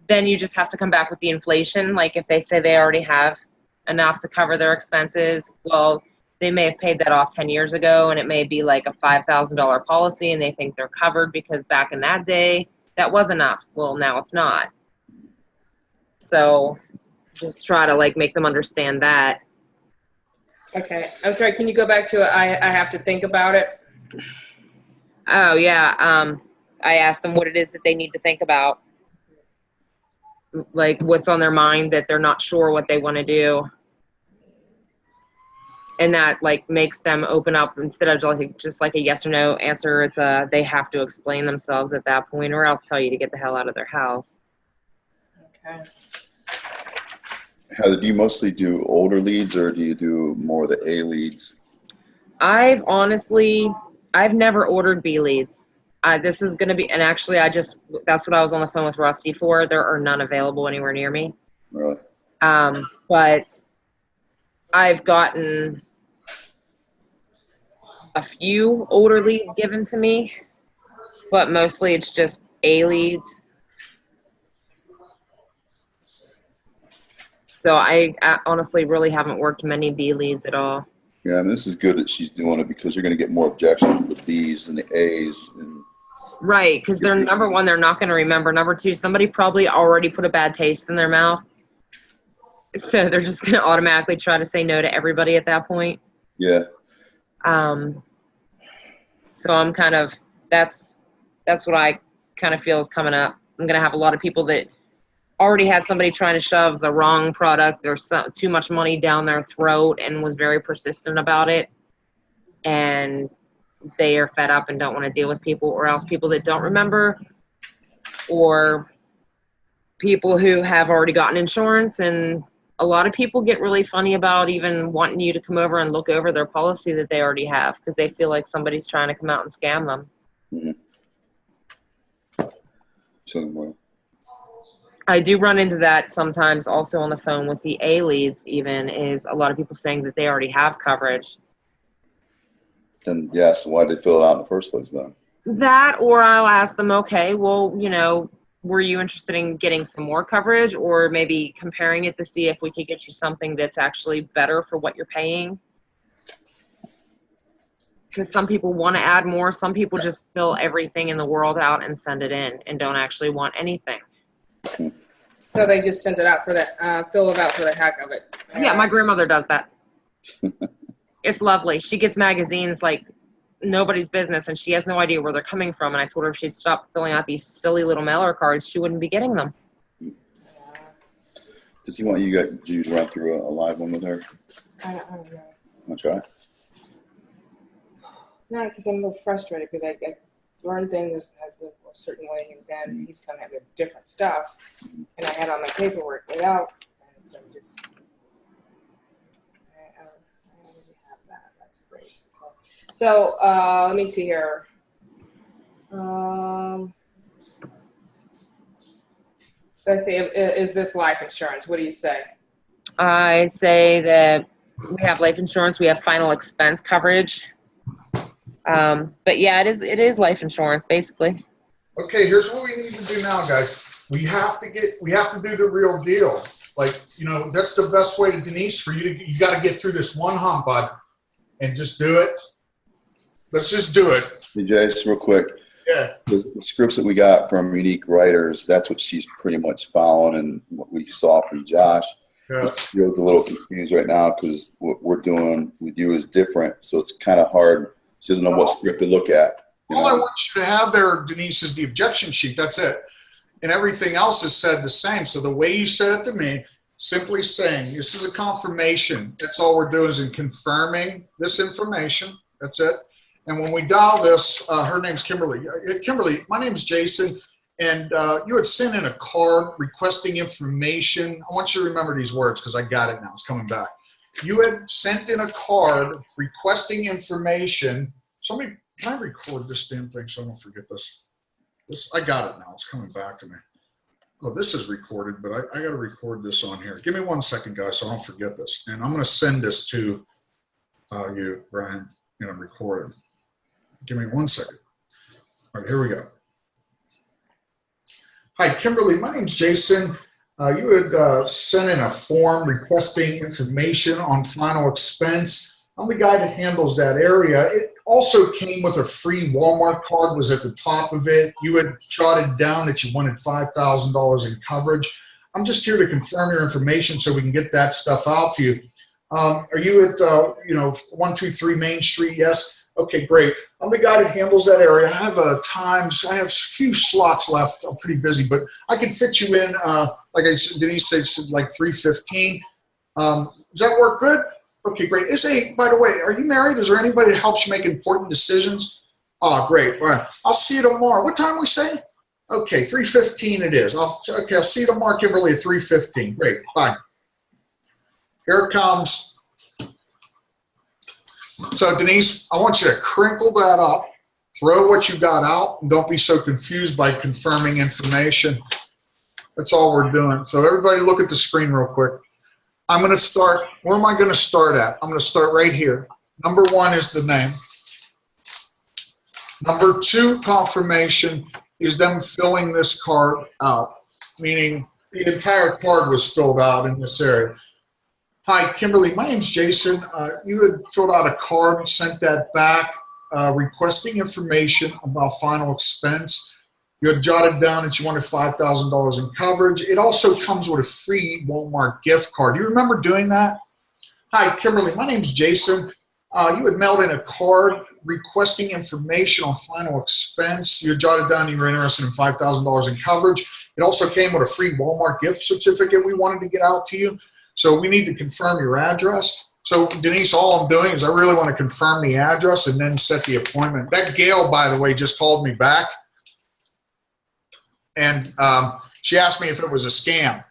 then you just have to come back with the inflation. Like if they say they already have enough to cover their expenses, well, they may have paid that off 10 years ago, and it may be like a $5,000 policy, and they think they're covered because back in that day, that was enough. Well, now it's not. So just try to make them understand that. Okay. I'm sorry. Can you go back to I have to think about it? Oh, yeah. I asked them what it is that they need to think about. Like what's on their mind that they're not sure what they want to do. And that makes them open up instead of just like a yes or no answer. It's they have to explain themselves at that point, or else tell you to get the hell out of their house. Okay. Heather, do you mostly do older leads, or do you do more of the A leads? I've never ordered B leads. This is going to be, and actually that's what I was on the phone with Rusty for. There are none available anywhere near me. Really? But I've gotten a few older leads given to me, but mostly it's just A leads. So I honestly really haven't worked many B leads at all. Yeah, and this is good that she's doing it because you're going to get more objections with the Bs and the As. And right, because they're number one, they're not going to remember. Number two, somebody probably already put a bad taste in their mouth. So they're just going to automatically try to say no to everybody at that point. Yeah. So I'm kind of, that's what I kind of feel is coming up. I'm going to have a lot of people that already had somebody trying to shove the wrong product or too much money down their throat and was very persistent about it. And they are fed up and don't want to deal with people, or else people that don't remember, or people who have already gotten insurance. And a lot of people get really funny about even wanting you to come over and look over their policy that they already have because they feel like somebody's trying to come out and scam them. Mm-hmm. So, I do run into that sometimes also on the phone with the A leads, even, is a lot of people saying that they already have coverage. then yes, why did they fill it out in the first place then? That, or I'll ask them, okay, well, were you interested in getting some more coverage, or maybe comparing it to see if we could get you something that's actually better for what you're paying? Because some people want to add more. Some people just fill everything in the world out and send it in and don't actually want anything. So they just send it out for the, fill it out for the heck of it. Yeah, my grandmother does that. It's lovely. She gets magazines like nobody's business, and she has no idea where they're coming from. And I told her if she'd stop filling out these silly little mailer cards, she wouldn't be getting them. Does he want you to run through a live one with her? I don't know. Want to try? No, because I'm a little frustrated because I learned things a certain way, and then he's coming at me with different stuff, and I had all my paperwork laid out, and so I'm just, I already have that. That's great. Cool. So let me see here. Let's see. Is this life insurance? What do you say? I say that we have life insurance. We have final expense coverage. But yeah, it is life insurance basically. Okay, here's what we need to do now, guys. We have to do the real deal. Like, you know, that's the best way, Denise, for you got to get through this one hump, bud, and just do it. Let's just do it. Hey, Jace, real quick. Yeah. The scripts that we got from Unique Writers, that's what she's pretty much following, and what we saw from Josh. Yeah. She's a little confused right now because what we're doing with you is different, so it's kind of hard. She doesn't know what script to look at. All I want you to have there, Denise, is the objection sheet. That's it. And everything else is said the same. So the way you said it to me, simply saying, this is a confirmation. That's all we're doing is in confirming this information. That's it. And when we dial this, her name's Kimberly. Kimberly, my name's Jason. And you had sent in a card requesting information. I want you to remember these words because I got it now. It's coming back. You had sent in a card requesting information. Somebody, can I record this damn thing so I don't forget this? I got it now. It's coming back to me. Oh, this is recorded, but I got to record this on here. Give me 1 second, guys, so I don't forget this. And I'm going to send this to you, Brian, recorded. Give me 1 second. All right, here we go. Hi, Kimberly. My name's Jason. You had sent in a form requesting information on final expense. I'm the guy that handles that area. It also came with a free Walmart card, was at the top of it. You had jotted down that you wanted $5,000 in coverage. I'm just here to confirm your information so we can get that stuff out to you. Are you at 123 Main Street? Yes. Okay, great. I'm the guy that handles that area. I have I have a few slots left. I'm pretty busy, but I can fit you in, like I said, Denise said, like 3:15. Does that work good? Okay, great. By the way, are you married? Is there anybody that helps you make important decisions? Oh, great. All right. I'll see you tomorrow. What time we say? Okay, 3:15 it is. I'll see you tomorrow, Kimberly, at 3:15. Great. Bye. Here it comes. So, Denise, I want you to crinkle that up, throw what you got out, and don't be so confused by confirming information. That's all we're doing. So everybody look at the screen real quick. I'm going to start. Where am I going to start at? I'm going to start right here. Number 1 is the name. Number 2, confirmation, is them filling this card out, meaning the entire card was filled out in this area. Hi, Kimberly. My name's Jason. You had filled out a card and sent that back requesting information about final expense. You had jotted down that you wanted $5,000 in coverage. It also comes with a free Walmart gift card. Do you remember doing that? Hi, Kimberly. My name's Jason. You had mailed in a card requesting information on final expense. You had jotted down you were interested in $5,000 in coverage. It also came with a free Walmart gift certificate we wanted to get out to you. So we need to confirm your address. So, Denise, all I'm doing is I really want to confirm the address and then set the appointment. That Gail, by the way, just called me back. And she asked me if it was a scam.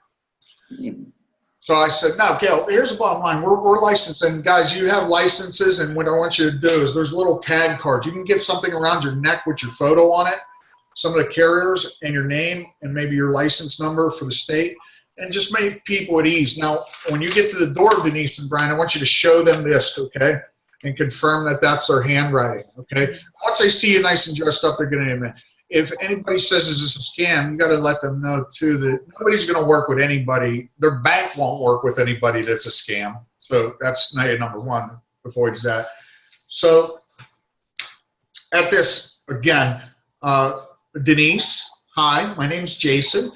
So I said, no, Gail, here's the bottom line. We're licensed. And, guys, you have licenses. And what I want you to do is there's little tag cards. You can get something around your neck with your photo on it, some of the carriers, and your name, and maybe your license number for the state. And just make people at ease. Now, when you get to the door, Denise and Brian, I want you to show them this, okay? And confirm that that's their handwriting, okay? Once they see you nice and dressed up, they're going to admit. if anybody says this is a scam, you got to let them know too that nobody's going to work with anybody. Their bank won't work with anybody that's a scam. So that's number one, avoids that. So at this, again, Denise, hi, my name's Jason.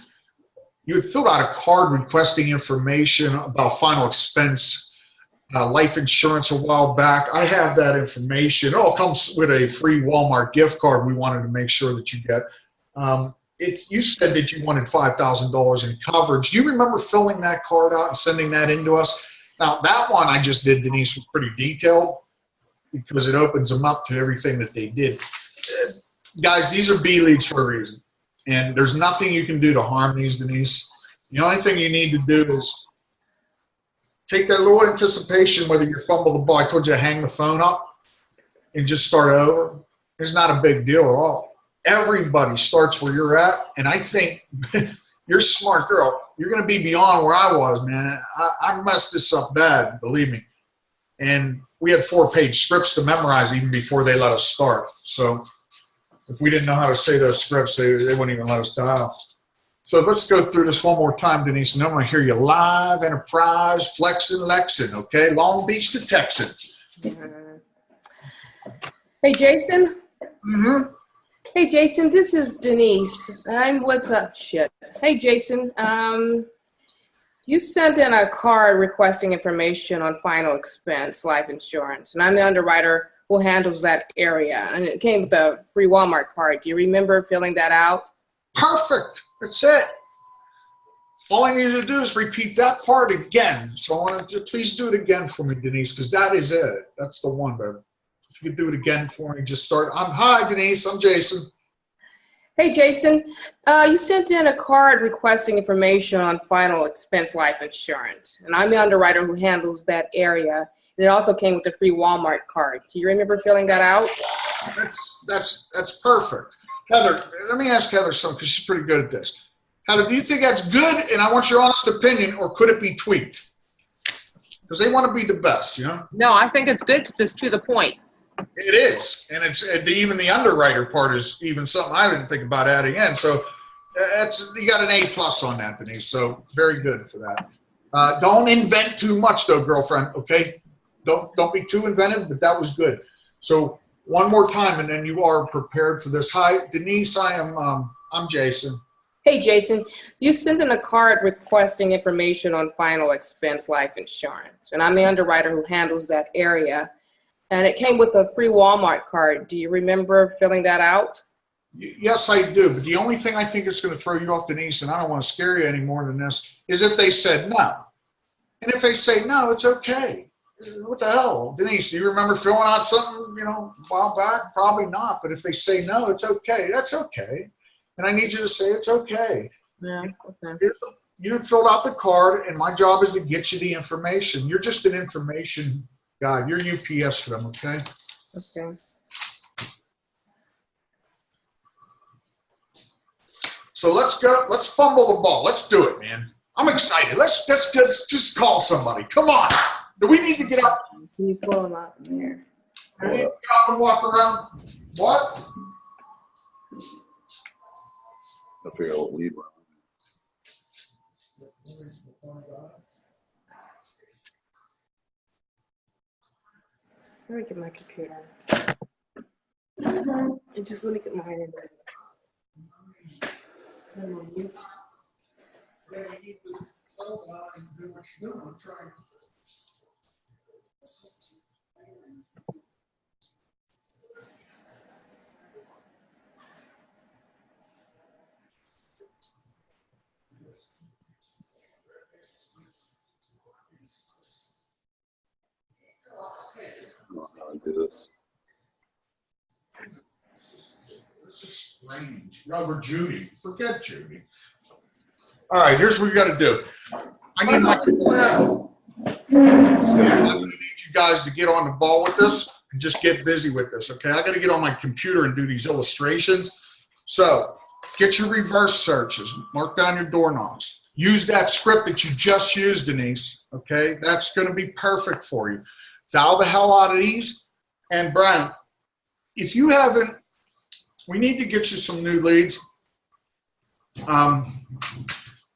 You had filled out a card requesting information about final expense life insurance a while back. I have that information. It all comes with a free Walmart gift card we wanted to make sure that you get. You said that you wanted $5,000 in coverage. Do you remember filling that card out and sending that in to us? Now, that one I just did, Denise, was pretty detailed because it opens them up to everything that they did. Guys, these are B leads for a reason. And there's nothing you can do to harm these, Denise. The only thing you need to do is take that little anticipation, whether you fumble the ball. I told you to hang the phone up and just start over. It's not a big deal at all. Everybody starts where you're at, and I think you're a smart girl. You're going to be beyond where I was, man. I messed this up bad, believe me. And we had 4-page scripts to memorize even before they let us start. So if we didn't know how to say those scripts, they wouldn't even let us dial. So let's go through this one more time, Denise, and I'm going to hear you live, Enterprise, Flexin, Lexin, okay? Long Beach to Texan. Hey, Jason. Mm-hmm. Hey, Jason, this is Denise. I'm with, Hey, Jason, you sent in a card requesting information on final expense life insurance, and I'm the underwriter who handles that area. And it came with a free Walmart card. Do you remember filling that out? Perfect. That's it. All I need you to do is repeat that part again. So I want to please do it again for me, Denise, because that is it. That's the one, baby. If you could do it again for me, just start. Hi, Denise. I'm Jason. Hey, Jason. You sent in a card requesting information on final expense life insurance, and I'm the underwriter who handles that area. And it also came with a free Walmart card. Do you remember filling that out? That's perfect. Heather, let me ask Heather something because she's pretty good at this. Heather, do you think that's good? And I want your honest opinion, or could it be tweaked? Because they want to be the best, you know? No, I think it's good because it's to the point. It is, and it's even the underwriter part is even something I didn't think about adding in. So you got an A+ on that, Denise. So very good for that. Don't invent too much, though, girlfriend. Okay, don't be too inventive. But that was good. So one more time, and then you are prepared for this. Hi, Denise. I'm Jason. Hey, Jason. You sent in a card requesting information on final expense life insurance, and I'm the underwriter who handles that area. And it came with a free Walmart card. Do you remember filling that out? Yes, I do. But the only thing I think is going to throw you off, Denise, and I don't want to scare you any more than this, is if they said no. And if they say no, it's okay. What the hell? Denise, do you remember filling out something, a while back? Probably not. But if they say no, it's okay. That's okay. And I need you to say it's okay. Yeah, okay. You filled out the card, and my job is to get you the information. You're just an information guy. You're UPS for them, okay? Okay. So let's go. Let's fumble the ball. Let's do it, man. I'm excited. Let's just call somebody. Come on. Do we need to get up? Can you pull them out from here? Do we need to get up and walk around? What? I figure out what lead we're on. Let me get my computer. And just let me get mine in there. How to do this. This is strange. Over Judy. Forget Judy. All right, here's what you got to do. I need you guys to get on the ball with this and just get busy with this, okay? I got to get on my computer and do these illustrations. So get your reverse searches. Mark down your door knobs. Use that script that you just used, Denise, okay? That's going to be perfect for you. Dial the hell out of these. And Brian, if you haven't we need to get you some new leads.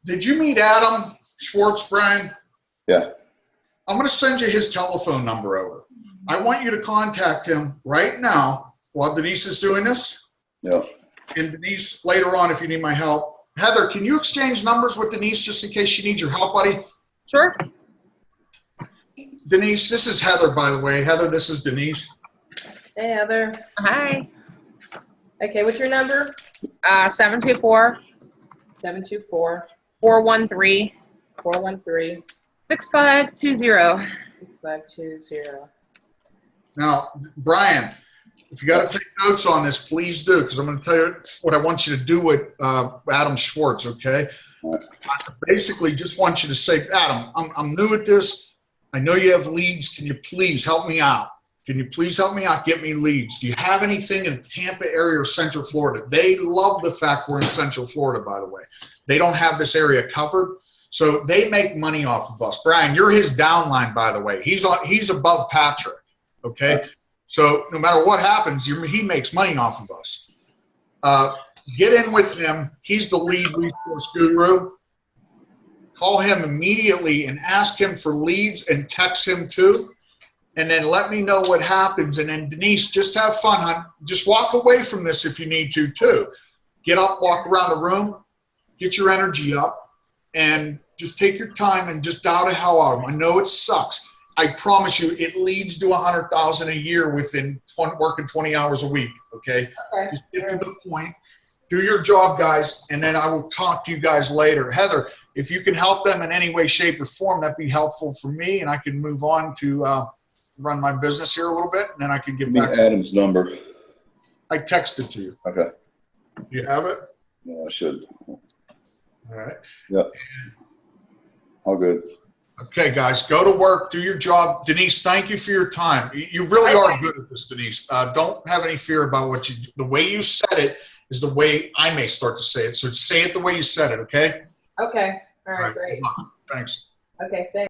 Did you meet Adam Schwartz, Brian? Yeah. I'm going to send you his telephone number over. I want you to contact him right now while Denise is doing this. Yeah. And Denise, later on, if you need my help. Heather, can you exchange numbers with Denise just in case she needs your help, buddy? Sure. Denise, this is Heather, by the way. Heather, this is Denise. Hey, Heather. Hi. Okay, what's your number? 724 724 413 413 6520. 6520. Now, Brian, if you got to take notes on this, please do, because I'm going to tell you what I want you to do with Adam Schwartz, okay? I basically just want you to say, Adam, I'm new at this. I know you have leads. Can you please help me out? Can you please help me out? Get me leads. Do you have anything in the Tampa area or Central Florida? They love the fact we're in Central Florida, by the way. They don't have this area covered, so they make money off of us. Brian, you're his downline, by the way. He's above Patrick, okay? So no matter what happens, he makes money off of us. Get in with him. He's the lead resource guru. Call him immediately and ask him for leads and text him too. And then let me know what happens. And then, Denise, just have fun, hon. Just walk away from this if you need to too. Get up, walk around the room, get your energy up, and just take your time and just dial the hell out of them. I know it sucks. I promise you, it leads to $100,000 a year within working 20 hours a week. Okay. Just get to the point. Do your job, guys, and then I will talk to you guys later. Heather, if you can help them in any way, shape, or form, that'd be helpful for me, and I can move on to run my business here a little bit, and then I can get back. Give me Adam's number. I texted to you. Okay. Do you have it? No, I should. All right. Yep. All good. Okay, guys, go to work, do your job. Denise, thank you for your time. You really are good at this, Denise. Don't have any fear about what you do. The way you said it is the way I may start to say it. So say it the way you said it, okay? Okay. All right, great. Thanks. Okay, thanks.